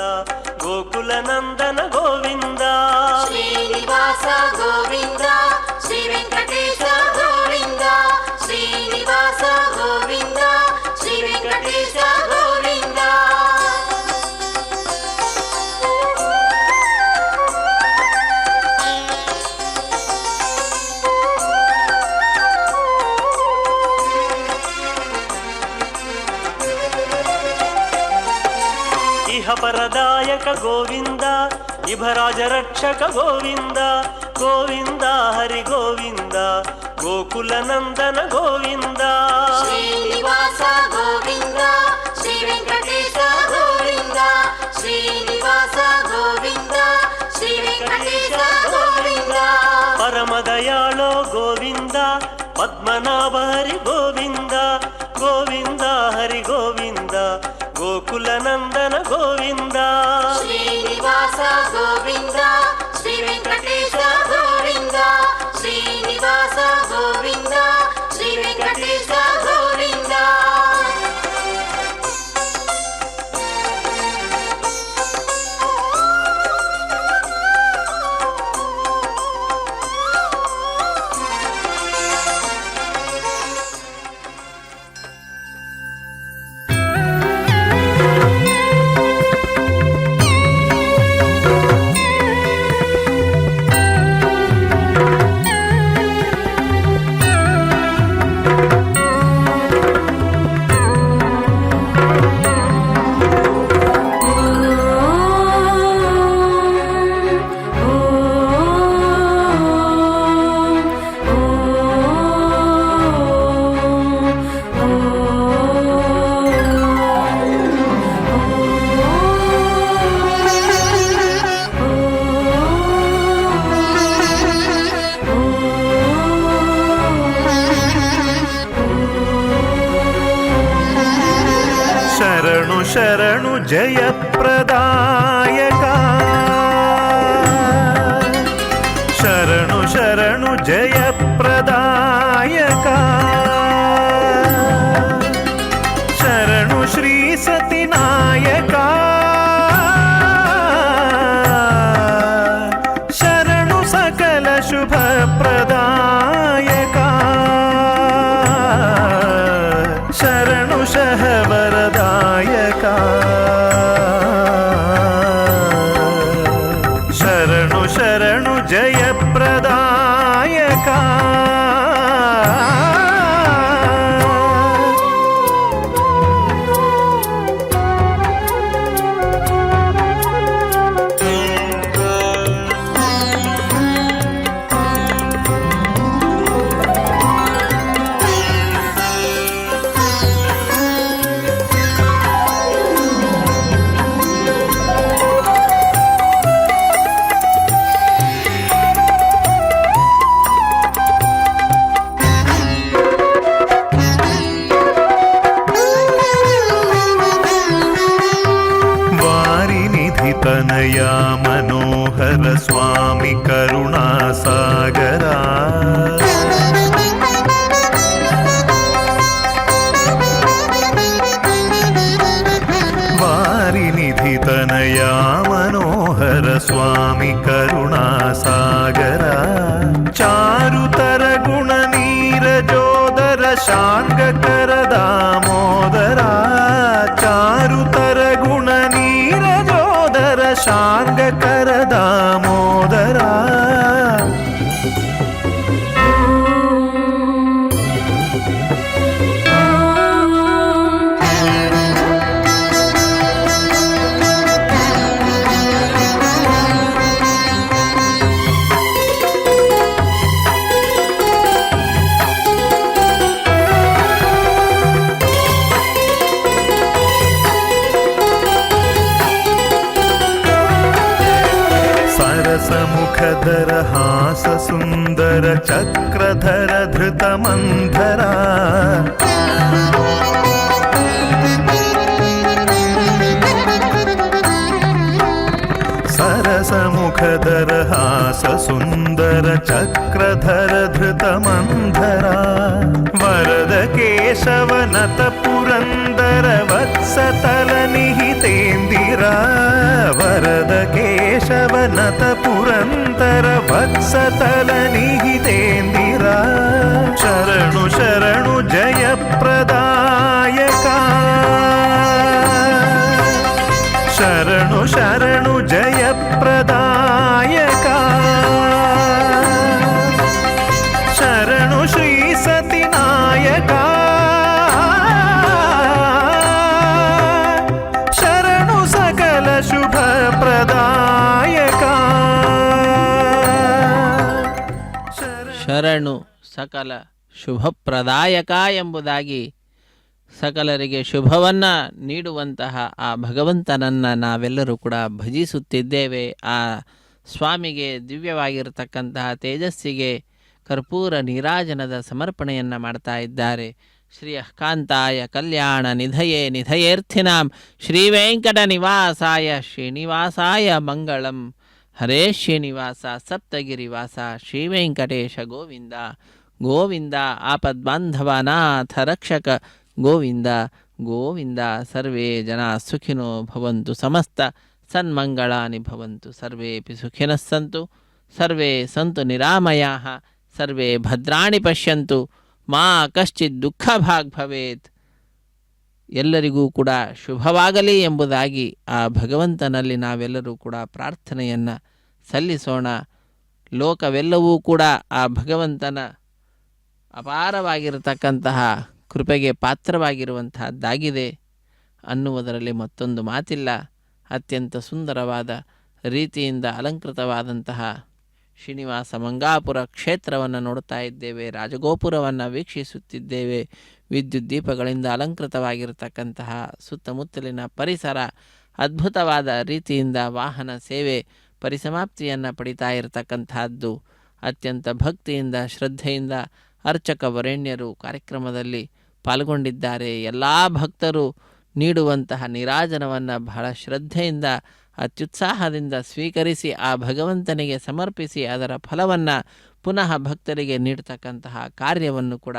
ಗೋಕುಲ ನಂದನ ಗೋವಿಂದ ಶ್ರೀನಿವಾಸ ಗೋವಿಂದ ಶ್ರೀ ವೆಂಕಟೇಶ ಗೋವಿಂದ ಶ್ರೀನಿವಾಸ ಗೋವಿಂದ ಶ್ರೀ ವೆಂಕಟೇಶ ಗೋವಿಂದ ಇಹ ಪರದಾಯಕ ಗೋವಿಂದ ಇಭರಾಜ ರಕ್ಷಕ ಗೋವಿಂದ ಗೋವಿಂದ ಹರಿ ಗೋವಿಂದ ಗೋಕುಲ ನಂದನ ಗೋವಿಂದ ಶ್ರೀನಿವಾಸ ಗೋವಿಂದ ಶ್ರೀ ವೆಂಕಟೇಶ ಗೋವಿಂದ ಶ್ರೀನಿವಾಸ ಗೋವಿಂದ ಶ್ರೀ ವೆಂಕಟೇಶ ಗೋವಿಂದ ಪರಮ ದಯಾಳೋ ಗೋವಿಂದ ಪದ್ಮನಾಭ ಹರಿ ಗೋವಿಂದ ಗೋವಿಂದ ಹರಿ ಗೋವಿಂದ ಗೋಕುಲ ನಂದನ ಗೋವಿಂದ ಶ್ರೀನಿವಾಸ ಗೋವಿಂದ ಶ್ರೀ ವೆಂಕಟೇಶ ಗೋವಿಂದ ಶ್ರೀನಿವಾಸ ಗೋವಿಂದ ಶ್ರೀ ವೆಂಕಟೇಶ ಗೋವಿಂದ ಶರಣು ಶರಣು ಜಯಪ್ರದಾಯಕ ಶರಣು ಶರಣು ಜಯಪ್ರದಾಯಕ ಶರಣು ಶ್ರೀ ಸತಿನಾಯಕ ಶರಣು ಸಕಲ ಶುಭ ಪ್ರದಾಯಕ ಶರಣು ಶಹವರದಾಯಕ ಶರಣು ಶರಣು ಜಯಪ್ರದಾಯಕ ತನಯ ಮನೋಹರ ಸ್ವಾಮಿ ಕರುಣಾಸಾಗರ ವಾರಿನಿಧಿ ತನಯ ಮನೋಹರ ಸ್ವಾಮಿ ಕರುಣಾಸಾಗರ ಚಾರುತರ ಗುಣ ನೀರಜೋದರ ಶಾಂಗಕರ ದಾಮೋದರ ಚಾರುತರ ಗುಣ ನೀರಜೋದರ ಶಾಂಗಕರ ದಾಮೋದರ सरसमुखधर हास सुंदर चक्रधर धृत मंधर सरसमुखधर हास सुंदर चक्रधर धृत मंधर वरद केशव नत पुरंदर वत्सतल निहितेंदी ವರದ ಕೇಶವನತ ಪುರಂತರ ವತ್ಸತಲ ನಿಹಿತೇಂದಿರ ಶರಣು ಶರಣು ಜಯಪ್ರದಾಯಕ ಶರಣು ಶರಣು ಜಯಪ್ರದಾಯಕ ಶರಣು ಶ್ರೀ ಸತಿನಾಯಕ ಶರಣು ಸಕಲ ಶುಭ ಪ್ರದಾಯಕ ಶರಣು ಸಕಲ ಶುಭಪ್ರದಾಯಕ ಎಂಬುದಾಗಿ ಸಕಲರಿಗೆ ಶುಭವನ್ನು ನೀಡುವಂತಹ ಆ ಭಗವಂತನನ್ನು ನಾವೆಲ್ಲರೂ ಕೂಡ ಭಜಿಸುತ್ತಿದ್ದೇವೆ. ಆ ಸ್ವಾಮಿಗೆ ದಿವ್ಯವಾಗಿರತಕ್ಕಂತಹ ತೇಜಸ್ಸಿಗೆ ಕರ್ಪೂರ ನೀರಾಜನದ ಸಮರ್ಪಣೆಯನ್ನು ಮಾಡ್ತಾ ಇದ್ದಾರೆ. ಶ್ರೀಯಃ ಕಾಂತಾಯ ಕಲ್ಯಾಣ ನಿಧಯೇ ನಿಧಯೇರ್ಥಿನಾಂ ಶ್ರೀ ವೆಂಕಟ ನಿವಾಸಾಯ ಶ್ರೀನಿವಾಸಾಯ ಮಂಗಳಂ. ಹರೇ ಶ್ರೀನಿವಾಸ ಸಪ್ತಗಿರಿವಾಸ ಶ್ರೀ ವೆಂಕಟೇಶ ಗೋವಿಂದ ಗೋವಿಂದ. ಆಪದ್ಬಾಂಧವನಾಥ ರಕ್ಷಕ ಗೋವಿಂದ ಗೋವಿಂದ. ಸರ್ವೇ ಜನ ಸುಖಿನೋ ಭವಂತು, ಸಮಸ್ತ ಸನ್ಮಂಗಳಾನಿ ಭವಂತು, ಸರ್ವೇಪಿ ಸುಖಿನಃ ಸಂತು, ಸರ್ವೇ ಸಂತು ನಿರಾಮಯಾಃ, ಸರ್ವೇ ಭದ್ರಾಣಿ ಪಶ್ಯಂತು, ಮಾ ಕಶ್ಚಿತ್ ದುಃಖಭಾಗ್ ಭವೇತ್. ಎಲ್ಲರಿಗೂ ಕೂಡ ಶುಭವಾಗಲಿ ಎಂಬುದಾಗಿ ಆ ಭಗವಂತನಲ್ಲಿ ನಾವೆಲ್ಲರೂ ಕೂಡ ಪ್ರಾರ್ಥನೆಯನ್ನು ಸಲ್ಲಿಸೋಣ. ಲೋಕವೆಲ್ಲವೂ ಕೂಡ ಆ ಭಗವಂತನ ಅಪಾರವಾಗಿರತಕ್ಕಂತಹ ಕೃಪೆಗೆ ಪಾತ್ರವಾಗಿರುವಂತಹದ್ದಾಗಿದೆ ಅನ್ನುವುದರಲ್ಲಿ ಮತ್ತೊಂದು ಮಾತಿಲ್ಲ. ಅತ್ಯಂತ ಸುಂದರವಾದ ರೀತಿಯಿಂದ ಅಲಂಕೃತವಾದಂತಹ ಶ್ರೀನಿವಾಸ ಮಂಗಾಪುರ ಕ್ಷೇತ್ರವನ್ನು ನೋಡ್ತಾ ಇದ್ದೇವೆ. ರಾಜಗೋಪುರವನ್ನು ವೀಕ್ಷಿಸುತ್ತಿದ್ದೇವೆ. ವಿದ್ಯುತ್ ದೀಪಗಳಿಂದ ಅಲಂಕೃತವಾಗಿರತಕ್ಕಂತಹ ಸುತ್ತಮುತ್ತಲಿನ ಪರಿಸರ ಅದ್ಭುತವಾದ ರೀತಿಯಿಂದ ವಾಹನ ಸೇವೆ ಪರಿಸಮಾಪ್ತಿಯನ್ನು ಪಡಿತಾ ಇರತಕ್ಕಂತಹದ್ದು. ಅತ್ಯಂತ ಭಕ್ತಿಯಿಂದ ಶ್ರದ್ಧೆಯಿಂದ ಅರ್ಚಕ ವರೇಣ್ಯರು ಕಾರ್ಯಕ್ರಮದಲ್ಲಿ ಪಾಲ್ಗೊಂಡಿದ್ದಾರೆ. ಎಲ್ಲ ಭಕ್ತರು ನೀಡುವಂತಹ ನೀರಾಜನವನ್ನು ಬಹಳ ಶ್ರದ್ಧೆಯಿಂದ ಅತ್ಯುತ್ಸಾಹದಿಂದ ಸ್ವೀಕರಿಸಿ ಆ ಭಗವಂತನಿಗೆ ಸಮರ್ಪಿಸಿ ಅದರ ಫಲವನ್ನು ಪುನಃ ಭಕ್ತರಿಗೆ ನೀಡ್ತಕ್ಕಂತಹ ಕಾರ್ಯವನ್ನು ಕೂಡ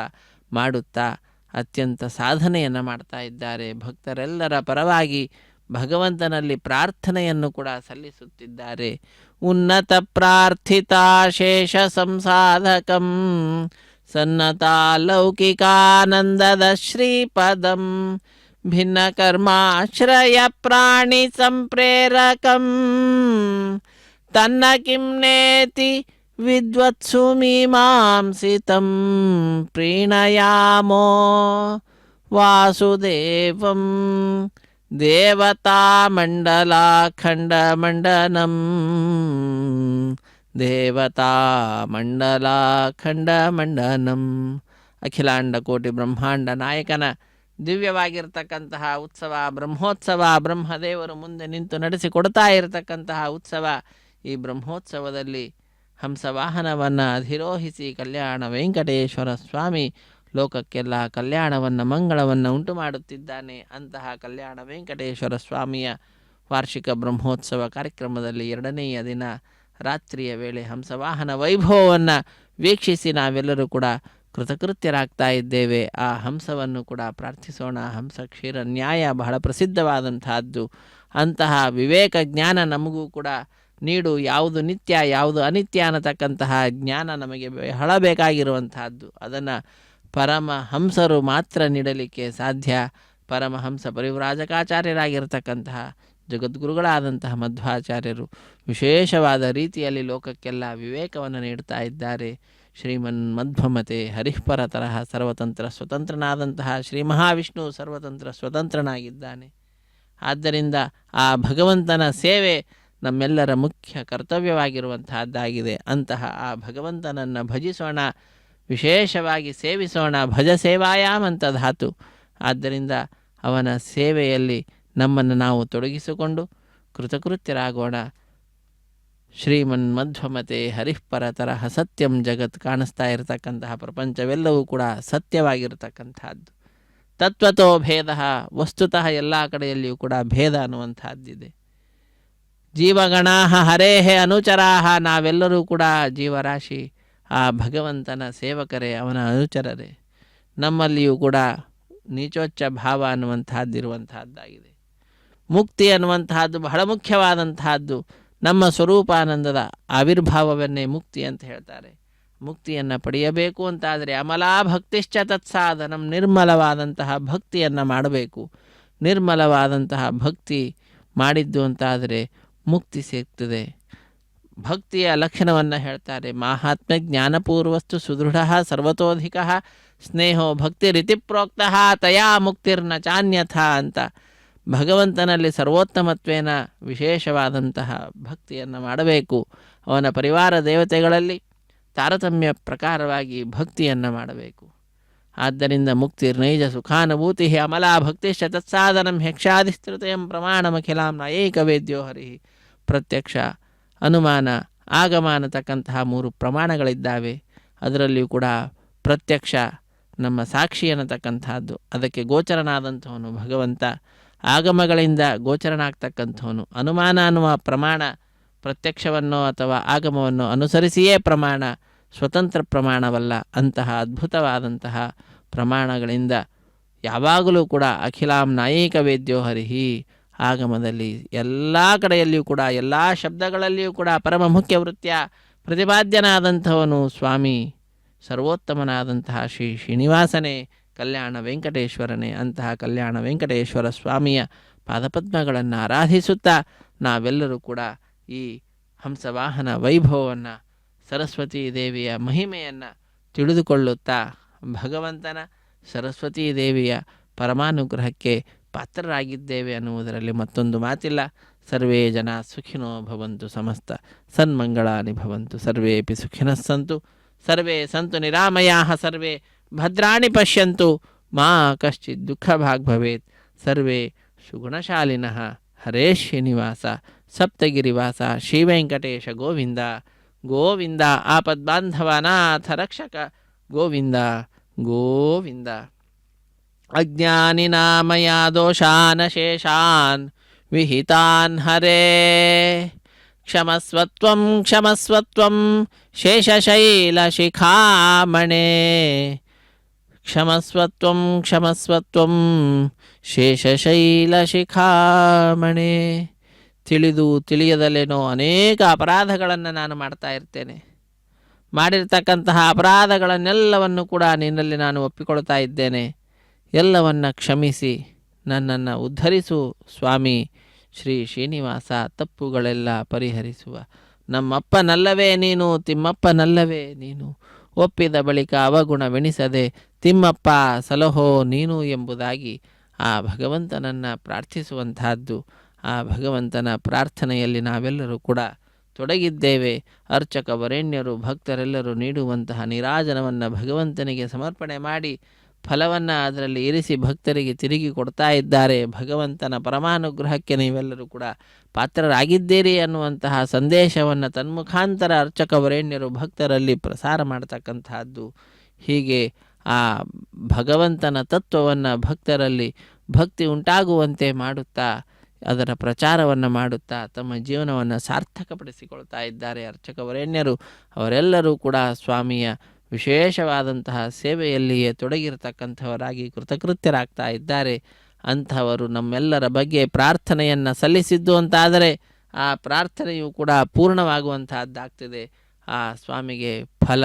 ಮಾಡುತ್ತಾ ಅತ್ಯಂತ ಸಾಧನೆಯನ್ನು ಮಾಡ್ತಾ ಇದ್ದಾರೆ. ಭಕ್ತರೆಲ್ಲರ ಪರವಾಗಿ ಭಗವಂತನಲ್ಲಿ ಪ್ರಾರ್ಥನೆಯನ್ನು ಕೂಡ ಸಲ್ಲಿಸುತ್ತಿದ್ದಾರೆ. ಉನ್ನತ ಪ್ರಾರ್ಥಿತಾಶೇಷ ಸಂಸಾಧಕಂ ಸನ್ನತಾಲೌಕಿಕಾನಂದದ ಶ್ರೀಪದಂ ಭಿನ್ನ ಕರ್ಮಾಶ್ರಯ ಪ್ರಾಣಿ ಸಂಪ್ರೇರಕಂ ತನ್ನ ಕಿಂನೇತಿ ವಿದ್ವತ್ಸು ಮೀಮಾಂಸಿತಂ ಪ್ರೀಣಯಾಮೋ ವಾಸುದೇವಂ ದೇವತಾಮಂಡಲಾಖಂಡಮಂಡನಂ ದೇವತಾಮಂಡಲಾಖಂಡಮಂಡನಂ. ಅಖಿಲಾಂಡ ಕೋಟಿ ಬ್ರಹ್ಮಾಂಡ ನಾಯಕನ ದಿವ್ಯವಾಗಿರ್ತಕ್ಕಂತಹ ಉತ್ಸವ ಬ್ರಹ್ಮೋತ್ಸವ. ಬ್ರಹ್ಮದೇವರು ಮುಂದೆ ನಿಂತು ನಡೆಸಿಕೊಡ್ತಾ ಇರತಕ್ಕಂತಹ ಉತ್ಸವ. ಈ ಬ್ರಹ್ಮೋತ್ಸವದಲ್ಲಿ ಹಂಸವಾಹನವನ್ನು ಅಧಿರೋಹಿಸಿ ಕಲ್ಯಾಣ ವೆಂಕಟೇಶ್ವರ ಸ್ವಾಮಿ ಲೋಕಕ್ಕೆಲ್ಲ ಕಲ್ಯಾಣವನ್ನು ಮಂಗಳವನ್ನು ಉಂಟು ಮಾಡುತ್ತಿದ್ದಾನೆ. ಅಂತಹ ಕಲ್ಯಾಣ ವೆಂಕಟೇಶ್ವರ ಸ್ವಾಮಿಯ ವಾರ್ಷಿಕ ಬ್ರಹ್ಮೋತ್ಸವ ಕಾರ್ಯಕ್ರಮದಲ್ಲಿ 2ನೆಯ ದಿನ ರಾತ್ರಿಯ ವೇಳೆ ಹಂಸವಾಹನ ವೈಭವವನ್ನು ವೀಕ್ಷಿಸಿ ನಾವೆಲ್ಲರೂ ಕೂಡ ಕೃತಕೃತ್ಯರಾಗ್ತಾ ಇದ್ದೇವೆ. ಆ ಹಂಸವನ್ನು ಕೂಡ ಪ್ರಾರ್ಥಿಸೋಣ. ಹಂಸ ಕ್ಷೀರ ನ್ಯಾಯ ಬಹಳ ಪ್ರಸಿದ್ಧವಾದಂತಹದ್ದು. ಅಂತಹ ವಿವೇಕ ಜ್ಞಾನ ನಮಗೂ ಕೂಡ ನೀಡು. ಯಾವುದು ನಿತ್ಯ ಯಾವುದು ಅನಿತ್ಯ ಅನ್ನತಕ್ಕಂತಹ ಜ್ಞಾನ ನಮಗೆ ಬಹಳ ಬೇಕಾಗಿರುವಂತಹದ್ದು. ಅದನ್ನು ಪರಮಹಂಸರು ಮಾತ್ರ ನೀಡಲಿಕ್ಕೆ ಸಾಧ್ಯ. ಪರಮಹಂಸ ಪರಿವ್ರಾಜಕಾಚಾರ್ಯರಾಗಿರ್ತಕ್ಕಂತಹ ಜಗದ್ಗುರುಗಳಾದಂತಹ ಮಧ್ವಾಚಾರ್ಯರು ವಿಶೇಷವಾದ ರೀತಿಯಲ್ಲಿ ಲೋಕಕ್ಕೆಲ್ಲ ವಿವೇಕವನ್ನು ನೀಡ್ತಾ ಇದ್ದಾರೆ. ಶ್ರೀಮನ್ ಮಧ್ವಮತೆ ಹರಿಃಪರ ತರಹ ಸರ್ವತಂತ್ರ ಸ್ವತಂತ್ರನಾದಂತಹ ಶ್ರೀ ಮಹಾವಿಷ್ಣು ಸರ್ವತಂತ್ರ ಸ್ವತಂತ್ರನಾಗಿದ್ದಾನೆ. ಆದ್ದರಿಂದ ಆ ಭಗವಂತನ ಸೇವೆ ನಮ್ಮೆಲ್ಲರ ಮುಖ್ಯ ಕರ್ತವ್ಯವಾಗಿರುವಂತಹದ್ದಾಗಿದೆ. ಅಂತಹ ಆ ಭಗವಂತನನ್ನು ಭಜಿಸೋಣ, ವಿಶೇಷವಾಗಿ ಸೇವಿಸೋಣ. ಭಜ ಸೇವಾಯಾಮಂತ ಧಾತು. ಆದ್ದರಿಂದ ಅವನ ಸೇವೆಯಲ್ಲಿ ನಮ್ಮನ್ನು ನಾವು ತೊಡಗಿಸಿಕೊಂಡು ಕೃತಕೃತ್ಯರಾಗೋಣ. ಶ್ರೀಮನ್ ಮಧ್ವಮತೆ ಹರಿಃಪರ ತರಹ ಸತ್ಯಂ ಜಗತ್. ಕಾಣಿಸ್ತಾ ಇರತಕ್ಕಂತಹ ಪ್ರಪಂಚವೆಲ್ಲವೂ ಕೂಡ ಸತ್ಯವಾಗಿರತಕ್ಕಂಥದ್ದು. ತತ್ವತೋ ಭೇದ. ವಸ್ತುತಃ ಎಲ್ಲ ಕಡೆಯಲ್ಲಿಯೂ ಕೂಡ ಭೇದ ಅನ್ನುವಂಥದ್ದಿದೆ. ಜೀವಗಣಾಹ ಹರೇಹೇ ಅನುಚರಾಹ. ನಾವೆಲ್ಲರೂ ಕೂಡ ಜೀವರಾಶಿ ಆ ಭಗವಂತನ ಸೇವಕರೇ, ಅವನ ಅನುಚರರೇ. ನಮ್ಮಲ್ಲಿಯೂ ಕೂಡ ನೀಚೋಚ್ಚ ಭಾವ ಅನ್ನುವಂಥದ್ದಿರುವಂತಹದ್ದಾಗಿದೆ. ಮುಕ್ತಿ ಅನ್ನುವಂತಹದ್ದು ಬಹಳ ಮುಖ್ಯವಾದಂತಹದ್ದು. ನಮ್ಮ ಸ್ವರೂಪಾನಂದದ ಆವಿರ್ಭಾವವನ್ನೇ ಮುಕ್ತಿ ಅಂತ ಹೇಳ್ತಾರೆ. ಮುಕ್ತಿಯನ್ನು ಪಡೆಯಬೇಕು ಅಂತಾದರೆ ಅಮಲಾ ಭಕ್ತಿಶ್ಚ ತತ್ಸಾಧನಂ, ನಿರ್ಮಲವಾದಂತಹ ಭಕ್ತಿಯನ್ನು ಮಾಡಬೇಕು. ನಿರ್ಮಲವಾದಂತಹ ಭಕ್ತಿ ಮಾಡಿದ್ದು ಅಂತಾದರೆ ಮುಕ್ತಿ ಸಿಗ್ತದೆ. ಭಕ್ತಿಯ ಲಕ್ಷಣವನ್ನು ಹೇಳ್ತಾರೆ. ಮಾಹಾತ್ಮ್ಯ ಜ್ಞಾನಪೂರ್ವಸ್ತು ಸುದೃಢ ಸರ್ವತೋಧಿಕ ಸ್ನೇಹೋ ಭಕ್ತಿ ರೀತಿ ಪ್ರೋಕ್ತ ತಯಾ ಮುಕ್ತಿರ್ನ ಚಾನ್ಯಥ ಅಂತ. ಭಗವಂತನಲ್ಲಿ ಸರ್ವೋತ್ತಮತ್ವೇನ ವಿಶೇಷವಾದಂತಹ ಭಕ್ತಿಯನ್ನು ಮಾಡಬೇಕು. ಅವನ ಪರಿವಾರ ದೇವತೆಗಳಲ್ಲಿ ತಾರತಮ್ಯ ಪ್ರಕಾರವಾಗಿ ಭಕ್ತಿಯನ್ನು ಮಾಡಬೇಕು. ಆದ್ದರಿಂದ ಮುಕ್ತಿರ್ನೈಜ ಸುಖಾನುಭೂತಿ ಅಮಲಾ ಭಕ್ತಿಶ್ಚ ತತ್ಸಾಧನಂ ಹೆಕ್ಷಾಧಿಸ್ತೃತಯಂ ಪ್ರಮಾಣಮಖಿಲಾಂ ನಯೈಕ ವೇದ್ಯೋ ಹರಿ. ಪ್ರತ್ಯಕ್ಷ, ಅನುಮಾನ, ಆಗಮ ಅನ್ನತಕ್ಕಂತಹ 3 ಪ್ರಮಾಣಗಳಿದ್ದಾವೆ. ಅದರಲ್ಲಿಯೂ ಕೂಡ ಪ್ರತ್ಯಕ್ಷ ನಮ್ಮ ಸಾಕ್ಷಿ ಅನ್ನತಕ್ಕಂತಹದ್ದು, ಅದಕ್ಕೆ ಗೋಚರನಾದಂಥವನು ಭಗವಂತ. ಆಗಮಗಳಿಂದ ಗೋಚರನಾಗ್ತಕ್ಕಂಥವನು. ಅನುಮಾನ ಅನ್ನುವ ಪ್ರಮಾಣ ಪ್ರತ್ಯಕ್ಷವನ್ನೋ ಅಥವಾ ಆಗಮವನ್ನು ಅನುಸರಿಸಿಯೇ ಪ್ರಮಾಣ, ಸ್ವತಂತ್ರ ಪ್ರಮಾಣವಲ್ಲ. ಅಂತಹ ಅದ್ಭುತವಾದಂತಹ ಪ್ರಮಾಣಗಳಿಂದ ಯಾವಾಗಲೂ ಕೂಡ ಅಖಿಲಾಂ ನಾಯಕ ವೇದ್ಯೋ ಹರಿಹಿ. ಆಗಮದಲ್ಲಿ ಎಲ್ಲ ಕಡೆಯಲ್ಲಿಯೂ ಕೂಡ ಎಲ್ಲ ಶಬ್ದಗಳಲ್ಲಿಯೂ ಕೂಡ ಪರಮ ಮುಖ್ಯ ವೃತ್ಯ ಪ್ರತಿಪಾದ್ಯನಾದಂಥವನು ಸ್ವಾಮಿ ಸರ್ವೋತ್ತಮನಾದಂತಹ ಶ್ರೀ ಶ್ರೀನಿವಾಸನೇ, ಕಲ್ಯಾಣ ವೆಂಕಟೇಶ್ವರನೇ. ಅಂತಹ ಕಲ್ಯಾಣ ವೆಂಕಟೇಶ್ವರ ಸ್ವಾಮಿಯ ಪಾದಪದ್ಮಗಳನ್ನು ಆರಾಧಿಸುತ್ತಾ ನಾವೆಲ್ಲರೂ ಕೂಡ ಈ ಹಂಸವಾಹನ ವೈಭವವನ್ನು, ಸರಸ್ವತೀ ದೇವಿಯ ಮಹಿಮೆಯನ್ನು ತಿಳಿದುಕೊಳ್ಳುತ್ತಾ ಭಗವಂತನ ಸರಸ್ವತೀ ದೇವಿಯ ಪರಮಾನುಗ್ರಹಕ್ಕೆ ಪಾತ್ರರಾಗಿದ್ದೇವೆ ಅನ್ನುವುದರಲ್ಲಿ ಮತ್ತೊಂದು ಮಾತಿಲ್ಲ. ಸರ್ವೇ ಜನ ಸುಖಿನೋ ಭವಂತು, ಸಮಸ್ತ ಸನ್ಮಂಗಳಾನಿ ಭವಂತು, ಸರ್ವೇಪಿ ಸುಖಿನಃ ಸಂತು, ಸರ್ವೇ ಸಂತು ನಿರಾಮಯಾಃ, ಸರ್ವೇ ಭದ್ರಾಣಿ ಪಶ್ಯಂತು, ಮಾ ಕಶ್ಚಿತ್ ದುಃಖಭಾಗ್ ಭವೇತ್, ಸರ್ವೇ ಸುಗುಣಶಾಲಿನಃ. ಹರೇ ಶ್ರೀನಿವಾಸ ಸಪ್ತಗಿರಿವಾಸ ಶ್ರೀವೆಂಕಟೇಶ ಗೋವಿಂದ ಗೋವಿಂದ. ಆಪದ್ಬಾಂಧವನಾಥ ರಕ್ಷಕ ಗೋವಿಂದ ಗೋವಿಂದ. ಅಜ್ಞಾನಿನಾಮಯಾ ದೋಷಾನ್ ಶೇಷಾನ್ ವಿಹಿತಾನ್ ಹರೇ, ಕ್ಷಮಸ್ವತ್ವಂ ಕ್ಷಮಸ್ವತ್ವಂ ಶೇಷಶೈಲಶಿಖಾಮಣೇ, ಕ್ಷಮಸ್ವತ್ವಂ ಕ್ಷಮಸ್ವತ್ವಂ ಶೇಷಶೈಲಶಿಖಾಮಣೆ. ತಿಳಿದು ತಿಳಿಯದಲ್ಲೇನೋ ಅನೇಕ ಅಪರಾಧಗಳನ್ನು ನಾನು ಮಾಡ್ತಾ ಇರ್ತೇನೆ. ಮಾಡಿರ್ತಕ್ಕಂತಹ ಅಪರಾಧಗಳನ್ನೆಲ್ಲವನ್ನು ಕೂಡ ನಿನ್ನಲ್ಲಿ ನಾನು ಒಪ್ಪಿಕೊಳ್ತಾ ಇದ್ದೇನೆ. ಎಲ್ಲವನ್ನ ಕ್ಷಮಿಸಿ ನನ್ನನ್ನು ಉದ್ಧರಿಸು ಸ್ವಾಮಿ ಶ್ರೀ ಶ್ರೀನಿವಾಸ. ತಪ್ಪುಗಳೆಲ್ಲ ಪರಿಹರಿಸುವ ನಮ್ಮಪ್ಪನಲ್ಲವೇ ನೀನು, ತಿಮ್ಮಪ್ಪನಲ್ಲವೇ ನೀನು. ಒಪ್ಪಿದ ಬಳಿಕ ಅವಗುಣವೆಣಿಸದೆ ತಿಮ್ಮಪ್ಪ ಸಲಹೋ ನೀನು ಎಂಬುದಾಗಿ ಆ ಭಗವಂತನನ್ನು ಪ್ರಾರ್ಥಿಸುವಂತಹದ್ದು. ಆ ಭಗವಂತನ ಪ್ರಾರ್ಥನೆಯಲ್ಲಿ ನಾವೆಲ್ಲರೂ ಕೂಡ ತೊಡಗಿದ್ದೇವೆ. ಅರ್ಚಕ ವರೇಣ್ಯರು ಭಕ್ತರೆಲ್ಲರೂ ನೀಡುವಂತಹ ನೀರಾಜನವನ್ನು ಭಗವಂತನಿಗೆ ಸಮರ್ಪಣೆ ಮಾಡಿ ಫಲವನ್ನು ಅದರಲ್ಲಿ ಇರಿಸಿ ಭಕ್ತರಿಗೆ ತಿರುಗಿ ಕೊಡ್ತಾ ಇದ್ದಾರೆ. ಭಗವಂತನ ಪರಮಾನುಗ್ರಹಕ್ಕೆ ನೀವೆಲ್ಲರೂ ಕೂಡ ಪಾತ್ರರಾಗಿದ್ದೀರಿ ಅನ್ನುವಂತಹ ಸಂದೇಶವನ್ನು ತನ್ಮುಖಾಂತರ ಅರ್ಚಕ ವರೇಣ್ಯರು ಭಕ್ತರಲ್ಲಿ ಪ್ರಸಾರ ಮಾಡ್ತಕ್ಕಂತಹದ್ದು. ಹೀಗೆ ಆ ಭಗವಂತನ ತತ್ವವನ್ನು ಭಕ್ತರಲ್ಲಿ ಭಕ್ತಿ ಉಂಟಾಗುವಂತೆ ಮಾಡುತ್ತಾ ಅದರ ಪ್ರಚಾರವನ್ನು ಮಾಡುತ್ತಾ ತಮ್ಮ ಜೀವನವನ್ನು ಸಾರ್ಥಕಪಡಿಸಿಕೊಳ್ತಾ ಇದ್ದಾರೆ ಅರ್ಚಕ ವರೇಣ್ಯರು. ಅವರೆಲ್ಲರೂ ಕೂಡ ಸ್ವಾಮಿಯ ವಿಶೇಷವಾದಂತಹ ಸೇವೆಯಲ್ಲಿಯೇ ತೊಡಗಿರತಕ್ಕಂಥವರಾಗಿ ಕೃತಕೃತ್ಯರಾಗ್ತಾ ಇದ್ದಾರೆ. ಅಂಥವರು ನಮ್ಮೆಲ್ಲರ ಬಗ್ಗೆ ಪ್ರಾರ್ಥನೆಯನ್ನು ಸಲ್ಲಿಸಿದ್ದು ಅಂತಾದರೆ ಆ ಪ್ರಾರ್ಥನೆಯು ಕೂಡ ಪೂರ್ಣವಾಗುವಂತಹದ್ದಾಗ್ತದೆ. ಆ ಸ್ವಾಮಿಗೆ ಫಲ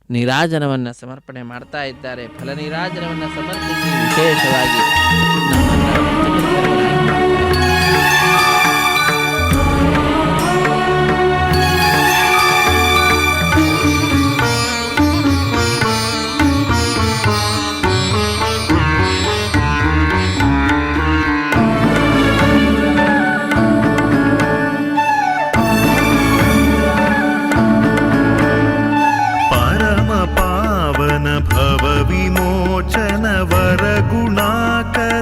ನೀರಾಜನವನ್ನು ಸಮರ್ಪಣೆ ಮಾಡ್ತಾ ಇದ್ದಾರೆ. ಫಲ ನೀರಾಜನವನ್ನು ಸಮರ್ಪಿಸಿ ವಿಶೇಷವಾಗಿ ವಿಮೋಚನ ವರ ಗುಣಾಕರಯತಿವರ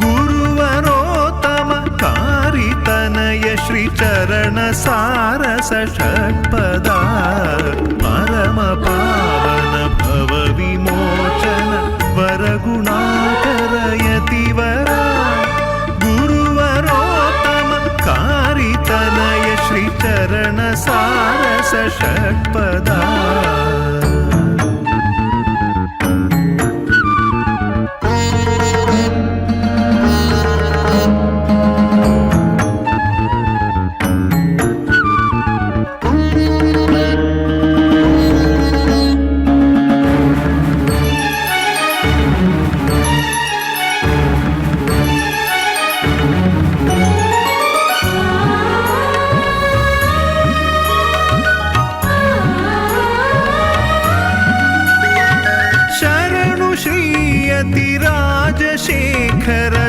ಗುರುವರೋತ್ತಮ ಕಾರಿತನಯ ಶ್ರೀ ಚರಣ ಸಾರಸ ಷಟ್ಪದ ಪರಮ ಪಾವನ ಭವ ವಿಮೋಚನ ವರ ಗುಣಾಕರಯತಿವರ ಗುರುವರೋತ್ತಮ ಕಾರಿತನಯ ಶ್ರೀ ಚರಣ ಸಾರಸ ಷಟ್ಪದ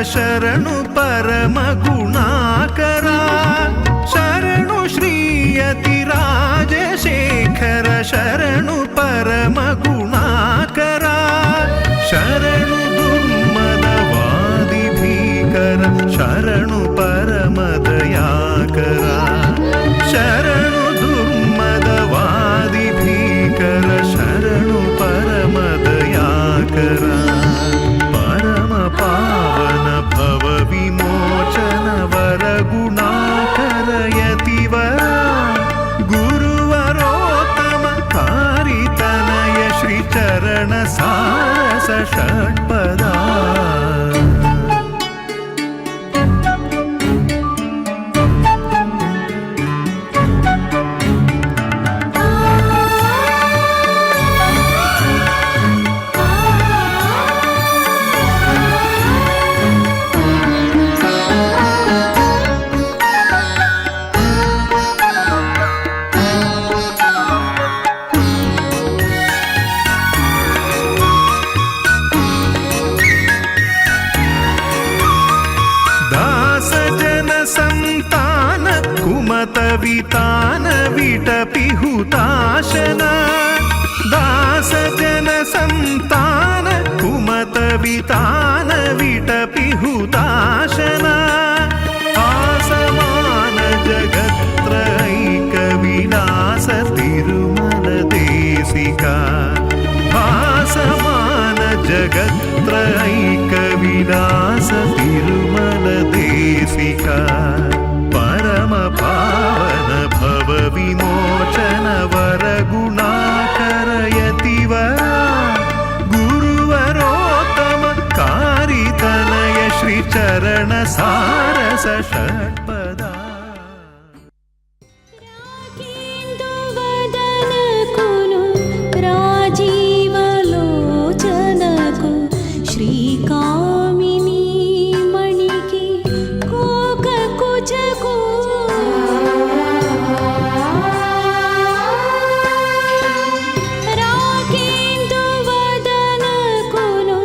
ಶರಣು ಪರಮ ಗುಣಾಕರ ಶರಣು ಶ್ರೀಯತಿರಾಜಶೇಖರ ಶರಣು ಪರಮ ಗುಣಾಕರ ಶರಣು ದುರ್ಮದವಾದಿ ಭೀಕರ ಶರಣು ಪರಮ ದಯಾಕರ ಶರಣು ದುರ್ಮದವಾದಿ ಭೀಕರ ಶರಣು ಪರಮ ದಯಾಕರ ಪರಮ ಪಾವನ ಭವ ವಿಮೋಚನ ವರ ಗುಣಾಕರ ಯತಿವರ ಗುರುವರೋತ್ತಮ ಕಾರಿತನಯ ಶ್ರೀ ಚರಣ ಸಾರಸ ಷಟ್ಪದ ಸಂತಾನ ಕುಮತ ವಿತಾನ ವಿಟಪಿಹುತಾಶನ ದಾಸ ಜನ ಸಂತಾನ ಕುಮತ ವಿತಾನ ವಿಟಪಿಹುತಾಶನ ಆಸಮಾನ ಜಗತ್ರೈಕ ವಿಲಾಸ ತಿರುಮಲ ದೇಸಿಕ ಭಾಸಮಾನ ಜಗತ್ರೈಕ ವಿಲಾಸ ತಿರುಮಲ ದೇಸಿಕ ಪರಮ ಪಾವನ ಭವ ವಿಮೋಚನ ವರ ಗುಣಾಕರ ಯತಿವರ ಗುರುವರೋತ್ತಮ ಕಾರಿತನಯ ಶ್ರೀ ಚರಣ ಸಾರಸ ಷಟ್ಪದ రాగేందువదనకును రాజీవలోచనకు శ్రీకామిని మణికి కోక కుచకు రాగేందువదనకును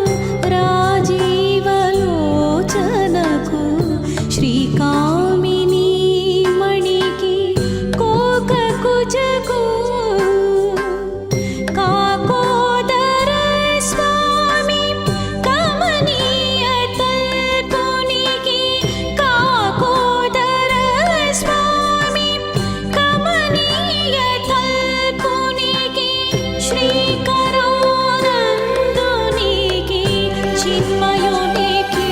రాజీవలోచనకు శ్రీకామిని మణికి కోక కుచకు కాకోదర స్వామి కమనీయ తల్కునికి కాకోదర స్వామి కమనీయ తల్కునికి శ్రీకరానందునికి చిన్మయునికి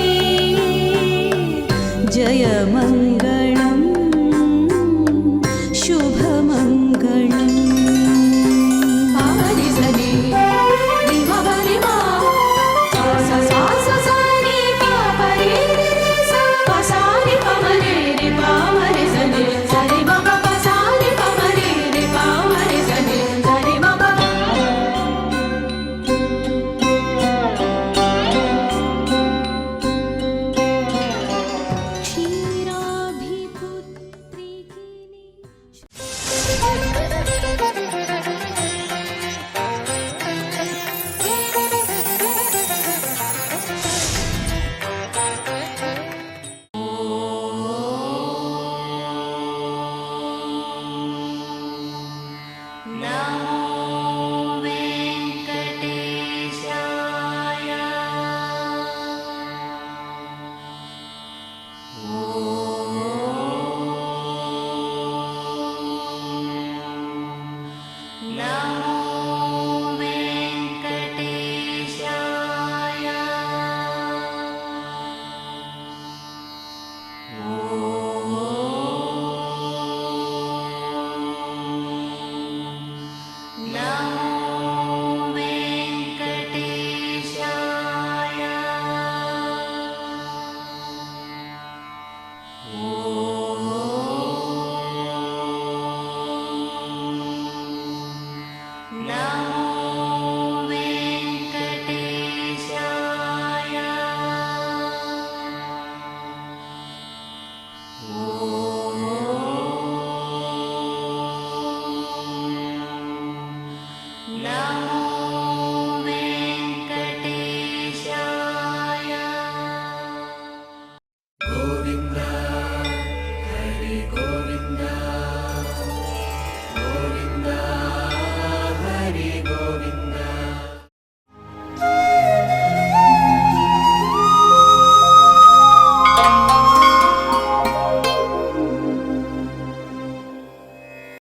జయమంగళం శుభమంగళం ఓ